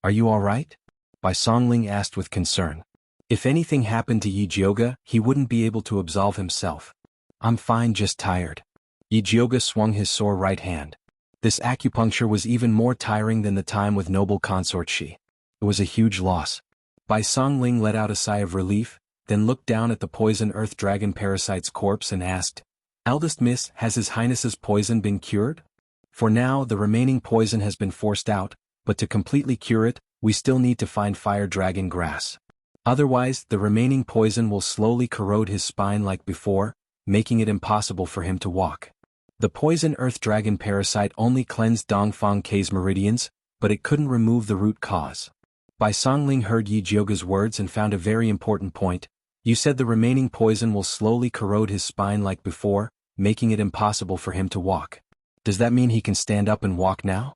"Are you alright?" Bai Songling asked with concern. If anything happened to Yi Jioga, he wouldn't be able to absolve himself. "I'm fine, just tired." Yi Jioga swung his sore right hand. This acupuncture was even more tiring than the time with noble consort Shi. It was a huge loss. Bai Songling let out a sigh of relief, then looked down at the poison earth dragon parasite's corpse and asked, "Eldest Miss, has His Highness's poison been cured?" "For now, the remaining poison has been forced out, but to completely cure it, we still need to find fire dragon grass. Otherwise, the remaining poison will slowly corrode his spine like before, making it impossible for him to walk." The poison earth dragon parasite only cleansed Dongfang K's meridians, but it couldn't remove the root cause. Bai Songling heard Yi Jioga's words and found a very important point. "You said the remaining poison will slowly corrode his spine like before, making it impossible for him to walk. Does that mean he can stand up and walk now?"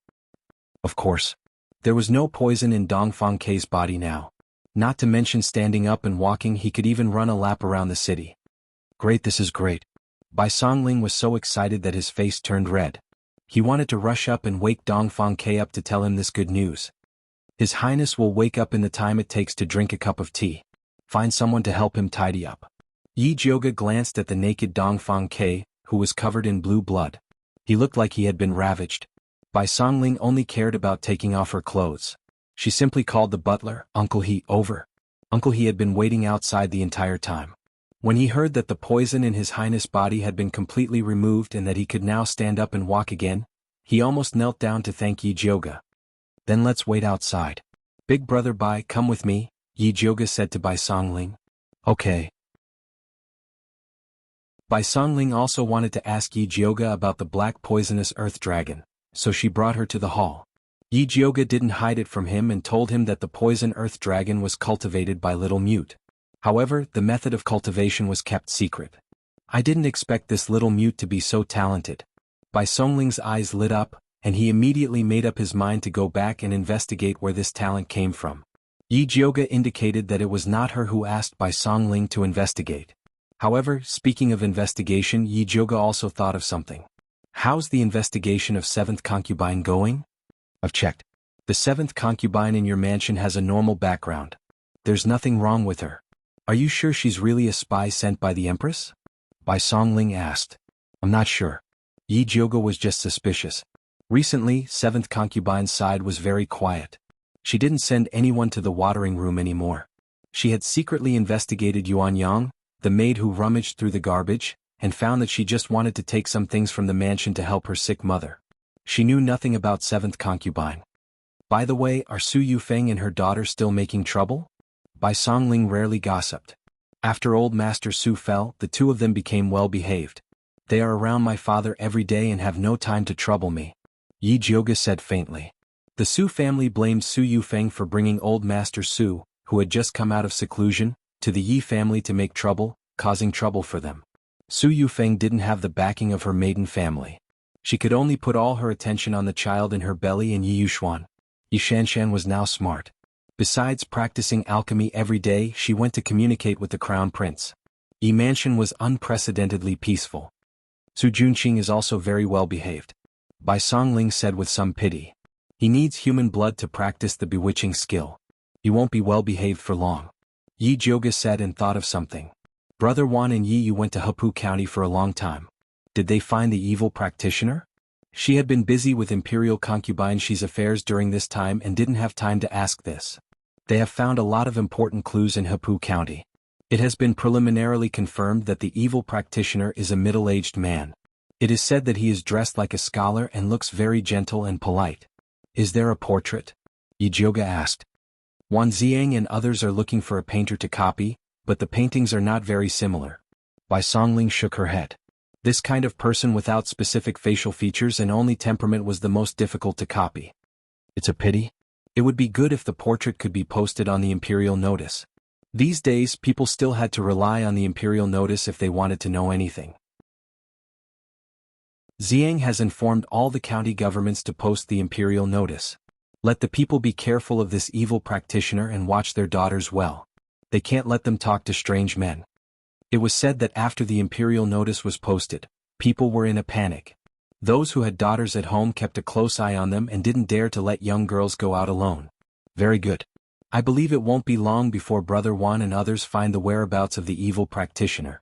Of course. There was no poison in Dongfang K's body now. Not to mention standing up and walking, he could even run a lap around the city. "Great, this is great." Bai Songling was so excited that his face turned red. He wanted to rush up and wake Dongfang K up to tell him this good news. His Highness will wake up in the time it takes to drink a cup of tea. Find someone to help him tidy up. Yi Jioga glanced at the naked Dongfang K, who was covered in blue blood. He looked like he had been ravaged. Bai Songling only cared about taking off her clothes. She simply called the butler, "Uncle He, over." Uncle He had been waiting outside the entire time. When he heard that the poison in His Highness' body had been completely removed and that he could now stand up and walk again, he almost knelt down to thank Yi Jioga. "Then let's wait outside. Big brother Bai, come with me," Yi Jioga said to Bai Songling. "Okay." Bai Songling also wanted to ask Yi Jioga about the black poisonous earth dragon, so she brought her to the hall. Yi Jioga didn't hide it from him and told him that the poison earth dragon was cultivated by Little Mute. However, the method of cultivation was kept secret. "I didn't expect this Little Mute to be so talented." Bai Songling's eyes lit up, and he immediately made up his mind to go back and investigate where this talent came from. Yi Jioga indicated that it was not her who asked Bai Songling to investigate. However, speaking of investigation, Yi Jioga also thought of something. "How's the investigation of 7th concubine going?" "I've checked. The 7th concubine in your mansion has a normal background. There's nothing wrong with her." "Are you sure she's really a spy sent by the Empress?" Bai Songling asked. "I'm not sure." Yi Jioga was just suspicious. Recently, 7th concubine's side was very quiet. She didn't send anyone to the watering room anymore. She had secretly investigated Yuan Yang, the maid who rummaged through the garbage, and found that she just wanted to take some things from the mansion to help her sick mother. She knew nothing about 7th concubine. "By the way, are Su Yufeng and her daughter still making trouble?" Bai Songling rarely gossiped. After old Master Su fell, the two of them became well behaved. "They are around my father every day and have no time to trouble me," Yi Jioga said faintly. The Su family blamed Su Yufeng for bringing old Master Su, who had just come out of seclusion, to the Yi family to make trouble, causing trouble for them. Su Yufeng didn't have the backing of her maiden family. She could only put all her attention on the child in her belly, and Yi Yushuan. Yi Shanshan was now smart. Besides practicing alchemy every day, she went to communicate with the crown prince. Yi Mansion was unprecedentedly peaceful. Su Junqing is also very well behaved. Bai Songling said with some pity. "He needs human blood to practice the bewitching skill. He won't be well behaved for long." Yi Jioga said and thought of something. "Brother Wan and Yi Yu went to Hepu County for a long time. Did they find the evil practitioner?" She had been busy with Imperial concubine Shi's affairs during this time and didn't have time to ask this. "They have found a lot of important clues in Hepu County. It has been preliminarily confirmed that the evil practitioner is a middle-aged man. It is said that he is dressed like a scholar and looks very gentle and polite." "Is there a portrait?" Yi Jioga asked. "Wan Ziang and others are looking for a painter to copy, but the paintings are not very similar." Bai Songling shook her head. This kind of person without specific facial features and only temperament was the most difficult to copy. "It's a pity. It would be good if the portrait could be posted on the Imperial Notice." These days, people still had to rely on the Imperial Notice if they wanted to know anything. Xiang has informed all the county governments to post the imperial notice. Let the people be careful of this evil practitioner and watch their daughters well. They can't let them talk to strange men. It was said that after the imperial notice was posted, people were in a panic. Those who had daughters at home kept a close eye on them and didn't dare to let young girls go out alone. Very good. I believe it won't be long before Brother Wan and others find the whereabouts of the evil practitioner.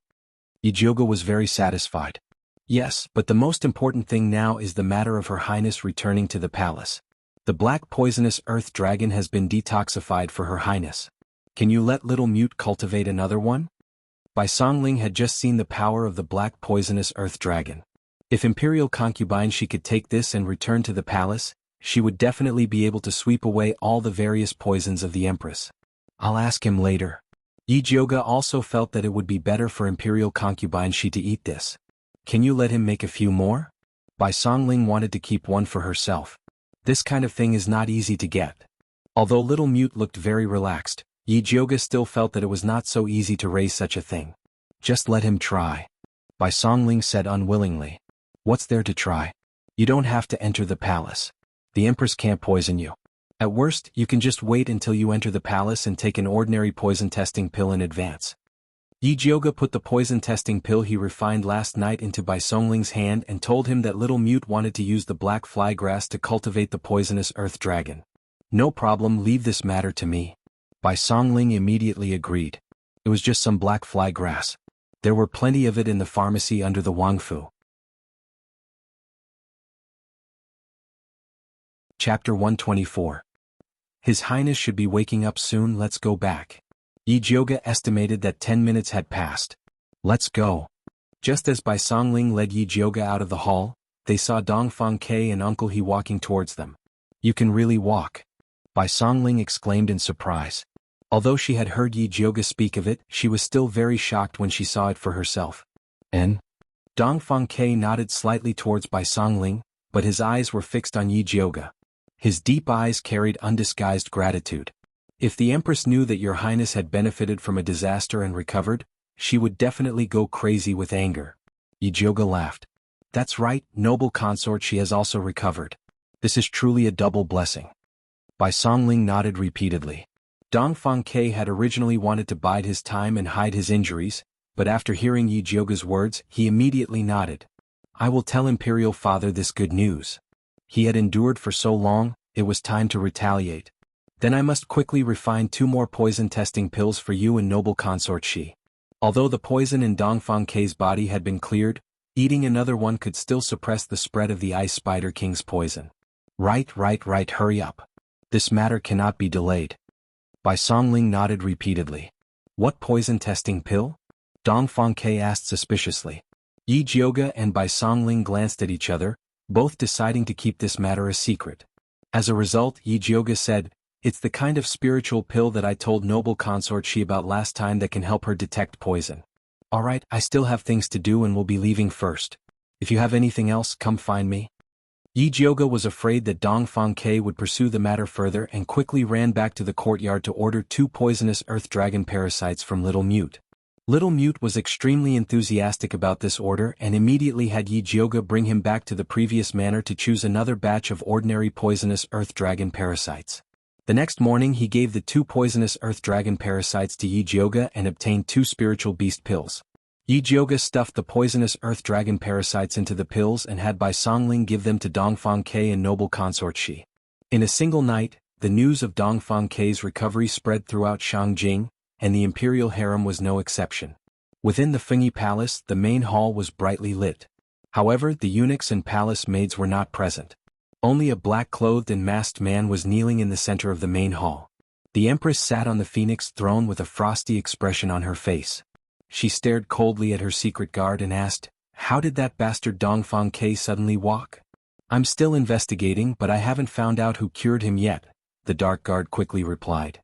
Yijioga was very satisfied. Yes, but the most important thing now is the matter of Her Highness returning to the palace. The black poisonous earth dragon has been detoxified for Her Highness. Can you let little Mute cultivate another one? Bai Songling had just seen the power of the black poisonous earth dragon. If imperial concubine she could take this and return to the palace, she would definitely be able to sweep away all the various poisons of the empress. I'll ask him later. Yijioga also felt that it would be better for imperial concubine she to eat this. Can you let him make a few more? Bai Songling wanted to keep one for herself. This kind of thing is not easy to get. Although little Mute looked very relaxed, Yijioga still felt that it was not so easy to raise such a thing. Just let him try. Bai Songling said unwillingly. What's there to try? You don't have to enter the palace. The empress can't poison you. At worst, you can just wait until you enter the palace and take an ordinary poison testing pill in advance. Yijioga put the poison testing pill he refined last night into Bai Songling's hand and told him that little Mute wanted to use the black fly grass to cultivate the poisonous earth dragon. No problem, leave this matter to me. Bai Songling immediately agreed. It was just some black fly grass. There were plenty of it in the pharmacy under the Wangfu. Chapter 124. His Highness should be waking up soon, let's go back. Yijioga estimated that 10 minutes had passed. Let's go. Just as Bai Songling led Yijioga out of the hall, they saw Dongfang Ke and Uncle He walking towards them. You can really walk. Bai Songling exclaimed in surprise. Although she had heard Yijioga speak of it, she was still very shocked when she saw it for herself. And? Dongfang Ke nodded slightly towards Bai Songling, but his eyes were fixed on Yijioga. His deep eyes carried undisguised gratitude. If the Empress knew that your Highness had benefited from a disaster and recovered, she would definitely go crazy with anger. Yijioga laughed. That's right, noble consort, she has also recovered. This is truly a double blessing. Bai Songling nodded repeatedly. Dongfang Ke had originally wanted to bide his time and hide his injuries, but after hearing Yijioga's words, he immediately nodded. I will tell Imperial Father this good news. He had endured for so long, it was time to retaliate. Then I must quickly refine 2 more poison testing pills for you and noble consort Shi. Although the poison in Dongfang Ke's body had been cleared, eating another one could still suppress the spread of the Ice Spider King's poison. Right, hurry up. This matter cannot be delayed. Bai Songling nodded repeatedly. What poison testing pill? Dongfang Ke asked suspiciously. Yijioga and Bai Songling glanced at each other, both deciding to keep this matter a secret. As a result, Yijioga said, It's the kind of spiritual pill that I told noble consort Shi about last time that can help her detect poison. Alright, I still have things to do and will be leaving first. If you have anything else, come find me. Yijioga was afraid that Dongfang Ke would pursue the matter further and quickly ran back to the courtyard to order 2 poisonous earth dragon parasites from Little Mute. Little Mute was extremely enthusiastic about this order and immediately had Yijioga bring him back to the previous manor to choose another batch of ordinary poisonous earth dragon parasites. The next morning he gave the 2 poisonous earth dragon parasites to Yijioga and obtained 2 spiritual beast pills. Yijioga stuffed the poisonous earth dragon parasites into the pills and had Bai Songling give them to Dongfang Ke and noble consort Shi. In a single night, the news of Dongfang Ke's recovery spread throughout Shangjing, and the imperial harem was no exception. Within the Fengyi Palace, the main hall was brightly lit. However, the eunuchs and palace maids were not present. Only a black-clothed and masked man was kneeling in the center of the main hall. The Empress sat on the phoenix throne with a frosty expression on her face. She stared coldly at her secret guard and asked, How did that bastard Dongfang Ke suddenly walk? I'm still investigating, but I haven't found out who cured him yet, the dark guard quickly replied.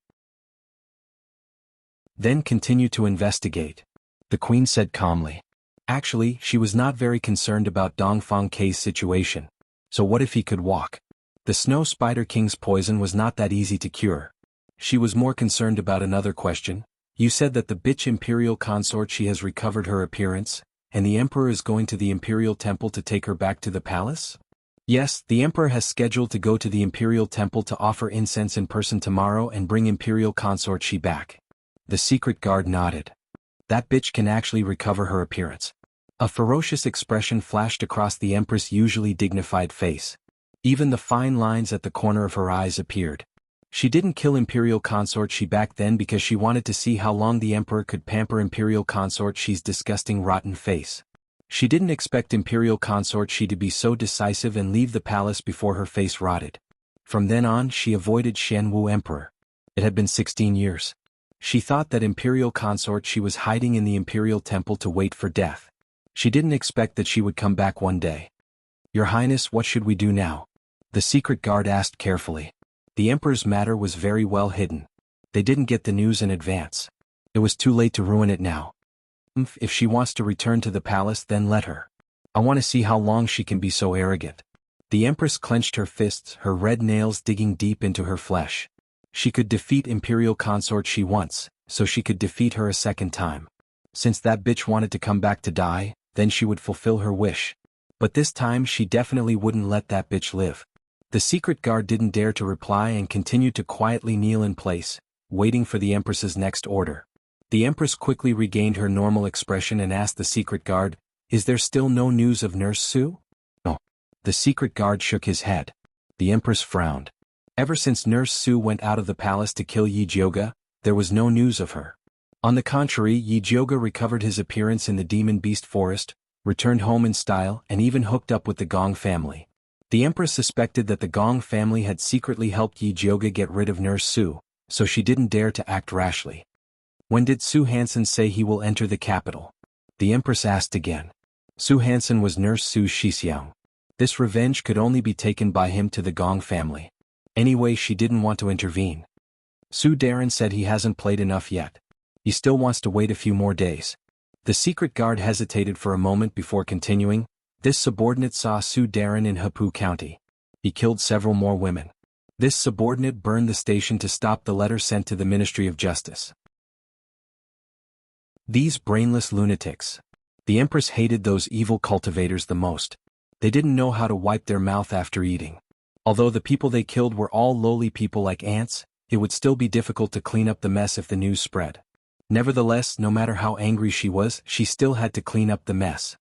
Then continue to investigate, the queen said calmly. Actually, she was not very concerned about Dongfang Ke's situation. So what if he could walk? The Snow Spider King's poison was not that easy to cure. She was more concerned about another question. You said that the bitch imperial consort She has recovered her appearance, and the emperor is going to the imperial temple to take her back to the palace? Yes, the emperor has scheduled to go to the imperial temple to offer incense in person tomorrow and bring imperial consort Shi back. The secret guard nodded. That bitch can actually recover her appearance. A ferocious expression flashed across the empress' usually dignified face. Even the fine lines at the corner of her eyes appeared. She didn't kill imperial consort Shi back then because she wanted to see how long the emperor could pamper imperial consort Shi's disgusting rotten face. She didn't expect imperial consort Shi to be so decisive and leave the palace before her face rotted. From then on she avoided Xianwu emperor. It had been 16 years. She thought that imperial consort Shi was hiding in the imperial temple to wait for death. She didn't expect that she would come back one day. Your Highness, what should we do now? The secret guard asked carefully. The emperor's matter was very well hidden. They didn't get the news in advance. It was too late to ruin it now. If she wants to return to the palace, then let her. I want to see how long she can be so arrogant. The empress clenched her fists, her red nails digging deep into her flesh. She could defeat imperial consort Shi once, so she could defeat her a second time. Since that bitch wanted to come back to die, then she would fulfill her wish. But this time she definitely wouldn't let that bitch live. The secret guard didn't dare to reply and continued to quietly kneel in place, waiting for the empress's next order. The empress quickly regained her normal expression and asked the secret guard, "Is there still no news of Nurse Su?" "No." The secret guard shook his head. The empress frowned. Ever since Nurse Su went out of the palace to kill Yi Jioge, there was no news of her. On the contrary, Yi Jioge recovered his appearance in the demon beast forest, returned home in style, and even hooked up with the Gong family. The empress suspected that the Gong family had secretly helped Yi Jioge get rid of Nurse Su, so she didn't dare to act rashly. When did Su Hansen say he will enter the capital? The empress asked again. Su Hansen was Nurse Su's Shixiang. This revenge could only be taken by him to the Gong family. Anyway, she didn't want to intervene. Su Darren said he hasn't played enough yet. He still wants to wait a few more days. The secret guard hesitated for a moment before continuing. This subordinate saw Su Darren in Hepu County. He killed several more women. This subordinate burned the station to stop the letter sent to the Ministry of Justice. These brainless lunatics. The empress hated those evil cultivators the most. They didn't know how to wipe their mouth after eating. Although the people they killed were all lowly people like ants, it would still be difficult to clean up the mess if the news spread. Nevertheless, no matter how angry she was, she still had to clean up the mess.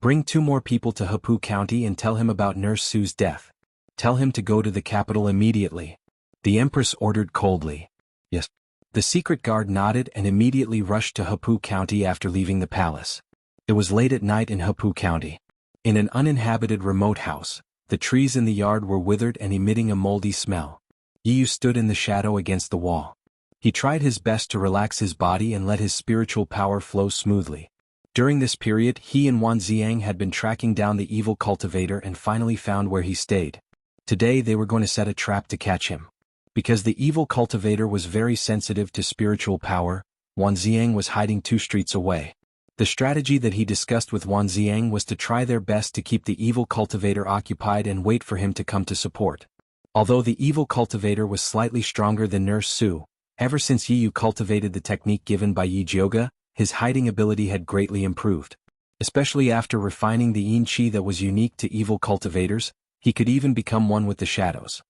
Bring 2 more people to Hepu County and tell him about Nurse Su's death. Tell him to go to the capital immediately. The empress ordered coldly. Yes. The secret guard nodded and immediately rushed to Hepu County after leaving the palace. It was late at night in Hepu County. In an uninhabited remote house, the trees in the yard were withered and emitting a moldy smell. Yiyu stood in the shadow against the wall. He tried his best to relax his body and let his spiritual power flow smoothly. During this period, he and Wan Ziang had been tracking down the evil cultivator and finally found where he stayed. Today they were going to set a trap to catch him. Because the evil cultivator was very sensitive to spiritual power, Wan Ziang was hiding 2 streets away. The strategy that he discussed with Wan Ziang was to try their best to keep the evil cultivator occupied and wait for him to come to support. Although the evil cultivator was slightly stronger than Nurse Su, ever since Yiyu cultivated the technique given by Yi Jioge, his hiding ability had greatly improved. Especially after refining the yin qi that was unique to evil cultivators, he could even become one with the shadows.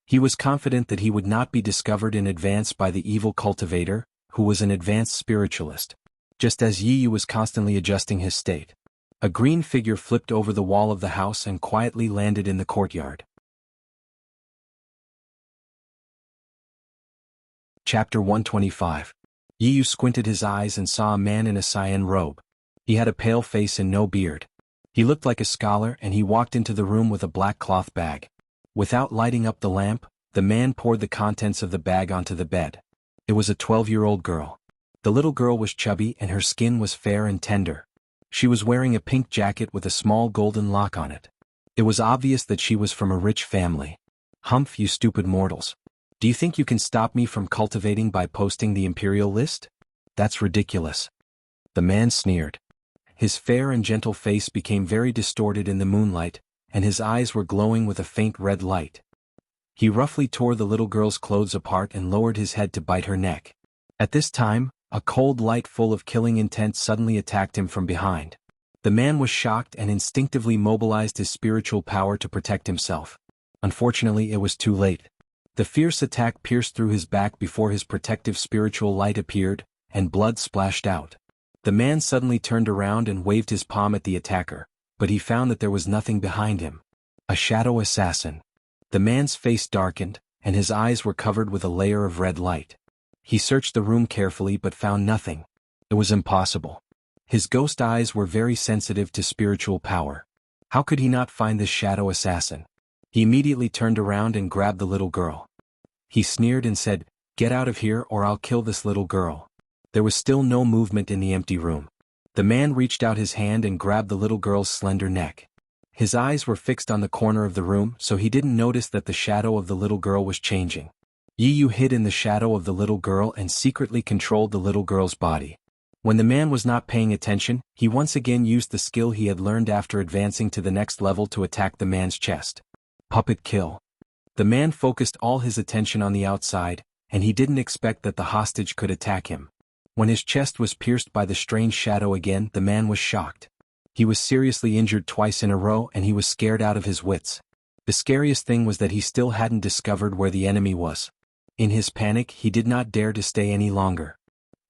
He was confident that he would not be discovered in advance by the evil cultivator, who was an advanced spiritualist. Just as Yiyu was constantly adjusting his state. A green figure flipped over the wall of the house and quietly landed in the courtyard. Chapter 125. Yiyu squinted his eyes and saw a man in a cyan robe. He had a pale face and no beard. He looked like a scholar and he walked into the room with a black cloth bag. Without lighting up the lamp, the man poured the contents of the bag onto the bed. It was a 12-year-old girl. The little girl was chubby and her skin was fair and tender. She was wearing a pink jacket with a small golden lock on it. It was obvious that she was from a rich family. Humph, you stupid mortals. Do you think you can stop me from cultivating by posting the imperial list? That's ridiculous. The man sneered. His fair and gentle face became very distorted in the moonlight, and his eyes were glowing with a faint red light. He roughly tore the little girl's clothes apart and lowered his head to bite her neck. At this time, a cold light full of killing intent suddenly attacked him from behind. The man was shocked and instinctively mobilized his spiritual power to protect himself. Unfortunately, it was too late. The fierce attack pierced through his back before his protective spiritual light appeared, and blood splashed out. The man suddenly turned around and waved his palm at the attacker, but he found that there was nothing behind him. A shadow assassin. The man's face darkened, and his eyes were covered with a layer of red light. He searched the room carefully but found nothing. It was impossible. His ghost eyes were very sensitive to spiritual power. How could he not find this shadow assassin? He immediately turned around and grabbed the little girl. He sneered and said, "Get out of here or I'll kill this little girl." There was still no movement in the empty room. The man reached out his hand and grabbed the little girl's slender neck. His eyes were fixed on the corner of the room, so he didn't notice that the shadow of the little girl was changing. Yi Yu hid in the shadow of the little girl and secretly controlled the little girl's body. When the man was not paying attention, he once again used the skill he had learned after advancing to the next level to attack the man's chest. Puppet kill. The man focused all his attention on the outside, and he didn't expect that the hostage could attack him. When his chest was pierced by the strange shadow again, the man was shocked. He was seriously injured twice in a row and he was scared out of his wits. The scariest thing was that he still hadn't discovered where the enemy was. In his panic, he did not dare to stay any longer.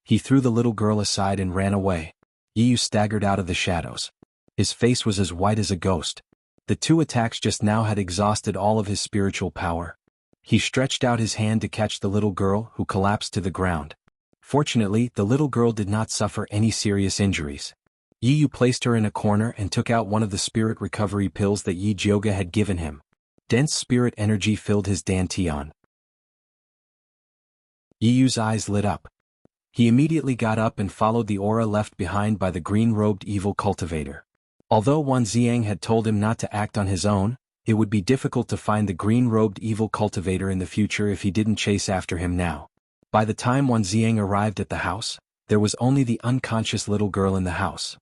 He threw the little girl aside and ran away. Yi Yu staggered out of the shadows. His face was as white as a ghost. The two attacks just now had exhausted all of his spiritual power. He stretched out his hand to catch the little girl, who collapsed to the ground. Fortunately, the little girl did not suffer any serious injuries. Yi Yu placed her in a corner and took out one of the spirit recovery pills that Yi Jioga had given him. Dense spirit energy filled his dantian. Yi Yu's eyes lit up. He immediately got up and followed the aura left behind by the green-robed evil cultivator. Although Wan Ziang had told him not to act on his own, it would be difficult to find the green-robed evil cultivator in the future if he didn't chase after him now. By the time Wan Ziang arrived at the house, there was only the unconscious little girl in the house.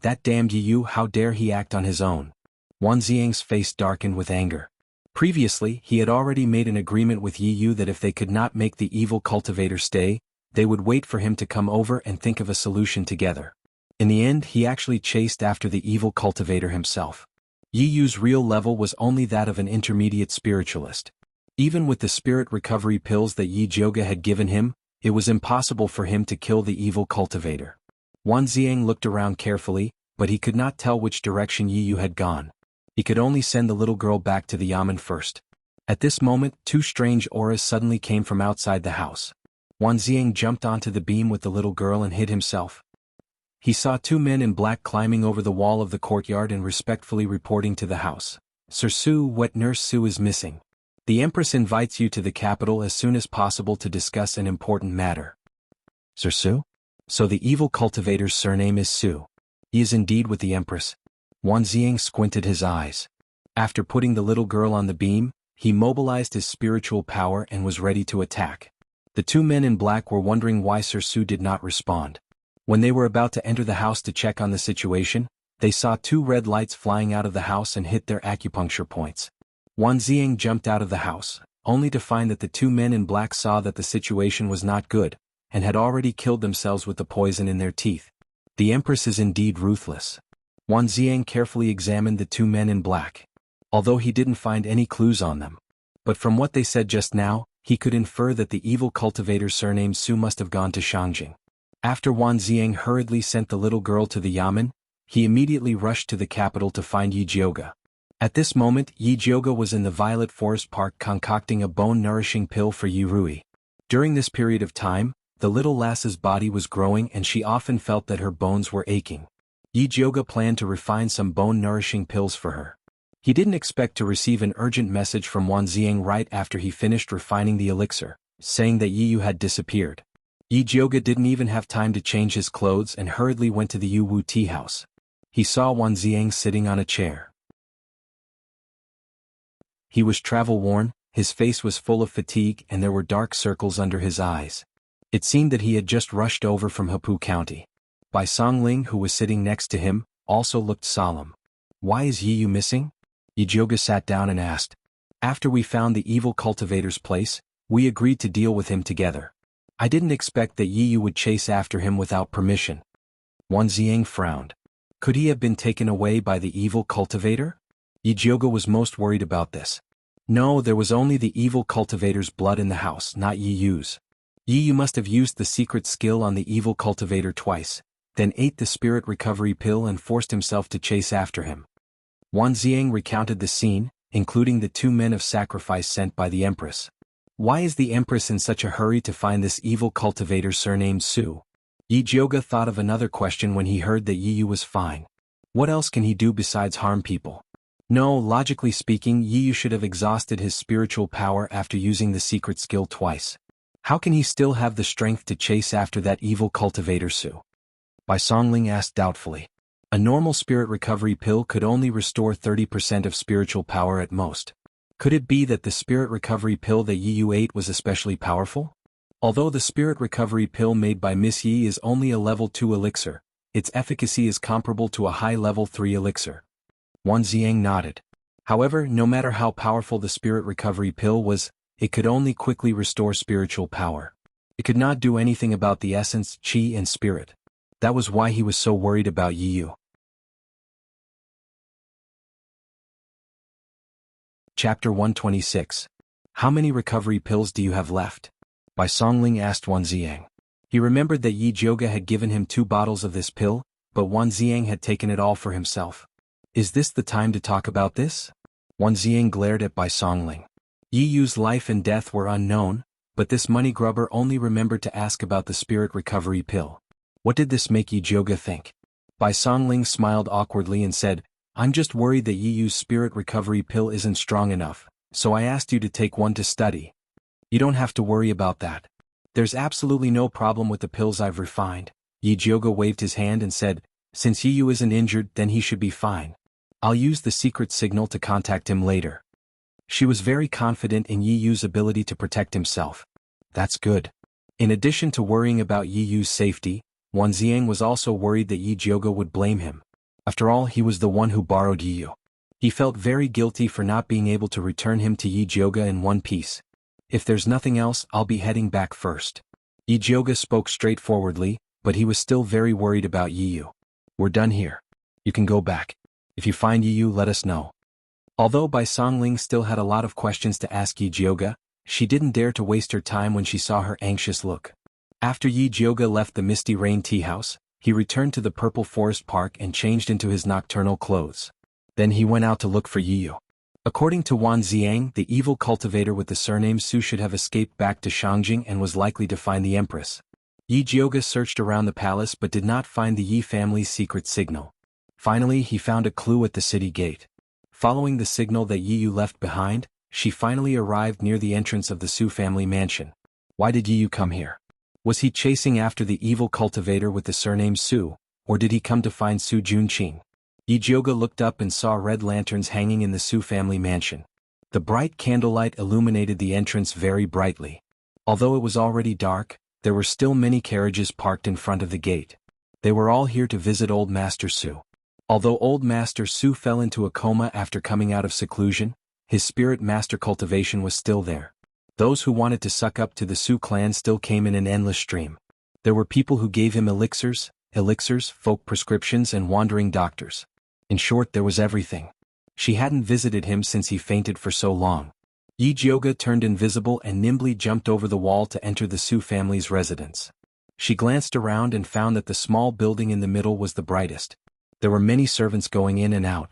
That damned Yi Yu, how dare he act on his own? Wan Ziang's face darkened with anger. Previously, he had already made an agreement with Yi Yu that if they could not make the evil cultivator stay, they would wait for him to come over and think of a solution together. In the end, he actually chased after the evil cultivator himself. Yi Yu's real level was only that of an intermediate spiritualist. Even with the spirit recovery pills that Yi Jioga had given him, it was impossible for him to kill the evil cultivator. Wan Ziang looked around carefully, but he could not tell which direction Yi Yu had gone. He could only send the little girl back to the yamen first. At this moment, two strange auras suddenly came from outside the house. Wan Ziang jumped onto the beam with the little girl and hid himself. He saw two men in black climbing over the wall of the courtyard and respectfully reporting to the house. "Sir Su, wet nurse Su is missing. The Empress invites you to the capital as soon as possible to discuss an important matter." "Sir Su? So the evil cultivator's surname is Su. He is indeed with the Empress." Wan Ziang squinted his eyes. After putting the little girl on the beam, he mobilized his spiritual power and was ready to attack. The two men in black were wondering why Sir Su did not respond. When they were about to enter the house to check on the situation, they saw two red lights flying out of the house and hit their acupuncture points. Wan Ziang jumped out of the house, only to find that the two men in black saw that the situation was not good, and had already killed themselves with the poison in their teeth. The Empress is indeed ruthless. Wan Ziang carefully examined the two men in black. Although he didn't find any clues on them. But from what they said just now, he could infer that the evil cultivator's surname Su must have gone to Shangjing. After Wan Ziang hurriedly sent the little girl to the yamen, he immediately rushed to the capital to find Yi Jioga. At this moment, Yi Jioga was in the Violet Forest Park concocting a bone-nourishing pill for Yi Rui. During this period of time, the little lass's body was growing and she often felt that her bones were aching. Yi Jioga planned to refine some bone-nourishing pills for her. He didn't expect to receive an urgent message from Wan Ziang right after he finished refining the elixir, saying that Yi Yu had disappeared. Yi Jioga didn't even have time to change his clothes and hurriedly went to the Yu Wu tea house. He saw Wan Ziang sitting on a chair. He was travel-worn, his face was full of fatigue and there were dark circles under his eyes. It seemed that he had just rushed over from Hepu County. Bai Songling, who was sitting next to him, also looked solemn. "Why is Yi Yu missing?" Yi Jioga sat down and asked. "After we found the evil cultivator's place, we agreed to deal with him together. I didn't expect that Yi Yu would chase after him without permission." Wan Ziang frowned. Could he have been taken away by the evil cultivator? Yijioga was most worried about this. No, there was only the evil cultivator's blood in the house, not Yi Yu's. Yi Yu must have used the secret skill on the evil cultivator twice, then ate the spirit recovery pill and forced himself to chase after him. Wan Ziang recounted the scene, including the 2 men of sacrifice sent by the Empress. Why is the Empress in such a hurry to find this evil cultivator surnamed Su? Yijioga thought of another question when he heard that Yi Yu was fine. What else can he do besides harm people? No, logically speaking, Yi Yu should have exhausted his spiritual power after using the secret skill twice. How can he still have the strength to chase after that evil cultivator Su? Bai Songling asked doubtfully. A normal spirit recovery pill could only restore 30% of spiritual power at most. Could it be that the spirit recovery pill that Yi Yu ate was especially powerful? Although the spirit recovery pill made by Miss Yi is only a level 2 elixir, its efficacy is comparable to a high level 3 elixir. Wan Ziang nodded. However, no matter how powerful the spirit recovery pill was, it could only quickly restore spiritual power. It could not do anything about the essence, qi and spirit. That was why he was so worried about Yi Yu. Chapter 126. How many recovery pills do you have left? Bai Songling asked Wan Ziang. He remembered that Yijioga had given him 2 bottles of this pill, but Wan Ziang had taken it all for himself. Is this the time to talk about this? Wan Ziang glared at Bai Songling. Yi Yu's life and death were unknown, but this money grubber only remembered to ask about the spirit recovery pill. What did this make Yijioga think? Bai Songling smiled awkwardly and said, I'm just worried that Yi Yu's spirit recovery pill isn't strong enough, so I asked you to take one to study. You don't have to worry about that. There's absolutely no problem with the pills I've refined. Yijioga waved his hand and said, since Yi Yu isn't injured, then he should be fine. I'll use the secret signal to contact him later. She was very confident in Yi Yu's ability to protect himself. That's good. In addition to worrying about Yi Yu's safety, Wan Ziang was also worried that Yijioga would blame him. After all, he was the one who borrowed Yi Yu. He felt very guilty for not being able to return him to Yijioga in one piece. If there's nothing else, I'll be heading back first. Yijioga spoke straightforwardly, but he was still very worried about Yi Yu. We're done here. You can go back. If you find Yi Yu, let us know. Although Bai Songling still had a lot of questions to ask Yijioga, she didn't dare to waste her time when she saw her anxious look. After Yijioga left the Misty Rain tea house, he returned to the Purple Forest Park and changed into his nocturnal clothes. Then he went out to look for Yi Yu. According to Wan Ziang, the evil cultivator with the surname Su should have escaped back to Shangjing and was likely to find the Empress. Yijioga searched around the palace but did not find the Yi family's secret signal. Finally, he found a clue at the city gate. Following the signal that Yi Yu left behind, she finally arrived near the entrance of the Su family mansion. Why did Yi Yu come here? Was he chasing after the evil cultivator with the surname Su, or did he come to find Su Junqing? Yijioga looked up and saw red lanterns hanging in the Su family mansion. The bright candlelight illuminated the entrance very brightly. Although it was already dark, there were still many carriages parked in front of the gate. They were all here to visit Old Master Su. Although Old Master Su fell into a coma after coming out of seclusion, his spirit master cultivation was still there. Those who wanted to suck up to the Su clan still came in an endless stream. There were people who gave him elixirs, folk prescriptions and wandering doctors. In short, there was everything. She hadn't visited him since he fainted for so long. Yijioga turned invisible and nimbly jumped over the wall to enter the Su family's residence. She glanced around and found that the small building in the middle was the brightest. There were many servants going in and out.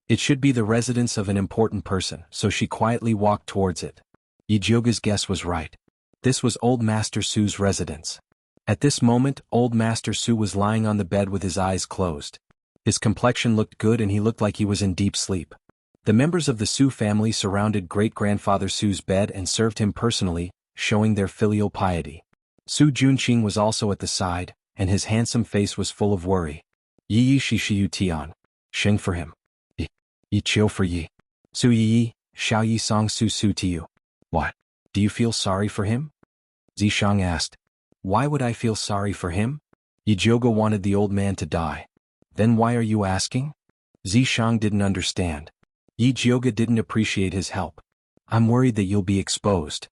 It should be the residence of an important person, so she quietly walked towards it. Yijioga's guess was right. This was Old Master Su's residence. At this moment, Old Master Su was lying on the bed with his eyes closed. His complexion looked good and he looked like he was in deep sleep. The members of the Su family surrounded great-grandfather Su's bed and served him personally, showing their filial piety. Su Junqing was also at the side, and his handsome face was full of worry. Yi shi shi yu tian. Sheng for him. Yi chiu for Yi. Su yi, xiao yi song su su to you. What? Do you feel sorry for him? Zishang asked. Why would I feel sorry for him? Yijioga wanted the old man to die. Then why are you asking? Zishang didn't understand. Yijioga didn't appreciate his help. I'm worried that you'll be exposed.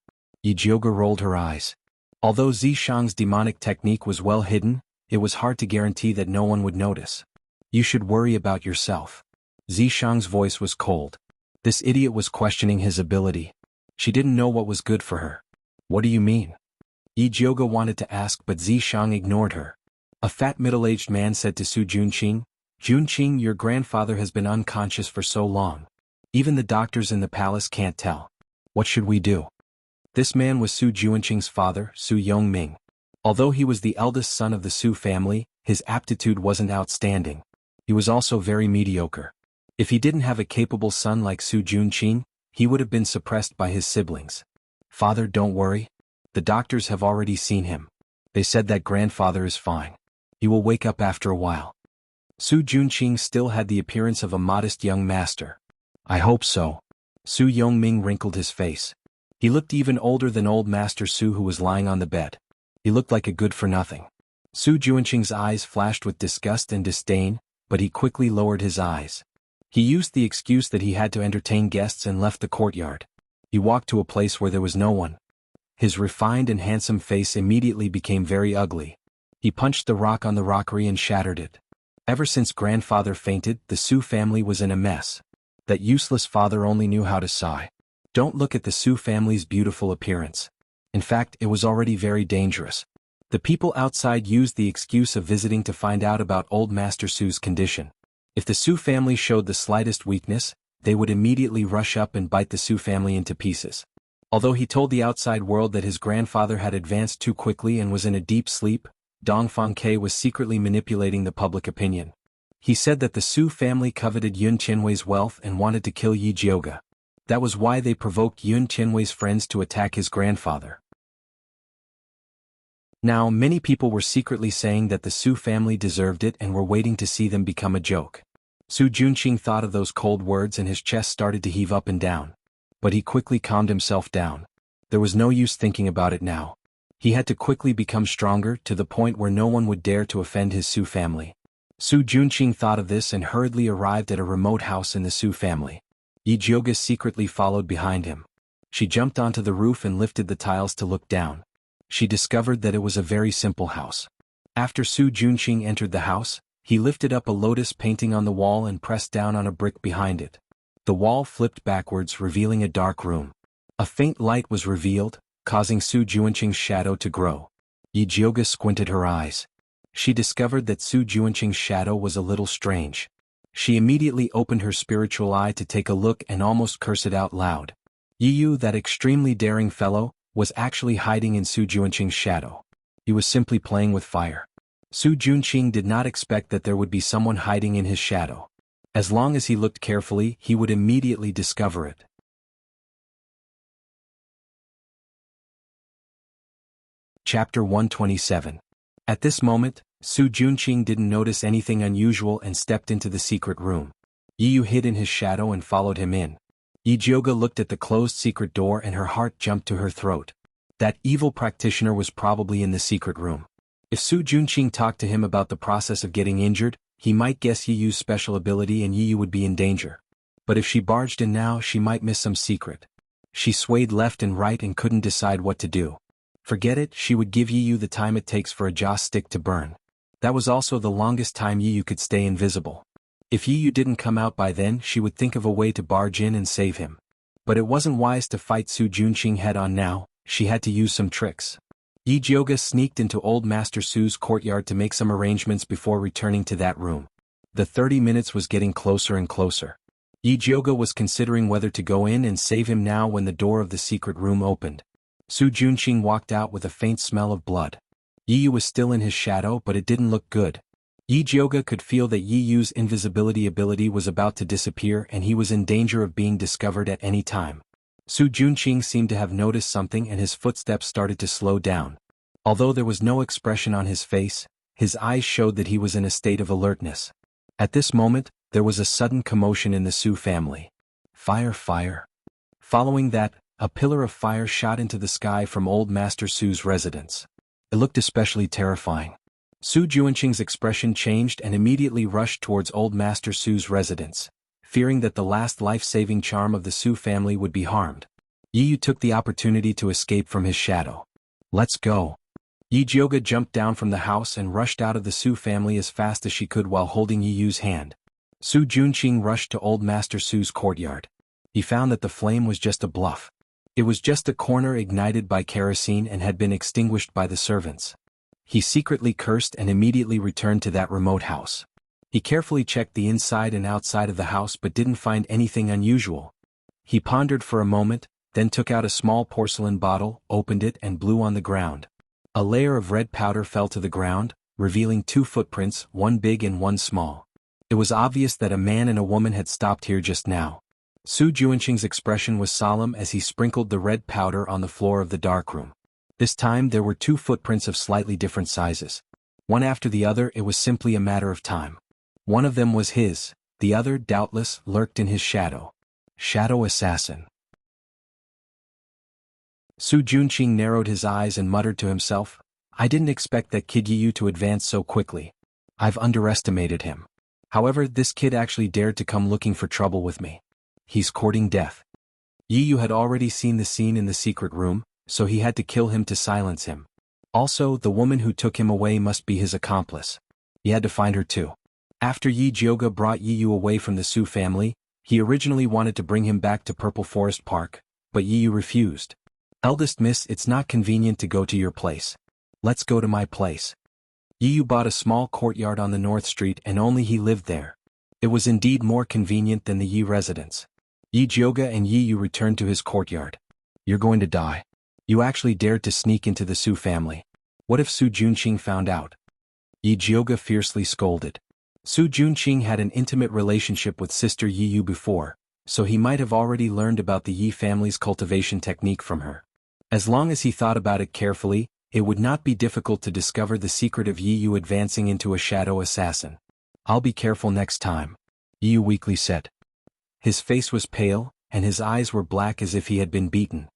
Yijioga rolled her eyes. Although Zishang's demonic technique was well hidden, it was hard to guarantee that no one would notice. You should worry about yourself. Zishang's voice was cold. This idiot was questioning his ability. She didn't know what was good for her. What do you mean? Yi Jiuge wanted to ask, but Zishang ignored her. A fat middle-aged man said to Su Junqing, Junqing, your grandfather has been unconscious for so long. Even the doctors in the palace can't tell. What should we do? This man was Su Junqing's father, Su Yongming. Although he was the eldest son of the Su family, his aptitude wasn't outstanding. He was also very mediocre. If he didn't have a capable son like Su Junqing, he would have been suppressed by his siblings. Father, don't worry. The doctors have already seen him. They said that grandfather is fine. He will wake up after a while. Su Junqing still had the appearance of a modest young master. I hope so. Su Yongming wrinkled his face. He looked even older than old Master Su, who was lying on the bed. He looked like a good-for-nothing. Su Junqing's eyes flashed with disgust and disdain, but he quickly lowered his eyes. He used the excuse that he had to entertain guests and left the courtyard. He walked to a place where there was no one. His refined and handsome face immediately became very ugly. He punched the rock on the rockery and shattered it. Ever since grandfather fainted, the Su family was in a mess. That useless father only knew how to sigh. Don't look at the Su family's beautiful appearance. In fact, it was already very dangerous. The people outside used the excuse of visiting to find out about old Master Su's condition. If the Su family showed the slightest weakness, they would immediately rush up and bite the Su family into pieces. Although he told the outside world that his grandfather had advanced too quickly and was in a deep sleep, Dongfang Ke was secretly manipulating the public opinion. He said that the Su family coveted Yun Qianwei's wealth and wanted to kill Yi Jiuge. That was why they provoked Yun Qianwei's friends to attack his grandfather. Now, many people were secretly saying that the Su family deserved it and were waiting to see them become a joke. Su Junqing thought of those cold words and his chest started to heave up and down. But he quickly calmed himself down. There was no use thinking about it now. He had to quickly become stronger to the point where no one would dare to offend his Su family. Su Junqing thought of this and hurriedly arrived at a remote house in the Su family. Yi Jiuge secretly followed behind him. She jumped onto the roof and lifted the tiles to look down. She discovered that it was a very simple house. After Su Junqing entered the house, he lifted up a lotus painting on the wall and pressed down on a brick behind it. The wall flipped backwards, revealing a dark room. A faint light was revealed, causing Su Junqing's shadow to grow. Yi Jiuge squinted her eyes. She discovered that Su Junqing's shadow was a little strange. She immediately opened her spiritual eye to take a look and almost cursed it out loud. Yi Yu, that extremely daring fellow, was actually hiding in Su Junqing's shadow. He was simply playing with fire. Su Junqing did not expect that there would be someone hiding in his shadow. As long as he looked carefully, he would immediately discover it. Chapter 127. At this moment, Su Junqing didn't notice anything unusual and stepped into the secret room. Yi Yu hid in his shadow and followed him in. Yi Jiuge looked at the closed secret door and her heart jumped to her throat. That evil practitioner was probably in the secret room. If Su Junqing talked to him about the process of getting injured, he might guess Yi Yu's special ability and Yi Yu would be in danger. But if she barged in now, she might miss some secret. She swayed left and right and couldn't decide what to do. Forget it, she would give Yi Yu the time it takes for a joss stick to burn. That was also the longest time Yi Yu could stay invisible. If Yi Yu didn't come out by then, she would think of a way to barge in and save him. But it wasn't wise to fight Su Junqing head-on now, she had to use some tricks. Yi Jiuge sneaked into old Master Su's courtyard to make some arrangements before returning to that room. The 30 minutes was getting closer and closer. Yi Jiuge was considering whether to go in and save him now when the door of the secret room opened. Su Junqing walked out with a faint smell of blood. Yi Yu was still in his shadow, but it didn't look good. Yi Jiuge could feel that Yi Yu's invisibility ability was about to disappear and he was in danger of being discovered at any time. Su Junqing seemed to have noticed something and his footsteps started to slow down. Although there was no expression on his face, his eyes showed that he was in a state of alertness. At this moment, there was a sudden commotion in the Su family. Fire, fire. Following that, a pillar of fire shot into the sky from old Master Su's residence. It looked especially terrifying. Su Junqing's expression changed and immediately rushed towards old Master Su's residence, fearing that the last life-saving charm of the Su family would be harmed. Yi Yu took the opportunity to escape from his shadow. Let's go. Yi Jioga jumped down from the house and rushed out of the Su family as fast as she could while holding Yi Yu's hand. Su Junqing rushed to Old Master Su's courtyard. He found that the flame was just a bluff. It was just a corner ignited by kerosene and had been extinguished by the servants. He secretly cursed and immediately returned to that remote house. He carefully checked the inside and outside of the house but didn't find anything unusual. He pondered for a moment, then took out a small porcelain bottle, opened it and blew on the ground. A layer of red powder fell to the ground, revealing two footprints, one big and one small. It was obvious that a man and a woman had stopped here just now. Su Junqing's expression was solemn as he sprinkled the red powder on the floor of the darkroom. This time there were two footprints of slightly different sizes. One after the other, it was simply a matter of time. One of them was his, the other, doubtless, lurked in his shadow. Shadow assassin. Su Junqing narrowed his eyes and muttered to himself, I didn't expect that kid Yi Yu to advance so quickly. I've underestimated him. However, this kid actually dared to come looking for trouble with me. He's courting death. Yi Yu had already seen the scene in the secret room, so he had to kill him to silence him. Also, the woman who took him away must be his accomplice. He had to find her too. After Yi Jioga brought Yi Yu away from the Su family, he originally wanted to bring him back to Purple Forest Park, but Yi Yu refused. Eldest miss, it's not convenient to go to your place. Let's go to my place. Yi Yu bought a small courtyard on the North Street and only he lived there. It was indeed more convenient than the Yi residence. Yi Jioga and Yi Yu returned to his courtyard. You're going to die. You actually dared to sneak into the Su family. What if Su Junqing found out? Yi Jioga fiercely scolded. Su Junqing had an intimate relationship with sister Yi Yu before, so he might have already learned about the Yi family's cultivation technique from her. As long as he thought about it carefully, it would not be difficult to discover the secret of Yi Yu advancing into a shadow assassin. I'll be careful next time, Yi Yu weakly said. His face was pale, and his eyes were black as if he had been beaten.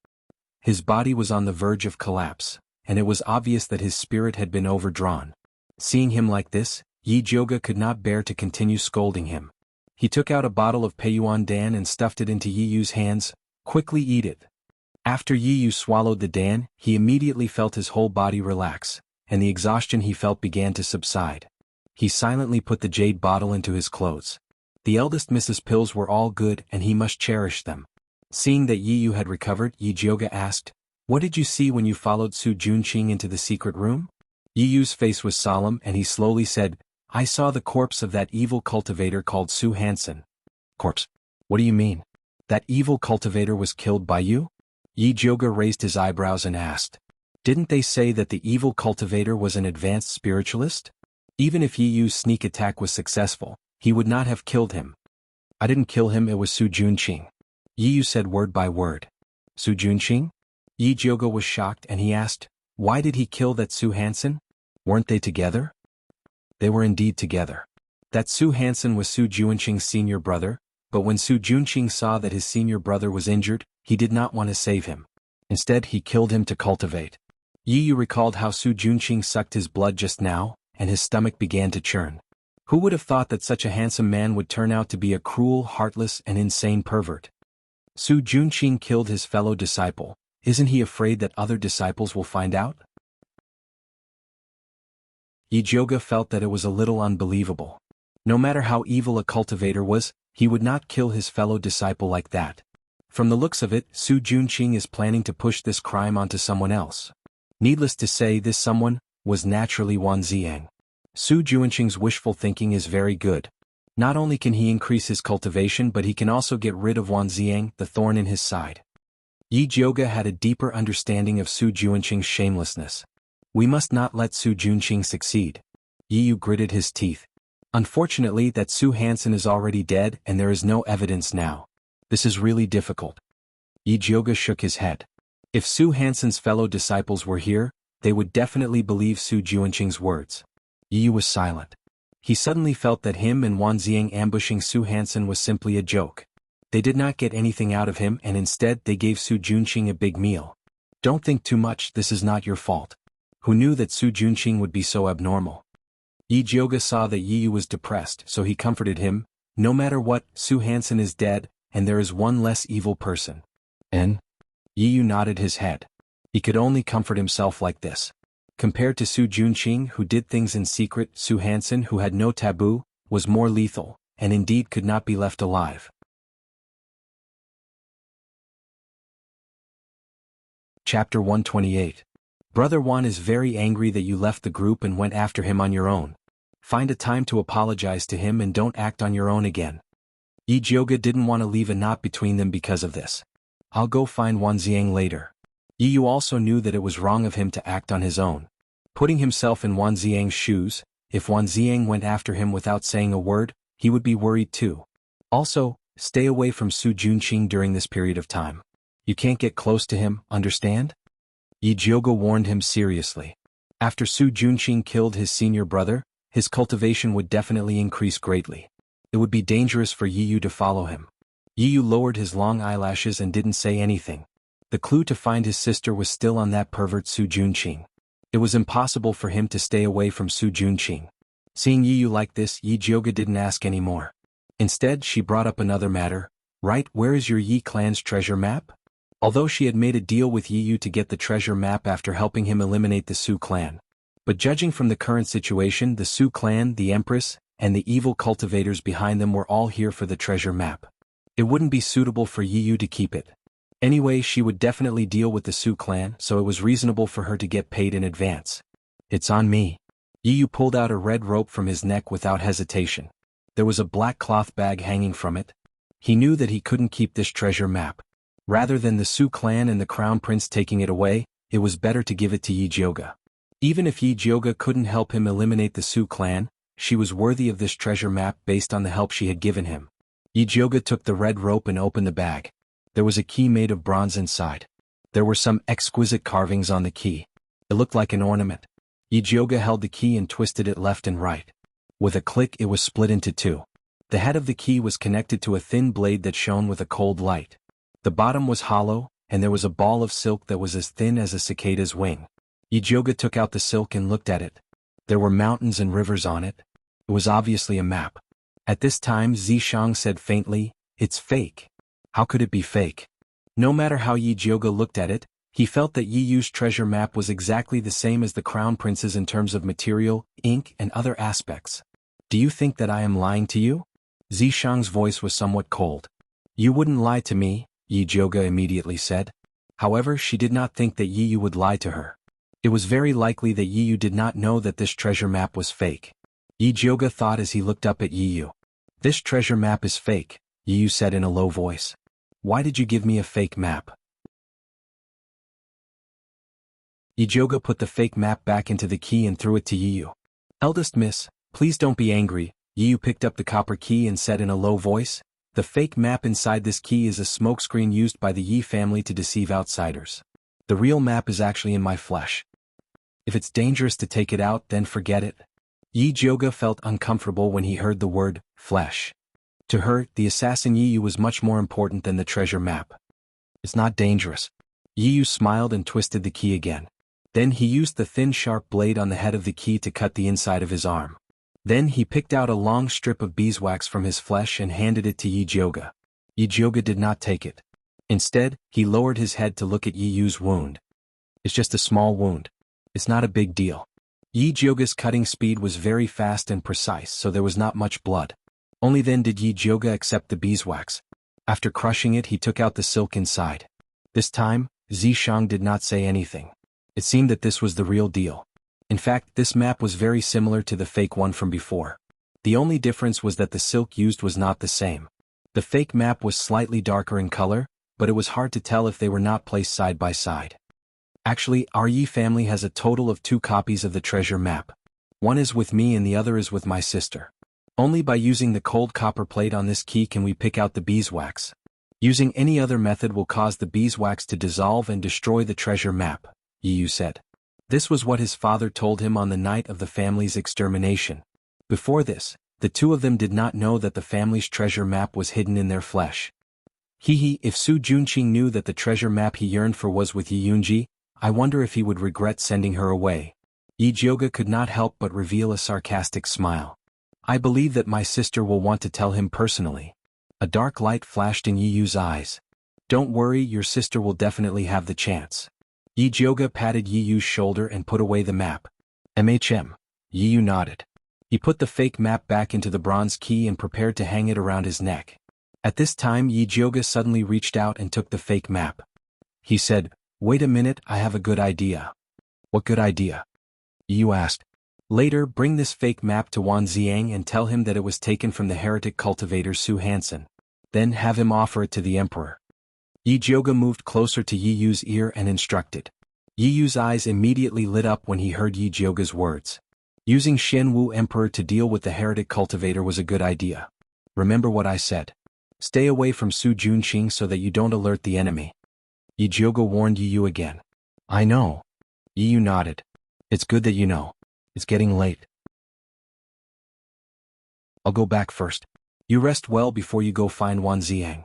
His body was on the verge of collapse, and it was obvious that his spirit had been overdrawn. Seeing him like this, Yi Jioga could not bear to continue scolding him. He took out a bottle of Peiyuan Dan and stuffed it into Yi Yu's hands. Quickly eat it. After Yi Yu swallowed the Dan, he immediately felt his whole body relax, and the exhaustion he felt began to subside. He silently put the jade bottle into his clothes. The eldest Mrs. Pills were all good and he must cherish them. Seeing that Yi Yu had recovered, Yi Jioga asked, What did you see when you followed Su Junqing into the secret room? Yi Yu's face was solemn and he slowly said, I saw the corpse of that evil cultivator called Su Hansen. Corpse? What do you mean? That evil cultivator was killed by you? Yi Jioga raised his eyebrows and asked, Didn't they say that the evil cultivator was an advanced spiritualist? Even if Yi Yu's sneak attack was successful, he would not have killed him. I didn't kill him, it was Su Junqing. Yi Yu said word by word. Su Junqing? Yi Jioga was shocked and he asked, Why did he kill that Su Hansen? Weren't they together? They were indeed together. That Su Hansen was Su Junqing's senior brother, but when Su Junqing saw that his senior brother was injured, he did not want to save him. Instead, he killed him to cultivate. Yi Yu recalled how Su Junqing sucked his blood just now, and his stomach began to churn. Who would have thought that such a handsome man would turn out to be a cruel, heartless, and insane pervert? Su Junqing killed his fellow disciple. Isn't he afraid that other disciples will find out? Yi Jioga felt that it was a little unbelievable. No matter how evil a cultivator was, he would not kill his fellow disciple like that. From the looks of it, Su Junqing is planning to push this crime onto someone else. Needless to say, this someone was naturally Wan Ziang. Su Junqing's wishful thinking is very good. Not only can he increase his cultivation, but he can also get rid of Wan Ziang, the thorn in his side. Yi Jioga had a deeper understanding of Su Junqing's shamelessness. We must not let Su Junqing succeed. Yi Yu gritted his teeth. Unfortunately, that Su Hansen is already dead and there is no evidence now. This is really difficult. Yi Jioga shook his head. If Su Hansen's fellow disciples were here, they would definitely believe Su Junqing's words. Yi Yu was silent. He suddenly felt that him and Wan Ziang ambushing Su Hansen was simply a joke. They did not get anything out of him and instead they gave Su Junqing a big meal. Don't think too much, this is not your fault. Who knew that Su Junqing would be so abnormal? Yi Jioga saw that Yi Yu was depressed, so he comforted him. No matter what, Su Hansen is dead, and there is one less evil person. And? Yi Yu nodded his head. He could only comfort himself like this. Compared to Su Junqing, who did things in secret, Su Hansen, who had no taboo, was more lethal, and indeed could not be left alive. Chapter 128. Brother Wan is very angry that you left the group and went after him on your own. Find a time to apologize to him and don't act on your own again. Yi Jioga didn't want to leave a knot between them because of this. I'll go find Wan Ziang later. Yi Yu also knew that it was wrong of him to act on his own. Putting himself in Wan Ziang's shoes, if Wan Ziang went after him without saying a word, he would be worried too. Also, stay away from Su Junqing during this period of time. You can't get close to him, understand? Yi Jioga warned him seriously. After Su Junqing killed his senior brother, his cultivation would definitely increase greatly. It would be dangerous for Yi Yu to follow him. Yi Yu lowered his long eyelashes and didn't say anything. The clue to find his sister was still on that pervert Su Junqing. It was impossible for him to stay away from Su Junqing. Seeing Yi Yu like this, Yi Jioga didn't ask any more. Instead, she brought up another matter. Right, where is your Yi clan's treasure map? Although she had made a deal with Yi Yu to get the treasure map after helping him eliminate the Su clan. But judging from the current situation, the Su clan, the Empress, and the evil cultivators behind them were all here for the treasure map. It wouldn't be suitable for Yi Yu to keep it. Anyway, she would definitely deal with the Su clan, so it was reasonable for her to get paid in advance. It's on me. Yi Yu pulled out a red rope from his neck without hesitation. There was a black cloth bag hanging from it. He knew that he couldn't keep this treasure map. Rather than the Su clan and the Crown Prince taking it away, it was better to give it to Yi Jioga. Even if Yi Jioga couldn't help him eliminate the Su clan, she was worthy of this treasure map based on the help she had given him. Yi Jioga took the red rope and opened the bag. There was a key made of bronze inside. There were some exquisite carvings on the key. It looked like an ornament. Yi Jioga held the key and twisted it left and right. With a click, it was split into two. The head of the key was connected to a thin blade that shone with a cold light. The bottom was hollow, and there was a ball of silk that was as thin as a cicada's wing. Yi Jioga took out the silk and looked at it. There were mountains and rivers on it. It was obviously a map. At this time, Zishang said faintly, "It's fake." How could it be fake? No matter how Yi Jioga looked at it, he felt that Yi Yu's treasure map was exactly the same as the Crown Prince's in terms of material, ink, and other aspects. Do you think that I am lying to you? Zishang's voice was somewhat cold. You wouldn't lie to me, Yi Jioga immediately said. However, she did not think that Yi Yu would lie to her. It was very likely that Yi Yu did not know that this treasure map was fake. Yi Jioga thought as he looked up at Yi Yu. This treasure map is fake, Yi Yu said in a low voice. Why did you give me a fake map? Yi Jioga put the fake map back into the key and threw it to Yi Yu. Eldest miss, please don't be angry, Yi Yu picked up the copper key and said in a low voice. The fake map inside this key is a smokescreen used by the Yi family to deceive outsiders. The real map is actually in my flesh. If it's dangerous to take it out, then forget it. Yi Jioga felt uncomfortable when he heard the word, flesh. To her, the assassin Yi Yu was much more important than the treasure map. It's not dangerous. Yi Yu smiled and twisted the key again. Then he used the thin sharp blade on the head of the key to cut the inside of his arm. Then he picked out a long strip of beeswax from his flesh and handed it to Yi Jioga. Yi Jioga did not take it. Instead, he lowered his head to look at Yi Yu's wound. It's just a small wound. It's not a big deal. Yi Jioga's cutting speed was very fast and precise, so there was not much blood. Only then did Yi Jioga accept the beeswax. After crushing it, he took out the silk inside. This time, Zishang did not say anything. It seemed that this was the real deal. In fact, this map was very similar to the fake one from before. The only difference was that the silk used was not the same. The fake map was slightly darker in color, but it was hard to tell if they were not placed side by side. Actually, our Yi family has a total of 2 copies of the treasure map. One is with me and the other is with my sister. Only by using the cold copper plate on this key can we pick out the beeswax. Using any other method will cause the beeswax to dissolve and destroy the treasure map, Yi Yu said. This was what his father told him on the night of the family's extermination. Before this, the two of them did not know that the family's treasure map was hidden in their flesh. If Su Junqing knew that the treasure map he yearned for was with Yi Yunji, I wonder if he would regret sending her away. Yi Jioga could not help but reveal a sarcastic smile. I believe that my sister will want to tell him personally. A dark light flashed in Yi Yu's eyes. Don't worry, your sister will definitely have the chance. Yi Jioga patted Yi Yu's shoulder and put away the map. Yi Yu nodded. He put the fake map back into the bronze key and prepared to hang it around his neck. At this time Yi Jioga suddenly reached out and took the fake map. He said, "Wait a minute, I have a good idea." "What good idea?" Yi Yu asked. "Later, bring this fake map to Wan Ziang and tell him that it was taken from the heretic cultivator Su Hansen. Then have him offer it to the emperor." Yi Jioga moved closer to Yi Yu's ear and instructed. Yi Yu's eyes immediately lit up when he heard Yi Jioga's words. Using Shen Wu Emperor to deal with the heretic cultivator was a good idea. Remember what I said. Stay away from Su Junqing so that you don't alert the enemy. Yi Jioga warned Yi Yu again. "I know." Yi Yu nodded. "It's good that you know. It's getting late. I'll go back first. You rest well before you go find Wan Ziang,"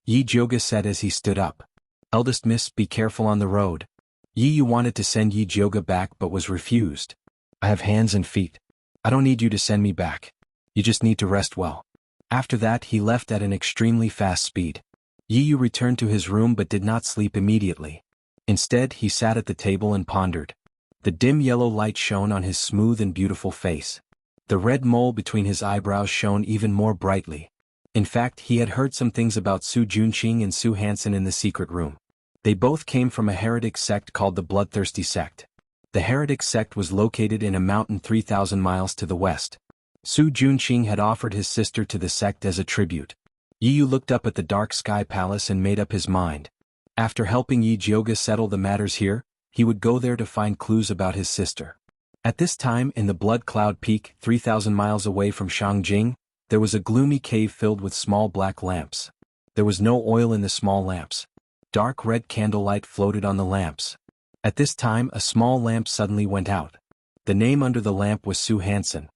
Yi Jioga said as he stood up. "Eldest miss, be careful on the road." Yi Yu wanted to send Yi Jioga back but was refused. "I have hands and feet. I don't need you to send me back. You just need to rest well." After that he left at an extremely fast speed. Yi Yu returned to his room but did not sleep immediately. Instead he sat at the table and pondered. The dim yellow light shone on his smooth and beautiful face. The red mole between his eyebrows shone even more brightly. In fact, he had heard some things about Su Junqing and Su Hansen in the secret room. They both came from a heretic sect called the Bloodthirsty Sect. The heretic sect was located in a mountain 3,000 miles to the west. Su Junqing had offered his sister to the sect as a tribute. Yi Yu looked up at the dark sky palace and made up his mind. After helping Yi Jioga settle the matters here, he would go there to find clues about his sister. At this time in the Blood Cloud Peak, 3,000 miles away from Shangjing, there was a gloomy cave filled with small black lamps. There was no oil in the small lamps. Dark red candlelight floated on the lamps. At this time a small lamp suddenly went out. The name under the lamp was Su Hansen.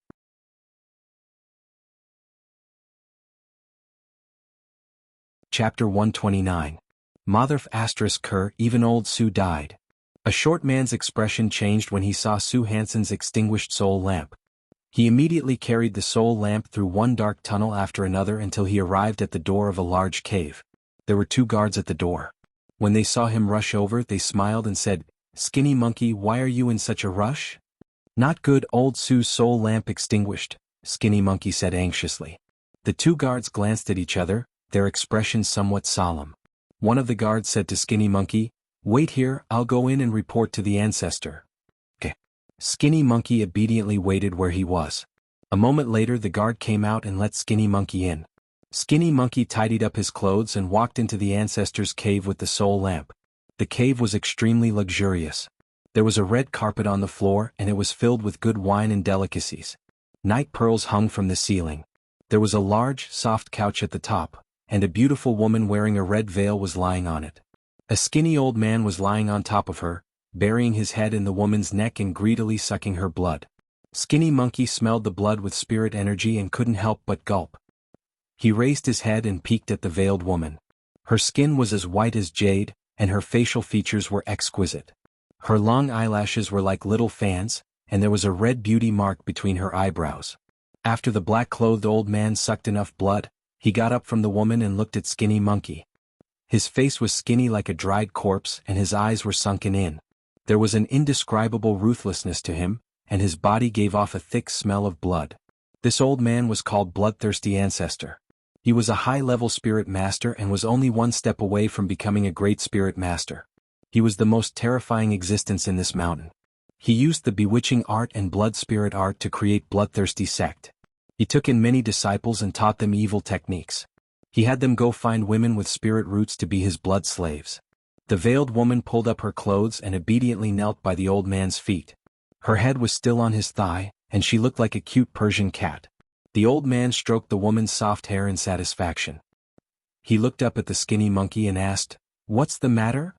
Chapter 129. Motherf *Ker, even old Su died. A short man's expression changed when he saw Su Hansen's extinguished soul lamp. He immediately carried the soul lamp through one dark tunnel after another until he arrived at the door of a large cave. There were 2 guards at the door. When they saw him rush over, they smiled and said, "Skinny monkey, why are you in such a rush?" "Not good, old Su's soul lamp extinguished," Skinny monkey said anxiously. The 2 guards glanced at each other, their expressions somewhat solemn. One of the guards said to Skinny Monkey, "Wait here, I'll go in and report to the ancestor." "Okay." Skinny Monkey obediently waited where he was. A moment later the guard came out and let Skinny Monkey in. Skinny Monkey tidied up his clothes and walked into the ancestor's cave with the soul lamp. The cave was extremely luxurious. There was a red carpet on the floor and it was filled with good wine and delicacies. Night pearls hung from the ceiling. There was a large, soft couch at the top, and a beautiful woman wearing a red veil was lying on it. A skinny old man was lying on top of her, burying his head in the woman's neck and greedily sucking her blood. Skinny Monkey smelled the blood with spirit energy and couldn't help but gulp. He raised his head and peeked at the veiled woman. Her skin was as white as jade, and her facial features were exquisite. Her long eyelashes were like little fans, and there was a red beauty mark between her eyebrows. After the black-clothed old man sucked enough blood, he got up from the woman and looked at Skinny Monkey. His face was skinny like a dried corpse and his eyes were sunken in. There was an indescribable ruthlessness to him, and his body gave off a thick smell of blood. This old man was called Bloodthirsty Ancestor. He was a high-level spirit master and was only 1 step away from becoming a great spirit master. He was the most terrifying existence in this mountain. He used the bewitching art and blood spirit art to create Bloodthirsty Sect. He took in many disciples and taught them evil techniques. He had them go find women with spirit roots to be his blood slaves. The veiled woman pulled up her clothes and obediently knelt by the old man's feet. Her head was still on his thigh, and she looked like a cute Persian cat. The old man stroked the woman's soft hair in satisfaction. He looked up at the Skinny Monkey and asked, "What's the matter?"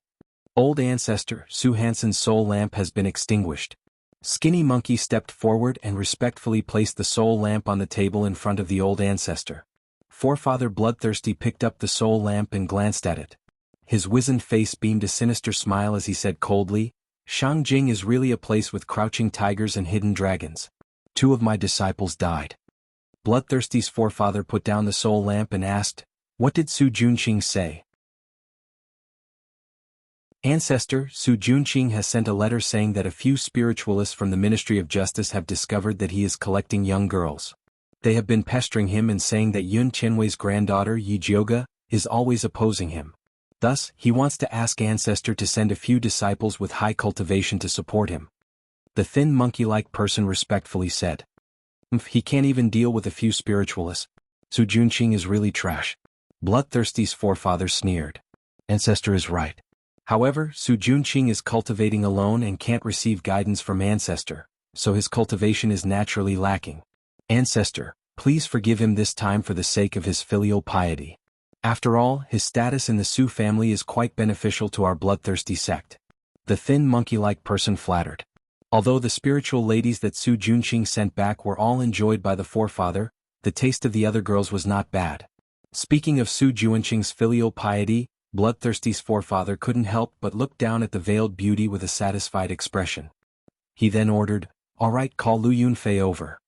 "Old ancestor, Su Hansen's soul lamp has been extinguished." Skinny Monkey stepped forward and respectfully placed the soul lamp on the table in front of the old ancestor. Forefather Bloodthirsty picked up the soul lamp and glanced at it. His wizened face beamed a sinister smile as he said coldly, "Shangjing is really a place with crouching tigers and hidden dragons. 2 of my disciples died." Bloodthirsty's forefather put down the soul lamp and asked, "What did Su Junqing say?" Ancestor Su Junqing has sent a letter saying that a few spiritualists from the Ministry of Justice have discovered that he is collecting young girls. They have been pestering him and saying that Yun Qianwei's granddaughter Yi Jioga is always opposing him. Thus, he wants to ask Ancestor to send a few disciples with high cultivation to support him. The thin monkey-like person respectfully said. He can't even deal with a few spiritualists. Su Junqing is really trash. Bloodthirsty's forefather sneered. Ancestor is right. However, Su Junqing is cultivating alone and can't receive guidance from Ancestor, so his cultivation is naturally lacking. Ancestor, please forgive him this time for the sake of his filial piety. After all, his status in the Su family is quite beneficial to our bloodthirsty sect. The thin monkey-like person flattered. Although the spiritual ladies that Su Junqing sent back were all enjoyed by the forefather, the taste of the other girls was not bad. Speaking of Su Junqing's filial piety, Bloodthirsty's forefather couldn't help but look down at the veiled beauty with a satisfied expression. He then ordered, "All right, call Lu Yunfei over."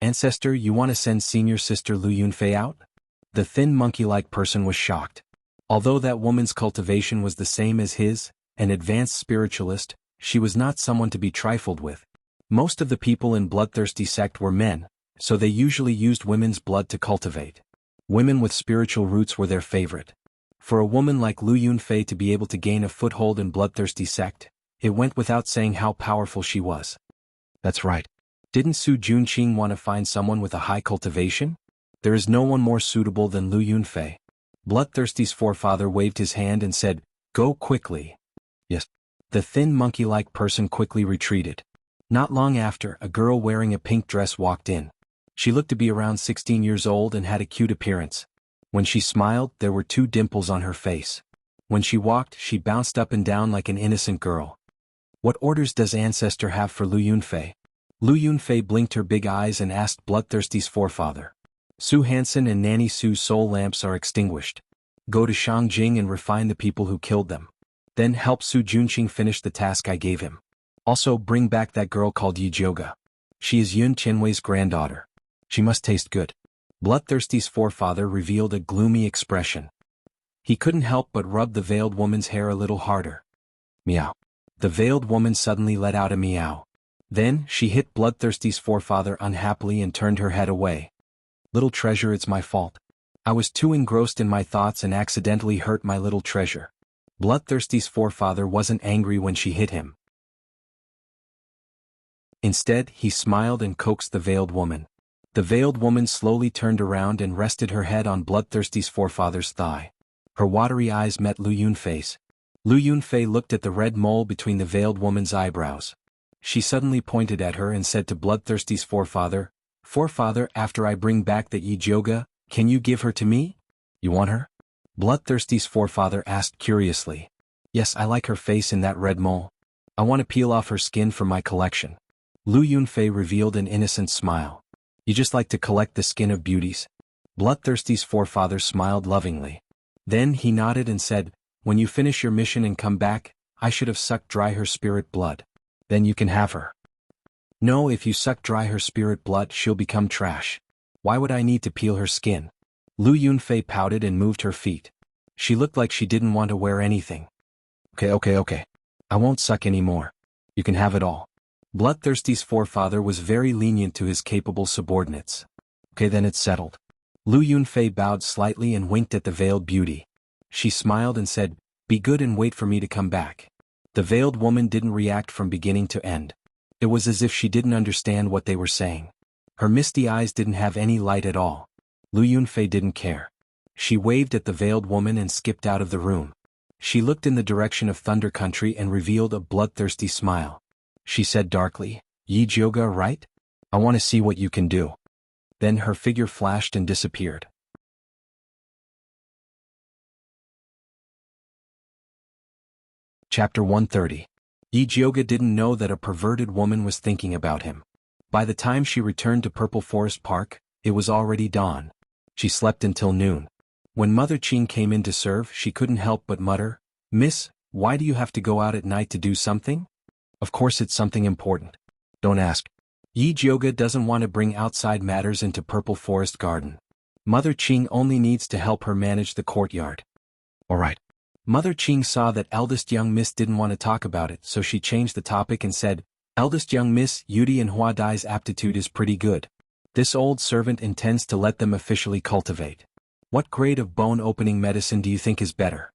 Ancestor, you want to send senior sister Lu Yunfei out? The thin monkey-like person was shocked. Although that woman's cultivation was the same as his, an advanced spiritualist, she was not someone to be trifled with. Most of the people in Bloodthirsty sect were men, so they usually used women's blood to cultivate. Women with spiritual roots were their favorite. For a woman like Lu Yunfei to be able to gain a foothold in Bloodthirsty sect, it went without saying how powerful she was. That's right. Didn't Su Junqing want to find someone with a high cultivation? There is no one more suitable than Lu Yunfei. Bloodthirsty's forefather waved his hand and said, "Go quickly." Yes. The thin monkey-like person quickly retreated. Not long after, a girl wearing a pink dress walked in. She looked to be around 16 years old and had a cute appearance. When she smiled, there were 2 dimples on her face. When she walked, she bounced up and down like an innocent girl. What orders does Ancestor have for Lu Yunfei? Lu Yunfei blinked her big eyes and asked Bloodthirsty's forefather. Su Hansen and Nanny Su's soul lamps are extinguished. Go to Shangjing and refine the people who killed them. Then help Su Junqing finish the task I gave him. Also bring back that girl called Yi Jioga. She is Yun Qianwei's granddaughter. She must taste good. Bloodthirsty's forefather revealed a gloomy expression. He couldn't help but rub the veiled woman's hair a little harder. Meow. The veiled woman suddenly let out a meow. Then, she hit Bloodthirsty's forefather unhappily and turned her head away. Little treasure, it's my fault. I was too engrossed in my thoughts and accidentally hurt my little treasure. Bloodthirsty's forefather wasn't angry when she hit him. Instead, he smiled and coaxed the veiled woman. The veiled woman slowly turned around and rested her head on Bloodthirsty's forefather's thigh. Her watery eyes met Lu Yunfei's. Lu Yunfei looked at the red mole between the veiled woman's eyebrows. She suddenly pointed at her and said to Bloodthirsty's forefather, "Forefather, after I bring back that Yi Jioga, can you give her to me? You want her?" Bloodthirsty's forefather asked curiously. "Yes, I like her face in that red mole. I want to peel off her skin for my collection." Lu Yunfei revealed an innocent smile. "You just like to collect the skin of beauties?" Bloodthirsty's forefather smiled lovingly. Then he nodded and said, "When you finish your mission and come back, I should have sucked dry her spirit blood. Then you can have her." "No, if you suck dry her spirit blood, she'll become trash. Why would I need to peel her skin?" Lu Yunfei pouted and moved her feet. She looked like she didn't want to wear anything. Okay. I won't suck anymore. You can have it all." Bloodthirsty's forefather was very lenient to his capable subordinates. "Okay, then it's settled." Lu Yunfei bowed slightly and winked at the veiled beauty. She smiled and said, "Be good and wait for me to come back." The veiled woman didn't react from beginning to end. It was as if she didn't understand what they were saying. Her misty eyes didn't have any light at all. Lu Yunfei didn't care. She waved at the veiled woman and skipped out of the room. She looked in the direction of Thunder Country and revealed a bloodthirsty smile. She said darkly, "Yi Jioga, right? I want to see what you can do." Then her figure flashed and disappeared. Chapter 130. Yi Jioga didn't know that a perverted woman was thinking about him. By the time she returned to Purple Forest Park, it was already dawn. She slept until noon. When Mother Qing came in to serve, she couldn't help but mutter, "Miss, why do you have to go out at night to do something?" "Of course it's something important. Don't ask." Yi Jioga doesn't want to bring outside matters into Purple Forest Garden. Mother Qing only needs to help her manage the courtyard. "All right." Mother Qing saw that eldest young miss didn't want to talk about it, so she changed the topic and said, "Eldest young miss, Yudi and Hua Dai's aptitude is pretty good. This old servant intends to let them officially cultivate. What grade of bone-opening medicine do you think is better?"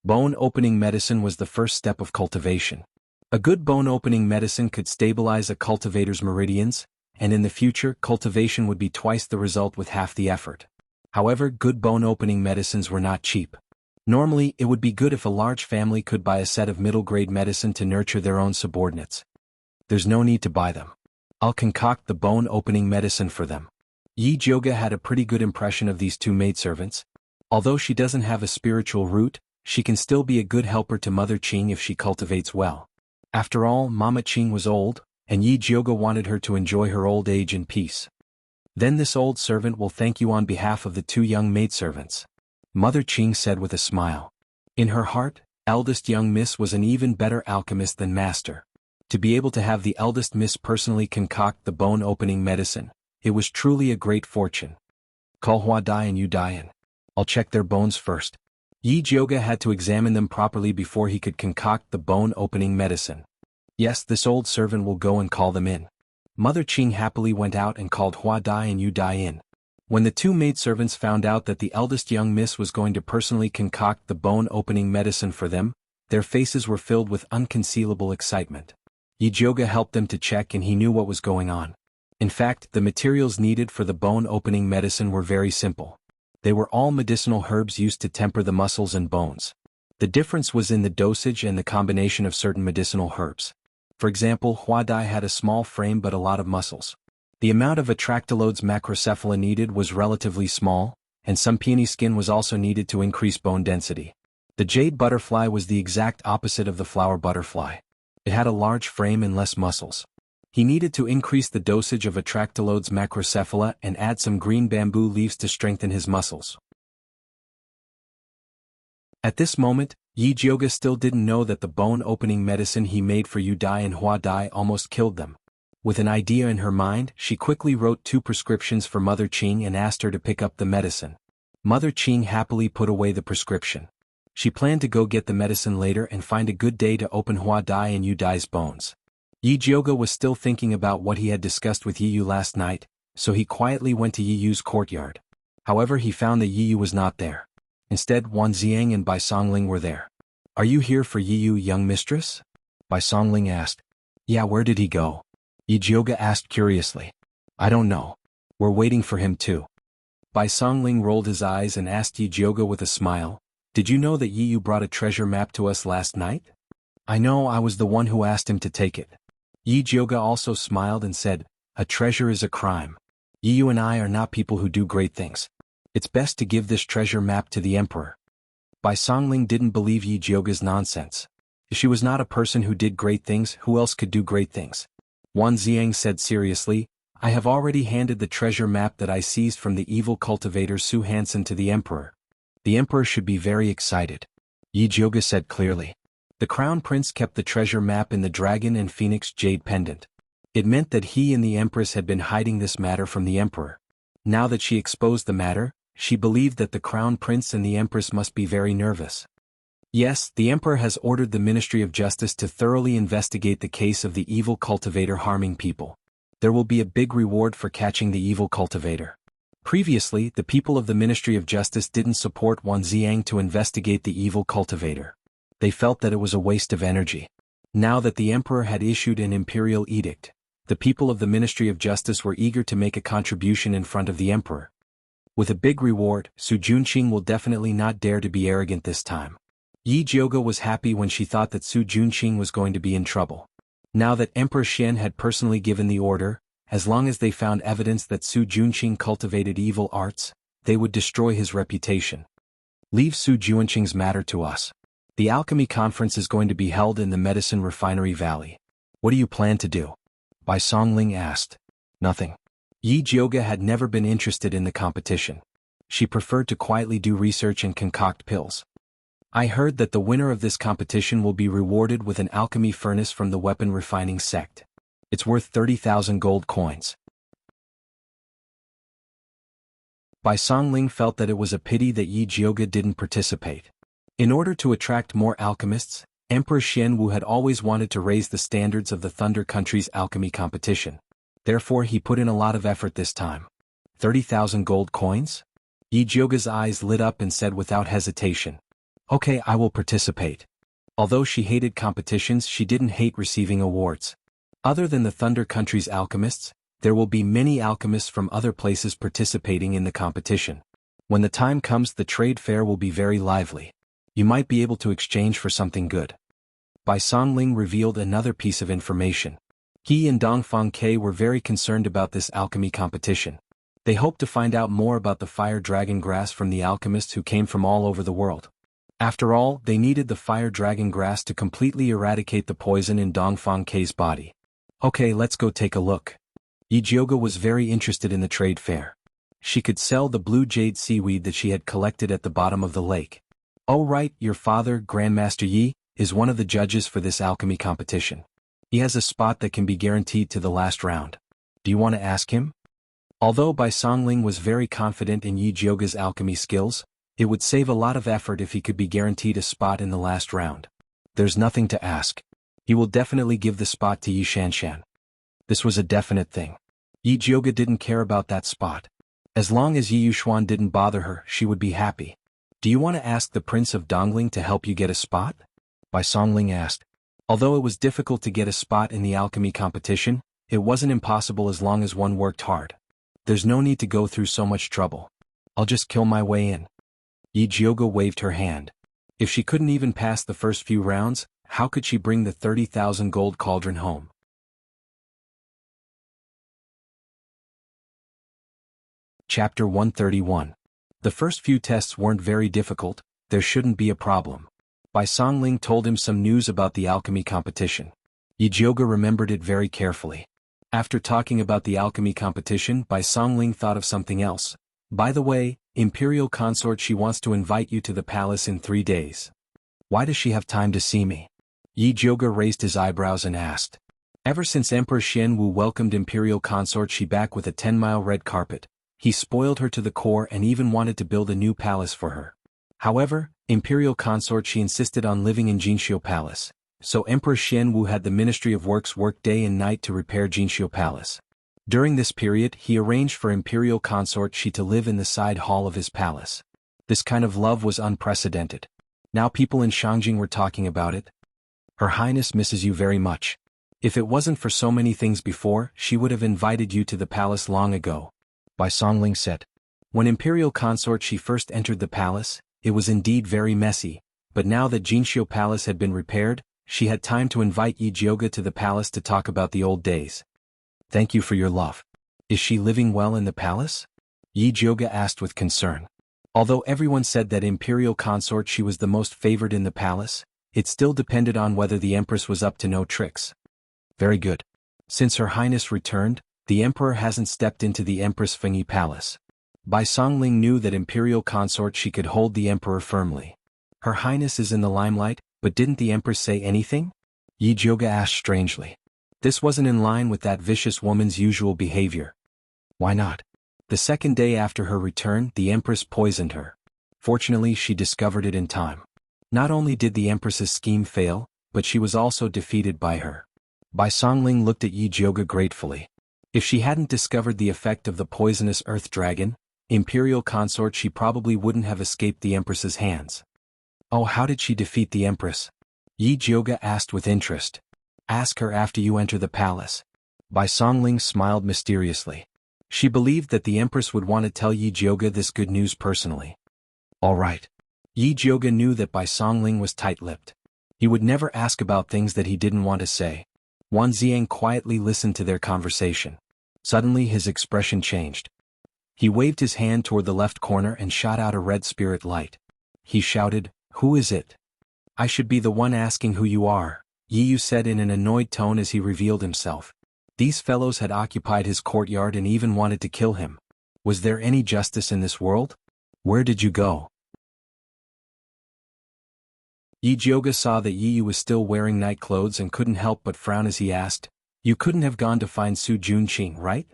Bone-opening medicine was the first step of cultivation. A good bone-opening medicine could stabilize a cultivator's meridians, and in the future cultivation would be twice the result with half the effort. However, good bone-opening medicines were not cheap. Normally, it would be good if a large family could buy a set of middle-grade medicine to nurture their own subordinates. There's no need to buy them. I'll concoct the bone-opening medicine for them. Yi Jioga had a pretty good impression of these two maidservants. Although she doesn't have a spiritual root, she can still be a good helper to Mother Qing if she cultivates well. After all, Mama Qing was old, and Yi Jioga wanted her to enjoy her old age in peace. "Then this old servant will thank you on behalf of the two young maidservants," Mother Qing said with a smile. In her heart, eldest young miss was an even better alchemist than master. To be able to have the eldest miss personally concoct the bone-opening medicine, it was truly a great fortune. "Call Hua Dai and Yu Dai in. I'll check their bones first." Yi Jioga had to examine them properly before he could concoct the bone-opening medicine. "Yes, this old servant will go and call them in." Mother Qing happily went out and called Hua Dai and Yu Dai in. When the two maidservants found out that the eldest young miss was going to personally concoct the bone-opening medicine for them, their faces were filled with unconcealable excitement. Yi Jioga helped them to check and he knew what was going on. In fact, the materials needed for the bone-opening medicine were very simple. They were all medicinal herbs used to temper the muscles and bones. The difference was in the dosage and the combination of certain medicinal herbs. For example, Hua Dai had a small frame but a lot of muscles. The amount of atractylodes macrocephala needed was relatively small, and some peony skin was also needed to increase bone density. The jade butterfly was the exact opposite of the flower butterfly. It had a large frame and less muscles. He needed to increase the dosage of atractylodes macrocephala and add some green bamboo leaves to strengthen his muscles. At this moment, Yi Jioga still didn't know that the bone-opening medicine he made for Yu Dai and Hua Dai almost killed them. With an idea in her mind, she quickly wrote 2 prescriptions for Mother Qing and asked her to pick up the medicine. Mother Qing happily put away the prescription. She planned to go get the medicine later and find a good day to open Hua Dai and Yu Dai's bones. Yi Jioga was still thinking about what he had discussed with Yi Yu last night, so he quietly went to Yi Yu's courtyard. However, he found that Yi Yu was not there. Instead, Wan Ziang and Bai Songling were there. "Are you here for Yi Yu, young mistress?" Bai Songling asked. "Yeah, where did he go?" Yi Jioga asked curiously. "I don't know. We're waiting for him too." Bai Songling rolled his eyes and asked Yi Jioga with a smile, "Did you know that Yi Yu brought a treasure map to us last night?" "I know, I was the one who asked him to take it." Yi Jioga also smiled and said, "A treasure is a crime. Yi Yu and I are not people who do great things. It's best to give this treasure map to the emperor." Bai Songling didn't believe Yi Jioga's nonsense. If she was not a person who did great things, who else could do great things? Wan Ziang said seriously, "I have already handed the treasure map that I seized from the evil cultivator Su Hansen to the emperor. The emperor should be very excited." Yi Jioga said clearly. The crown prince kept the treasure map in the dragon and phoenix jade pendant. It meant that he and the empress had been hiding this matter from the emperor. Now that she exposed the matter, she believed that the crown prince and the empress must be very nervous. Yes, the emperor has ordered the Ministry of Justice to thoroughly investigate the case of the evil cultivator harming people. There will be a big reward for catching the evil cultivator. Previously, the people of the Ministry of Justice didn't support Wan Ziang to investigate the evil cultivator. They felt that it was a waste of energy. Now that the emperor had issued an imperial edict, the people of the Ministry of Justice were eager to make a contribution in front of the emperor. With a big reward, Su Junqing will definitely not dare to be arrogant this time. Yi Jioga was happy when she thought that Su Junqing was going to be in trouble. Now that Emperor Xian had personally given the order, as long as they found evidence that Su Junqing cultivated evil arts, they would destroy his reputation. "Leave Su Junqing's matter to us. The alchemy conference is going to be held in the Medicine Refinery Valley. What do you plan to do?" Bai Songling asked. "Nothing." Yi Jioga had never been interested in the competition. She preferred to quietly do research and concoct pills. "I heard that the winner of this competition will be rewarded with an alchemy furnace from the weapon refining sect. It's worth 30,000 gold coins." Bai Songling felt that it was a pity that Yi Jioga didn't participate. In order to attract more alchemists, Emperor Xianwu had always wanted to raise the standards of the Thunder Country's alchemy competition. Therefore he put in a lot of effort this time. 30,000 gold coins? Yi Jiuge's eyes lit up and said without hesitation. Okay, I will participate. Although she hated competitions, she didn't hate receiving awards. Other than the Thunder Country's alchemists, there will be many alchemists from other places participating in the competition. When the time comes, the trade fair will be very lively. You might be able to exchange for something good. Bai Songling revealed another piece of information. He and Dongfang Ke were very concerned about this alchemy competition. They hoped to find out more about the fire dragon grass from the alchemists who came from all over the world. After all, they needed the fire dragon grass to completely eradicate the poison in Dongfang Ke's body. Okay, let's go take a look. Yi Jiuge was very interested in the trade fair. She could sell the blue jade seaweed that she had collected at the bottom of the lake. Oh right, your father, Grandmaster Yi, is one of the judges for this alchemy competition. He has a spot that can be guaranteed to the last round. Do you want to ask him? Although Bai Songling was very confident in Yi Jiuge's alchemy skills, it would save a lot of effort if he could be guaranteed a spot in the last round. There's nothing to ask. He will definitely give the spot to Yi Shanshan. This was a definite thing. Yi Jiuge didn't care about that spot. As long as Yi Yuxuan didn't bother her, she would be happy. Do you want to ask the Prince of Dongling to help you get a spot? Bai Songling asked. Although it was difficult to get a spot in the alchemy competition, it wasn't impossible as long as one worked hard. There's no need to go through so much trouble. I'll just kill my way in. Yi Jiuge waved her hand. If she couldn't even pass the first few rounds, how could she bring the 30,000 gold cauldron home? Chapter 131. The first few tests weren't very difficult, there shouldn't be a problem. Bai Songling told him some news about the alchemy competition. Yi Jiuge remembered it very carefully. After talking about the alchemy competition, Bai Songling thought of something else. By the way, Imperial Consort, she wants to invite you to the palace in 3 days. Why does she have time to see me? Yi Jiuge raised his eyebrows and asked. Ever since Emperor Xianwu welcomed Imperial Consort Shi back with a 10-mile red carpet, he spoiled her to the core and even wanted to build a new palace for her. However, Imperial Consort Shi insisted on living in Jinxiu Palace, so Emperor Xianwu had the Ministry of Works work day and night to repair Jinxiu Palace. During this period, he arranged for Imperial Consort Shi to live in the side hall of his palace. This kind of love was unprecedented. Now people in Shangjing were talking about it. Her Highness misses you very much. If it wasn't for so many things before, she would have invited you to the palace long ago. Bai Songling said. When Imperial Consort Shi first entered the palace, it was indeed very messy, but now that Jinxiu Palace had been repaired, she had time to invite Yi Jiuge to the palace to talk about the old days. Thank you for your love. Is she living well in the palace? Yi Jiuge asked with concern. Although everyone said that Imperial Consort Shi was the most favored in the palace, it still depended on whether the Empress was up to no tricks. Very good. Since Her Highness returned, the Emperor hasn't stepped into the Empress Fengyi Palace. Bai Songling knew that Imperial Consort Shi could hold the Emperor firmly. Her Highness is in the limelight, but didn't the Empress say anything? Yi Jiuge asked strangely. This wasn't in line with that vicious woman's usual behavior. Why not? The second day after her return, the Empress poisoned her. Fortunately, she discovered it in time. Not only did the Empress's scheme fail, but she was also defeated by her. Bai Songling looked at Yi Jiuge gratefully. If she hadn't discovered the effect of the poisonous earth dragon, Imperial Consort Shi probably wouldn't have escaped the Empress's hands. Oh, how did she defeat the Empress? Yi Jiuge asked with interest. Ask her after you enter the palace. Bai Songling smiled mysteriously. She believed that the Empress would want to tell Yi Jiuge this good news personally. All right. Yi Jiuge knew that Bai Songling was tight-lipped. He would never ask about things that he didn't want to say. Wan Ziang quietly listened to their conversation. Suddenly his expression changed. He waved his hand toward the left corner and shot out a red spirit light. He shouted, "Who is it?" "I should be the one asking who you are," Yi Yu said in an annoyed tone as he revealed himself. These fellows had occupied his courtyard and even wanted to kill him. Was there any justice in this world? Where did you go? Yi Jiuge saw that Yi Yu was still wearing night clothes and couldn't help but frown as he asked, "You couldn't have gone to find Su Junqing, right?"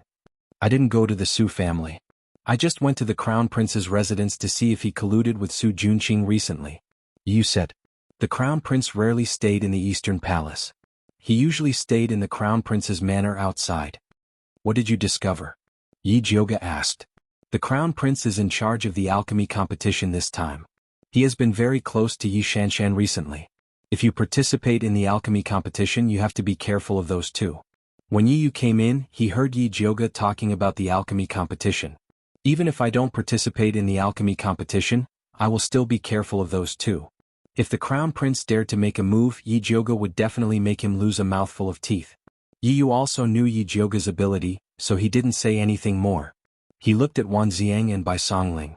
"I didn't go to the Su family. I just went to the Crown Prince's residence to see if he colluded with Su Junqing recently." Yu said. The crown prince rarely stayed in the eastern palace. He usually stayed in the crown prince's manor outside. What did you discover? Yi Jioga asked. The crown prince is in charge of the alchemy competition this time. He has been very close to Yi Shanshan recently. If you participate in the alchemy competition, you have to be careful of those two. When Yi Yu came in, he heard Yi Jioga talking about the alchemy competition. Even if I don't participate in the alchemy competition, I will still be careful of those two. If the crown prince dared to make a move, Yi Jioga would definitely make him lose a mouthful of teeth. Yi Yu also knew Yi Jioga's ability, so he didn't say anything more. He looked at Wan Xiang and Bai Songling.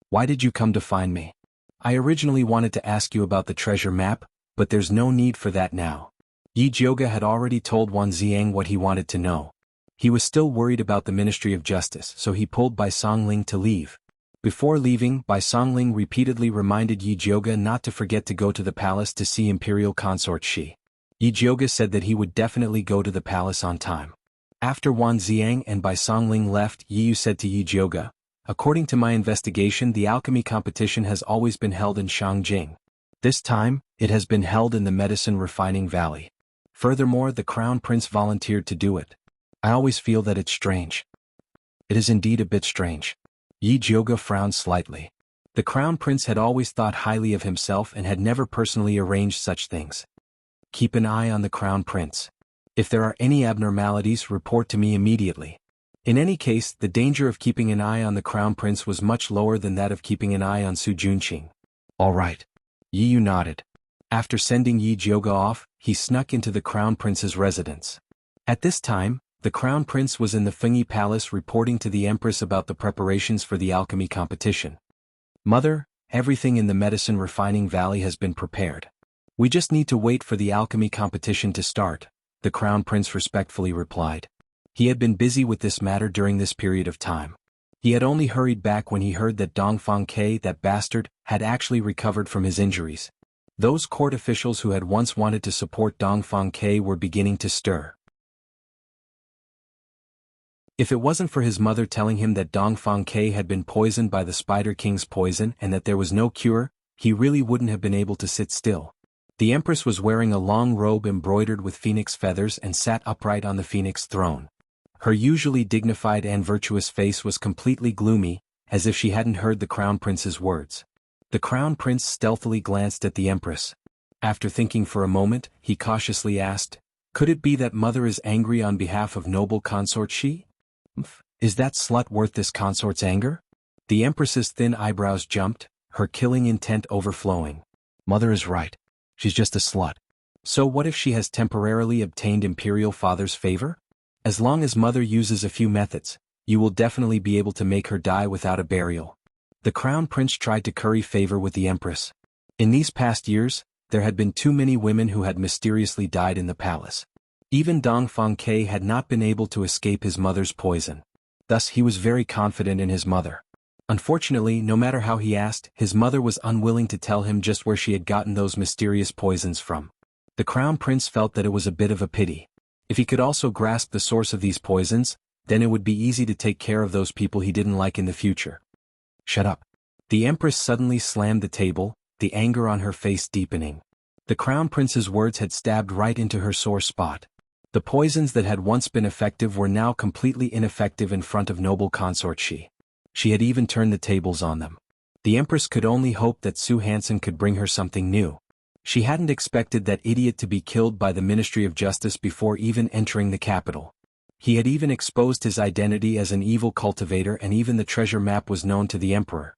Why did you come to find me? I originally wanted to ask you about the treasure map, but there's no need for that now. Yi Jioga had already told Wan Xiang what he wanted to know. He was still worried about the Ministry of Justice, so he pulled Bai Songling to leave. Before leaving, Bai Songling repeatedly reminded Yi Jioga not to forget to go to the palace to see Imperial Consort Shi. Yi Jioga said that he would definitely go to the palace on time. After Wan Xiang and Bai Songling left, Yi Yu said to Yi Jioga, according to my investigation, the alchemy competition has always been held in Shangjing. This time, it has been held in the medicine refining valley. Furthermore, the crown prince volunteered to do it. I always feel that it's strange. It is indeed a bit strange. Yi Jioga frowned slightly. The crown prince had always thought highly of himself and had never personally arranged such things. Keep an eye on the crown prince. If there are any abnormalities, report to me immediately. In any case, the danger of keeping an eye on the crown prince was much lower than that of keeping an eye on Su Junqing. All right. Yi Yu nodded. After sending Yi Jioga off, he snuck into the crown prince's residence. At this time, the crown prince was in the Fengyi palace reporting to the empress about the preparations for the alchemy competition. Mother, everything in the medicine refining valley has been prepared. We just need to wait for the alchemy competition to start, the crown prince respectfully replied. He had been busy with this matter during this period of time. He had only hurried back when he heard that Dongfang Ke, that bastard, had actually recovered from his injuries. Those court officials who had once wanted to support Dongfang Ke were beginning to stir. If it wasn't for his mother telling him that Dongfang Ke had been poisoned by the Spider King's poison and that there was no cure, he really wouldn't have been able to sit still. The empress was wearing a long robe embroidered with phoenix feathers and sat upright on the phoenix throne. Her usually dignified and virtuous face was completely gloomy, as if she hadn't heard the crown prince's words. The crown prince stealthily glanced at the empress. After thinking for a moment, he cautiously asked, could it be that mother is angry on behalf of noble consort Shi? Is that slut worth this consort's anger? The empress's thin eyebrows jumped, her killing intent overflowing. Mother is right. She's just a slut. So what if she has temporarily obtained imperial father's favor? As long as mother uses a few methods, you will definitely be able to make her die without a burial. The crown prince tried to curry favor with the empress. In these past years, there had been too many women who had mysteriously died in the palace. Even Dongfang Ke had not been able to escape his mother's poison. Thus he was very confident in his mother. Unfortunately, no matter how he asked, his mother was unwilling to tell him just where she had gotten those mysterious poisons from. The crown prince felt that it was a bit of a pity. If he could also grasp the source of these poisons, then it would be easy to take care of those people he didn't like in the future. Shut up. The empress suddenly slammed the table, the anger on her face deepening. The crown prince's words had stabbed right into her sore spot. The poisons that had once been effective were now completely ineffective in front of noble consort Shi. She had even turned the tables on them. The empress could only hope that Su Hansen could bring her something new. She hadn't expected that idiot to be killed by the Ministry of Justice before even entering the capital. He had even exposed his identity as an evil cultivator, and even the treasure map was known to the emperor.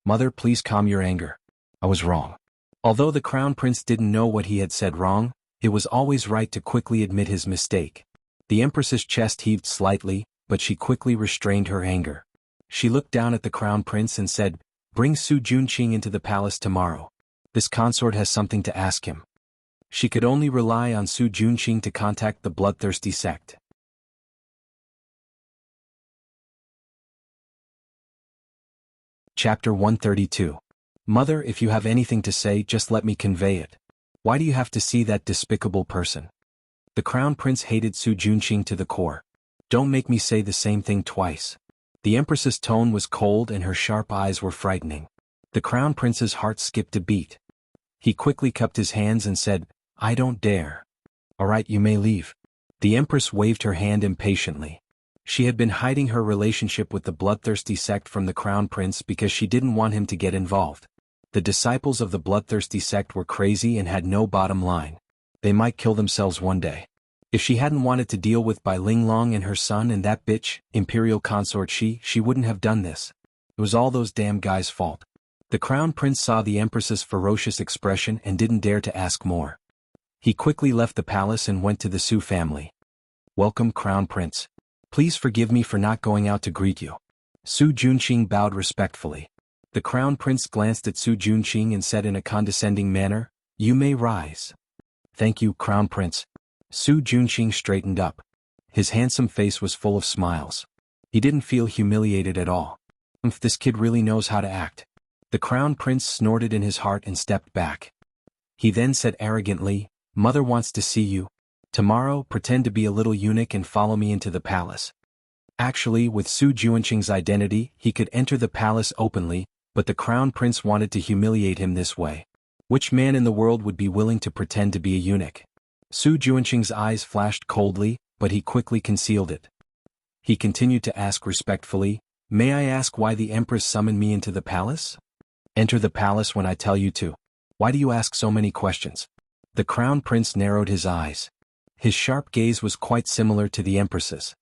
Mother, please calm your anger. I was wrong. Although the crown prince didn't know what he had said wrong, it was always right to quickly admit his mistake. The empress's chest heaved slightly, but she quickly restrained her anger. She looked down at the crown prince and said, bring Su Junqing into the palace tomorrow. This consort has something to ask him. She could only rely on Su Junqing to contact the bloodthirsty sect. Chapter 132. Mother, if you have anything to say, just let me convey it. Why do you have to see that despicable person? The crown prince hated Su Junqing to the core. Don't make me say the same thing twice. The empress's tone was cold and her sharp eyes were frightening. The crown prince's heart skipped a beat. He quickly cupped his hands and said, "I don't dare." "All right, you may leave." The Empress waved her hand impatiently. She had been hiding her relationship with the bloodthirsty sect from the Crown Prince because she didn't want him to get involved. The disciples of the bloodthirsty sect were crazy and had no bottom line. They might kill themselves one day. If she hadn't wanted to deal with Bai Linglong and her son and that bitch, Imperial Consort she wouldn't have done this. It was all those damn guys' fault. The Crown Prince saw the Empress's ferocious expression and didn't dare to ask more. He quickly left the palace and went to the Su family. "Welcome, Crown Prince. Please forgive me for not going out to greet you." Su Junqing bowed respectfully. The Crown Prince glanced at Su Junqing and said in a condescending manner, "You may rise." "Thank you, Crown Prince." Su Junqing straightened up. His handsome face was full of smiles. He didn't feel humiliated at all. This kid really knows how to act." The Crown Prince snorted in his heart and stepped back. He then said arrogantly, "Mother wants to see you. Tomorrow, pretend to be a little eunuch and follow me into the palace." Actually, with Su Junqing's identity, he could enter the palace openly, but the Crown Prince wanted to humiliate him this way. Which man in the world would be willing to pretend to be a eunuch? Su Junqing's eyes flashed coldly, but he quickly concealed it. He continued to ask respectfully, "May I ask why the Empress summoned me into the palace?" "Enter the palace when I tell you to. Why do you ask so many questions?" The Crown Prince narrowed his eyes. His sharp gaze was quite similar to the Empress's.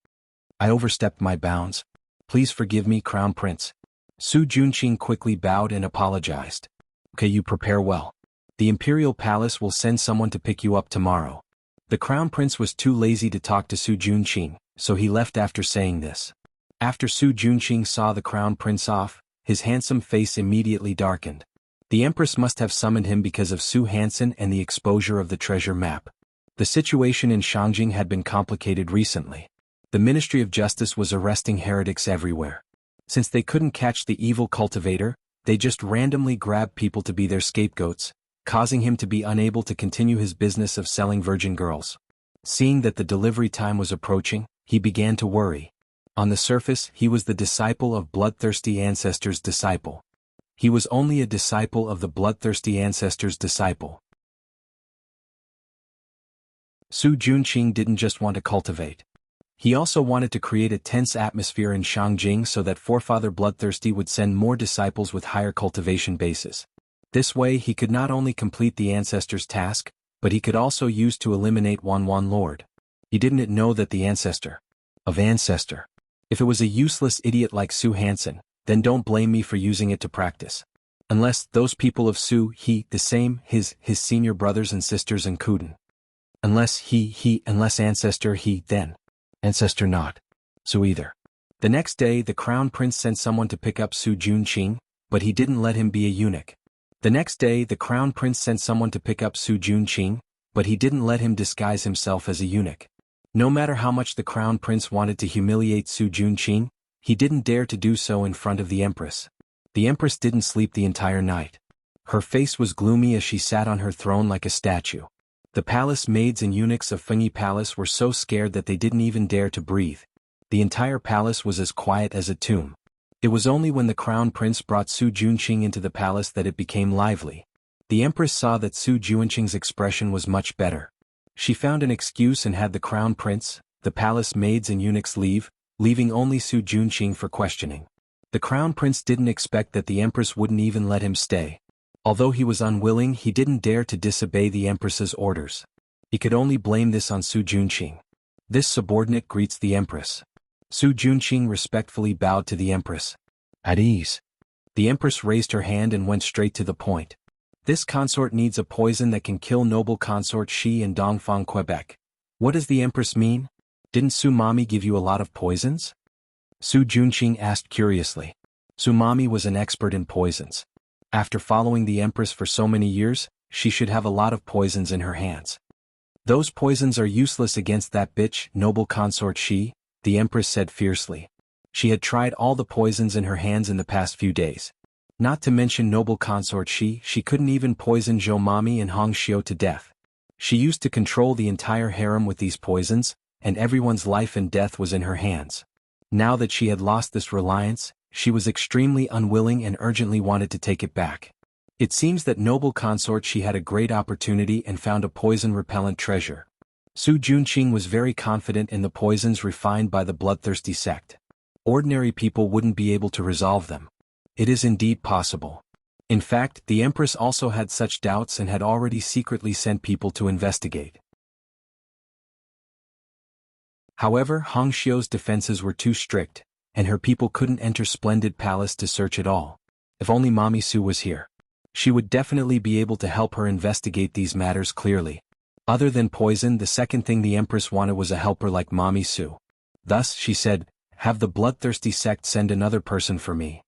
"I overstepped my bounds. Please forgive me, Crown Prince." Su Junqing quickly bowed and apologized. "Okay, you prepare well. The Imperial Palace will send someone to pick you up tomorrow." The Crown Prince was too lazy to talk to Su Junqing, so he left after saying this. After Su Junqing saw the Crown Prince off, his handsome face immediately darkened. The Empress must have summoned him because of Su Hansen and the exposure of the treasure map. The situation in Shangjing had been complicated recently. The Ministry of Justice was arresting heretics everywhere. Since they couldn't catch the evil cultivator, they just randomly grabbed people to be their scapegoats, causing him to be unable to continue his business of selling virgin girls. Seeing that the delivery time was approaching, he began to worry. On the surface, he was the disciple of bloodthirsty ancestors' disciple. He was only a disciple of the bloodthirsty ancestors' disciple. Su Junqing didn't just want to cultivate. He also wanted to create a tense atmosphere in Shangjing so that Forefather Bloodthirsty would send more disciples with higher cultivation bases. This way he could not only complete the ancestor's task, but he could also use to eliminate Wanwan Lord. He didn't know that the ancestor. If it was a useless idiot like Su Hansen, then don't blame me for using it to practice. Unless those people of Su, the same, his senior brothers and sisters and Kuden. Unless unless ancestor then. Ancestor not. Su either. The next day the Crown Prince sent someone to pick up Su Junqing, but he didn't let him be a eunuch. The next day the Crown Prince sent someone to pick up Su Junqing, but he didn't let him disguise himself as a eunuch. No matter how much the Crown Prince wanted to humiliate Su Junqing, he didn't dare to do so in front of the Empress. The Empress didn't sleep the entire night. Her face was gloomy as she sat on her throne like a statue. The palace maids and eunuchs of Fengyi Palace were so scared that they didn't even dare to breathe. The entire palace was as quiet as a tomb. It was only when the Crown Prince brought Su Junqing into the palace that it became lively. The Empress saw that Su Junqing's expression was much better. She found an excuse and had the Crown Prince, the palace maids and eunuchs leave, leaving only Su Junqing for questioning. The Crown Prince didn't expect that the Empress wouldn't even let him stay. Although he was unwilling, he didn't dare to disobey the Empress's orders. He could only blame this on Su Junqing. This subordinate greets the Empress. Su Junqing respectfully bowed to the Empress. At ease. The Empress raised her hand and went straight to the point. This consort needs a poison that can kill noble consort Shi in Dongfang, Quebec. What does the Empress mean? Didn't Su Mami give you a lot of poisons? Su Junqing asked curiously. Su Mami was an expert in poisons. After following the Empress for so many years, she should have a lot of poisons in her hands. Those poisons are useless against that bitch, noble consort Shi, the Empress said fiercely. She had tried all the poisons in her hands in the past few days. Not to mention noble consort Shi couldn't even poison Zhou Mami and Hong Xiu to death. She used to control the entire harem with these poisons, and everyone's life and death was in her hands. Now that she had lost this reliance, she was extremely unwilling and urgently wanted to take it back. It seems that noble consort she had a great opportunity and found a poison-repellent treasure. Su Junqing was very confident in the poisons refined by the bloodthirsty sect. Ordinary people wouldn't be able to resolve them. It is indeed possible. In fact, the Empress also had such doubts and had already secretly sent people to investigate. However, Hong Xiu's defenses were too strict, and her people couldn't enter Splendid Palace to search it all. If only Mommy Su was here. She would definitely be able to help her investigate these matters clearly. Other than poison, the second thing the Empress wanted was a helper like Mommy Su. Thus, she said, "Have the bloodthirsty sect send another person for me.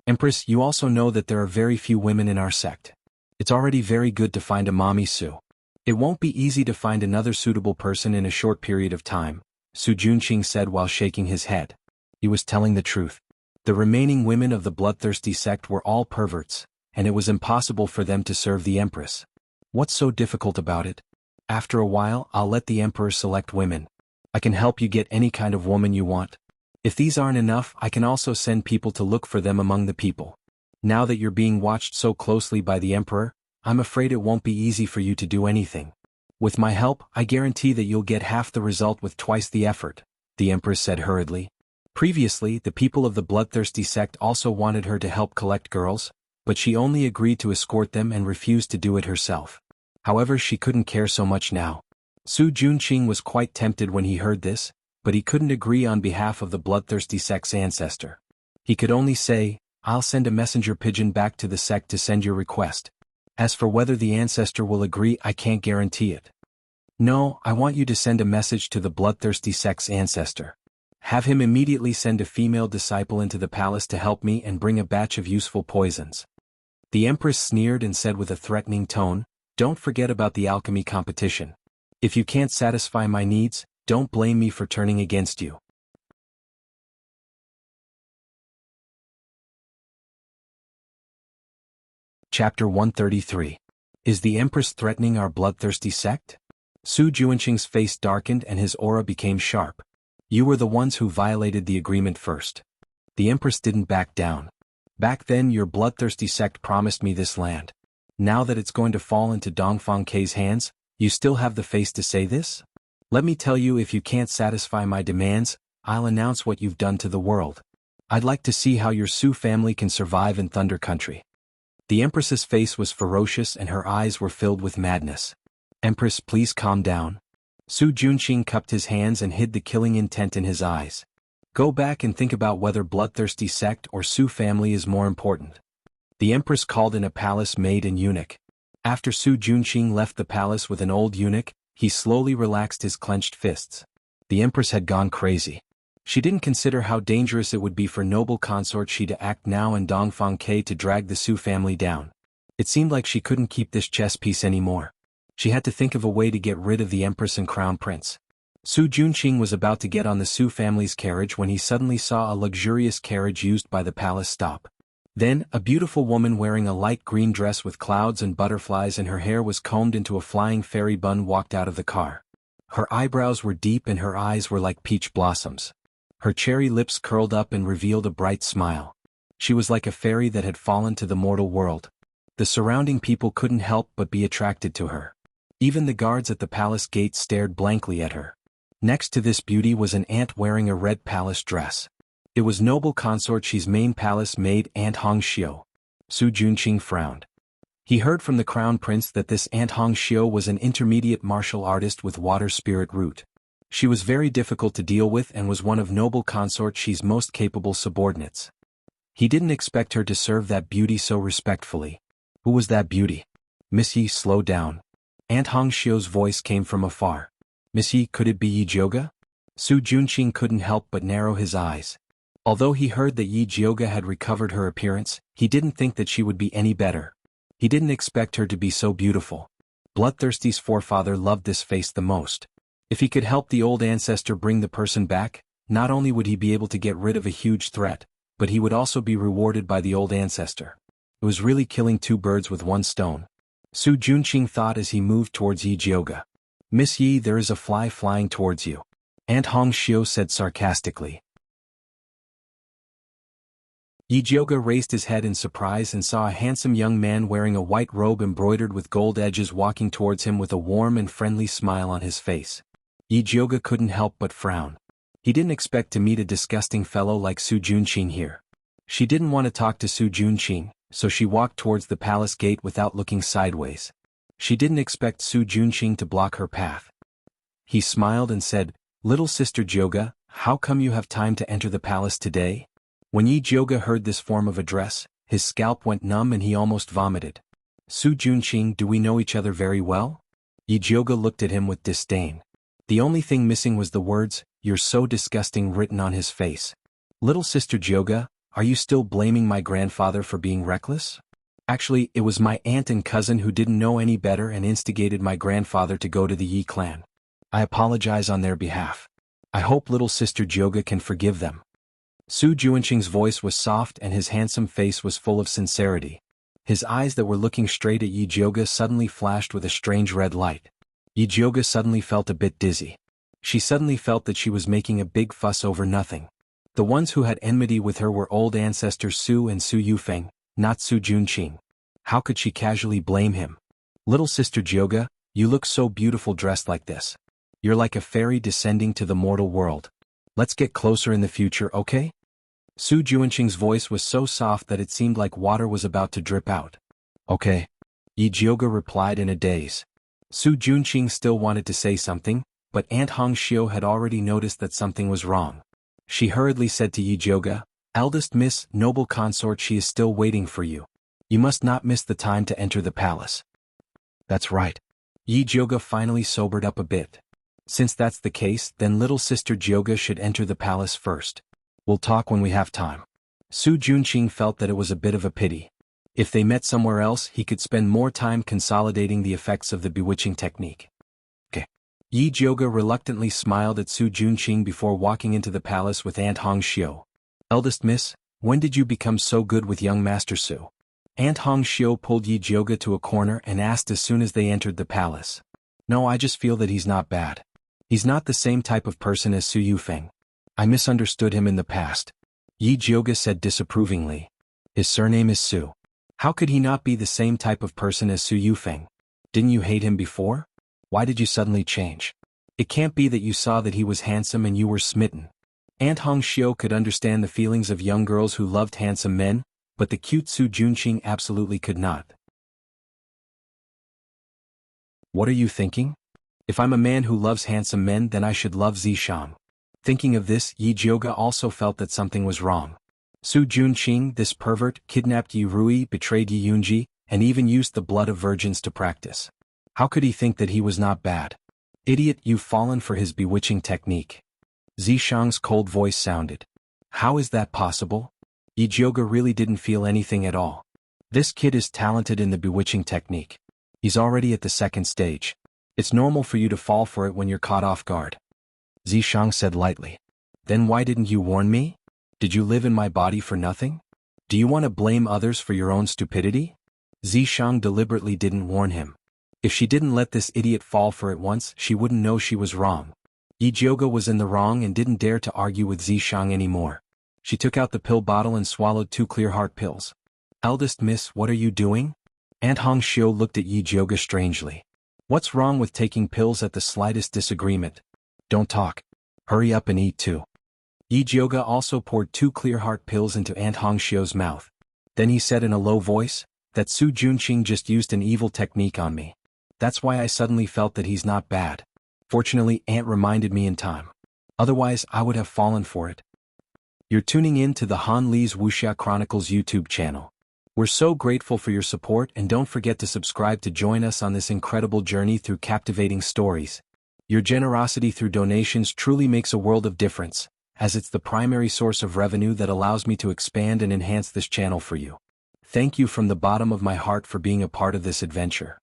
Empress, you also know that there are very few women in our sect. It's already very good to find a Mommy Su. It won't be easy to find another suitable person in a short period of time," Su Junqing said while shaking his head. He was telling the truth. The remaining women of the bloodthirsty sect were all perverts, and it was impossible for them to serve the Empress. What's so difficult about it? After a while, I'll let the Emperor select women. I can help you get any kind of woman you want. If these aren't enough, I can also send people to look for them among the people. Now that you're being watched so closely by the Emperor, I'm afraid it won't be easy for you to do anything. With my help, I guarantee that you'll get half the result with twice the effort," the Empress said hurriedly. Previously, the people of the bloodthirsty sect also wanted her to help collect girls, but she only agreed to escort them and refused to do it herself. However, she couldn't care so much now. Su Junqing was quite tempted when he heard this, but he couldn't agree on behalf of the bloodthirsty sect's ancestor. He could only say, "I'll send a messenger pigeon back to the sect to send your request. As for whether the ancestor will agree, I can't guarantee it." "No, I want you to send a message to the bloodthirsty sect's ancestor. Have him immediately send a female disciple into the palace to help me and bring a batch of useful poisons." The Empress sneered and said with a threatening tone, "Don't forget about the alchemy competition. If you can't satisfy my needs, don't blame me for turning against you." Chapter 133. Is the Empress threatening our bloodthirsty sect? Su Junqing's face darkened and his aura became sharp. "You were the ones who violated the agreement first." The Empress didn't back down. "Back then your bloodthirsty sect promised me this land. Now that it's going to fall into Dongfang K's hands, you still have the face to say this? Let me tell you, if you can't satisfy my demands, I'll announce what you've done to the world. I'd like to see how your Su family can survive in Thunder Country." The Empress's face was ferocious and her eyes were filled with madness. "Empress, please calm down." Su Junqing cupped his hands and hid the killing intent in his eyes. "Go back and think about whether bloodthirsty sect or Su family is more important." The Empress called in a palace maid and eunuch. After Su Junqing left the palace with an old eunuch, he slowly relaxed his clenched fists. The Empress had gone crazy. She didn't consider how dangerous it would be for noble consort Shi to act now and Dongfang K to drag the Su family down. It seemed like she couldn't keep this chess piece anymore. She had to think of a way to get rid of the Empress and Crown Prince. Su Junqing was about to get on the Su family's carriage when he suddenly saw a luxurious carriage used by the palace stop. Then, a beautiful woman wearing a light green dress with clouds and butterflies and her hair was combed into a flying fairy bun walked out of the car. Her eyebrows were deep and her eyes were like peach blossoms. Her cherry lips curled up and revealed a bright smile. She was like a fairy that had fallen to the mortal world. The surrounding people couldn't help but be attracted to her. Even the guards at the palace gate stared blankly at her. Next to this beauty was an ant wearing a red palace dress. It was noble consort Shi's main palace maid, Aunt Hong Xiu. Su Junqing frowned. He heard from the crown prince that this Aunt Hong Xiu was an intermediate martial artist with water spirit root. She was very difficult to deal with and was one of noble consort Shi's most capable subordinates. He didn't expect her to serve that beauty so respectfully. Who was that beauty? "Miss Yi, slow down." Aunt Hong Xiu's voice came from afar. "Miss Yi, could it be Yi Jioga?" Su Junqing couldn't help but narrow his eyes. Although he heard that Yi Jioga had recovered her appearance, he didn't think that she would be any better. He didn't expect her to be so beautiful. Bloodthirsty's forefather loved this face the most. If he could help the old ancestor bring the person back, not only would he be able to get rid of a huge threat, but he would also be rewarded by the old ancestor. It was really killing two birds with one stone. Su Junqing thought as he moved towards Yi Jioga. "Miss Yi, there is a fly flying towards you," Aunt Hong Xiu said sarcastically. Yi Jioge raised his head in surprise and saw a handsome young man wearing a white robe embroidered with gold edges walking towards him with a warm and friendly smile on his face. Yi Jioge couldn't help but frown. He didn't expect to meet a disgusting fellow like Su Junqing here. She didn't want to talk to Su Junqing, so she walked towards the palace gate without looking sideways. She didn't expect Su Junqing to block her path. He smiled and said, "Little sister Jioge, how come you have time to enter the palace today?" When Yi Jioge heard this form of address, his scalp went numb and he almost vomited. "Su Junqing, do we know each other very well?" Yi Jioge looked at him with disdain. The only thing missing was the words, "You're so disgusting," written on his face. "Little sister Jioge, are you still blaming my grandfather for being reckless?" "Actually, it was my aunt and cousin who didn't know any better and instigated my grandfather to go to the Yi clan. I apologize on their behalf. I hope little sister Jioge can forgive them." Su Junqing's voice was soft and his handsome face was full of sincerity. His eyes that were looking straight at Yi Jioge suddenly flashed with a strange red light. Yi Jioge suddenly felt a bit dizzy. She suddenly felt that she was making a big fuss over nothing. The ones who had enmity with her were old ancestors Su and Su Yufeng, not Su Junqing. How could she casually blame him? "Little sister Jioge, you look so beautiful dressed like this. You're like a fairy descending to the mortal world. Let's get closer in the future, okay?" Su Junqing's voice was so soft that it seemed like water was about to drip out. "Okay," Yi Jioge replied in a daze. Su Junqing still wanted to say something, but Aunt Hongxiu had already noticed that something was wrong. She hurriedly said to Yi Jioge, "Eldest Miss, noble consort, she is still waiting for you. You must not miss the time to enter the palace." "That's right." Yi Jioge finally sobered up a bit. "Since that's the case, then little sister Jioge should enter the palace first. We'll talk when we have time." Su Junqing felt that it was a bit of a pity. If they met somewhere else, he could spend more time consolidating the effects of the bewitching technique. "Okay." Yi Jioge reluctantly smiled at Su Junqing before walking into the palace with Aunt Hongxiu. "Eldest Miss, when did you become so good with young Master Su?" Aunt Hongxiu pulled Yi Jioge to a corner and asked as soon as they entered the palace. "No, I just feel that he's not bad. He's not the same type of person as Su Yufeng. I misunderstood him in the past," Yi Jioge said disapprovingly. "His surname is Su. How could he not be the same type of person as Su Yufeng? Didn't you hate him before? Why did you suddenly change? It can't be that you saw that he was handsome and you were smitten." Aunt Hongxiu could understand the feelings of young girls who loved handsome men, but the cute Su Junqing absolutely could not. "What are you thinking? If I'm a man who loves handsome men, then I should love Zishang." Thinking of this, Yi Jioge also felt that something was wrong. Su Junqing, this pervert, kidnapped Yi Rui, betrayed Yi Yunji, and even used the blood of virgins to practice. How could he think that he was not bad? "Idiot, you've fallen for his bewitching technique." Zishang's cold voice sounded. "How is that possible?" Yi Jioge really didn't feel anything at all. "This kid is talented in the bewitching technique. He's already at the second stage. It's normal for you to fall for it when you're caught off guard." Zishang said lightly. "Then why didn't you warn me? Did you live in my body for nothing? Do you want to blame others for your own stupidity?" Zishang deliberately didn't warn him. If she didn't let this idiot fall for it once, she wouldn't know she was wrong. Yi Jioge was in the wrong and didn't dare to argue with Zishang anymore. She took out the pill bottle and swallowed 2 clear heart pills. "Eldest Miss, what are you doing?" Aunt Hongxiu looked at Yi Jioge strangely. "What's wrong with taking pills at the slightest disagreement? Don't talk. Hurry up and eat too." Yi Jioge also poured 2 clear heart pills into Aunt Hongxiu's mouth. Then he said in a low voice, "That Su Junqing just used an evil technique on me. That's why I suddenly felt that he's not bad. Fortunately, Aunt reminded me in time. Otherwise, I would have fallen for it." You're tuning in to the Han Li's Wuxia Chronicles YouTube channel. We're so grateful for your support, and don't forget to subscribe to join us on this incredible journey through captivating stories. Your generosity through donations truly makes a world of difference, as it's the primary source of revenue that allows me to expand and enhance this channel for you. Thank you from the bottom of my heart for being a part of this adventure.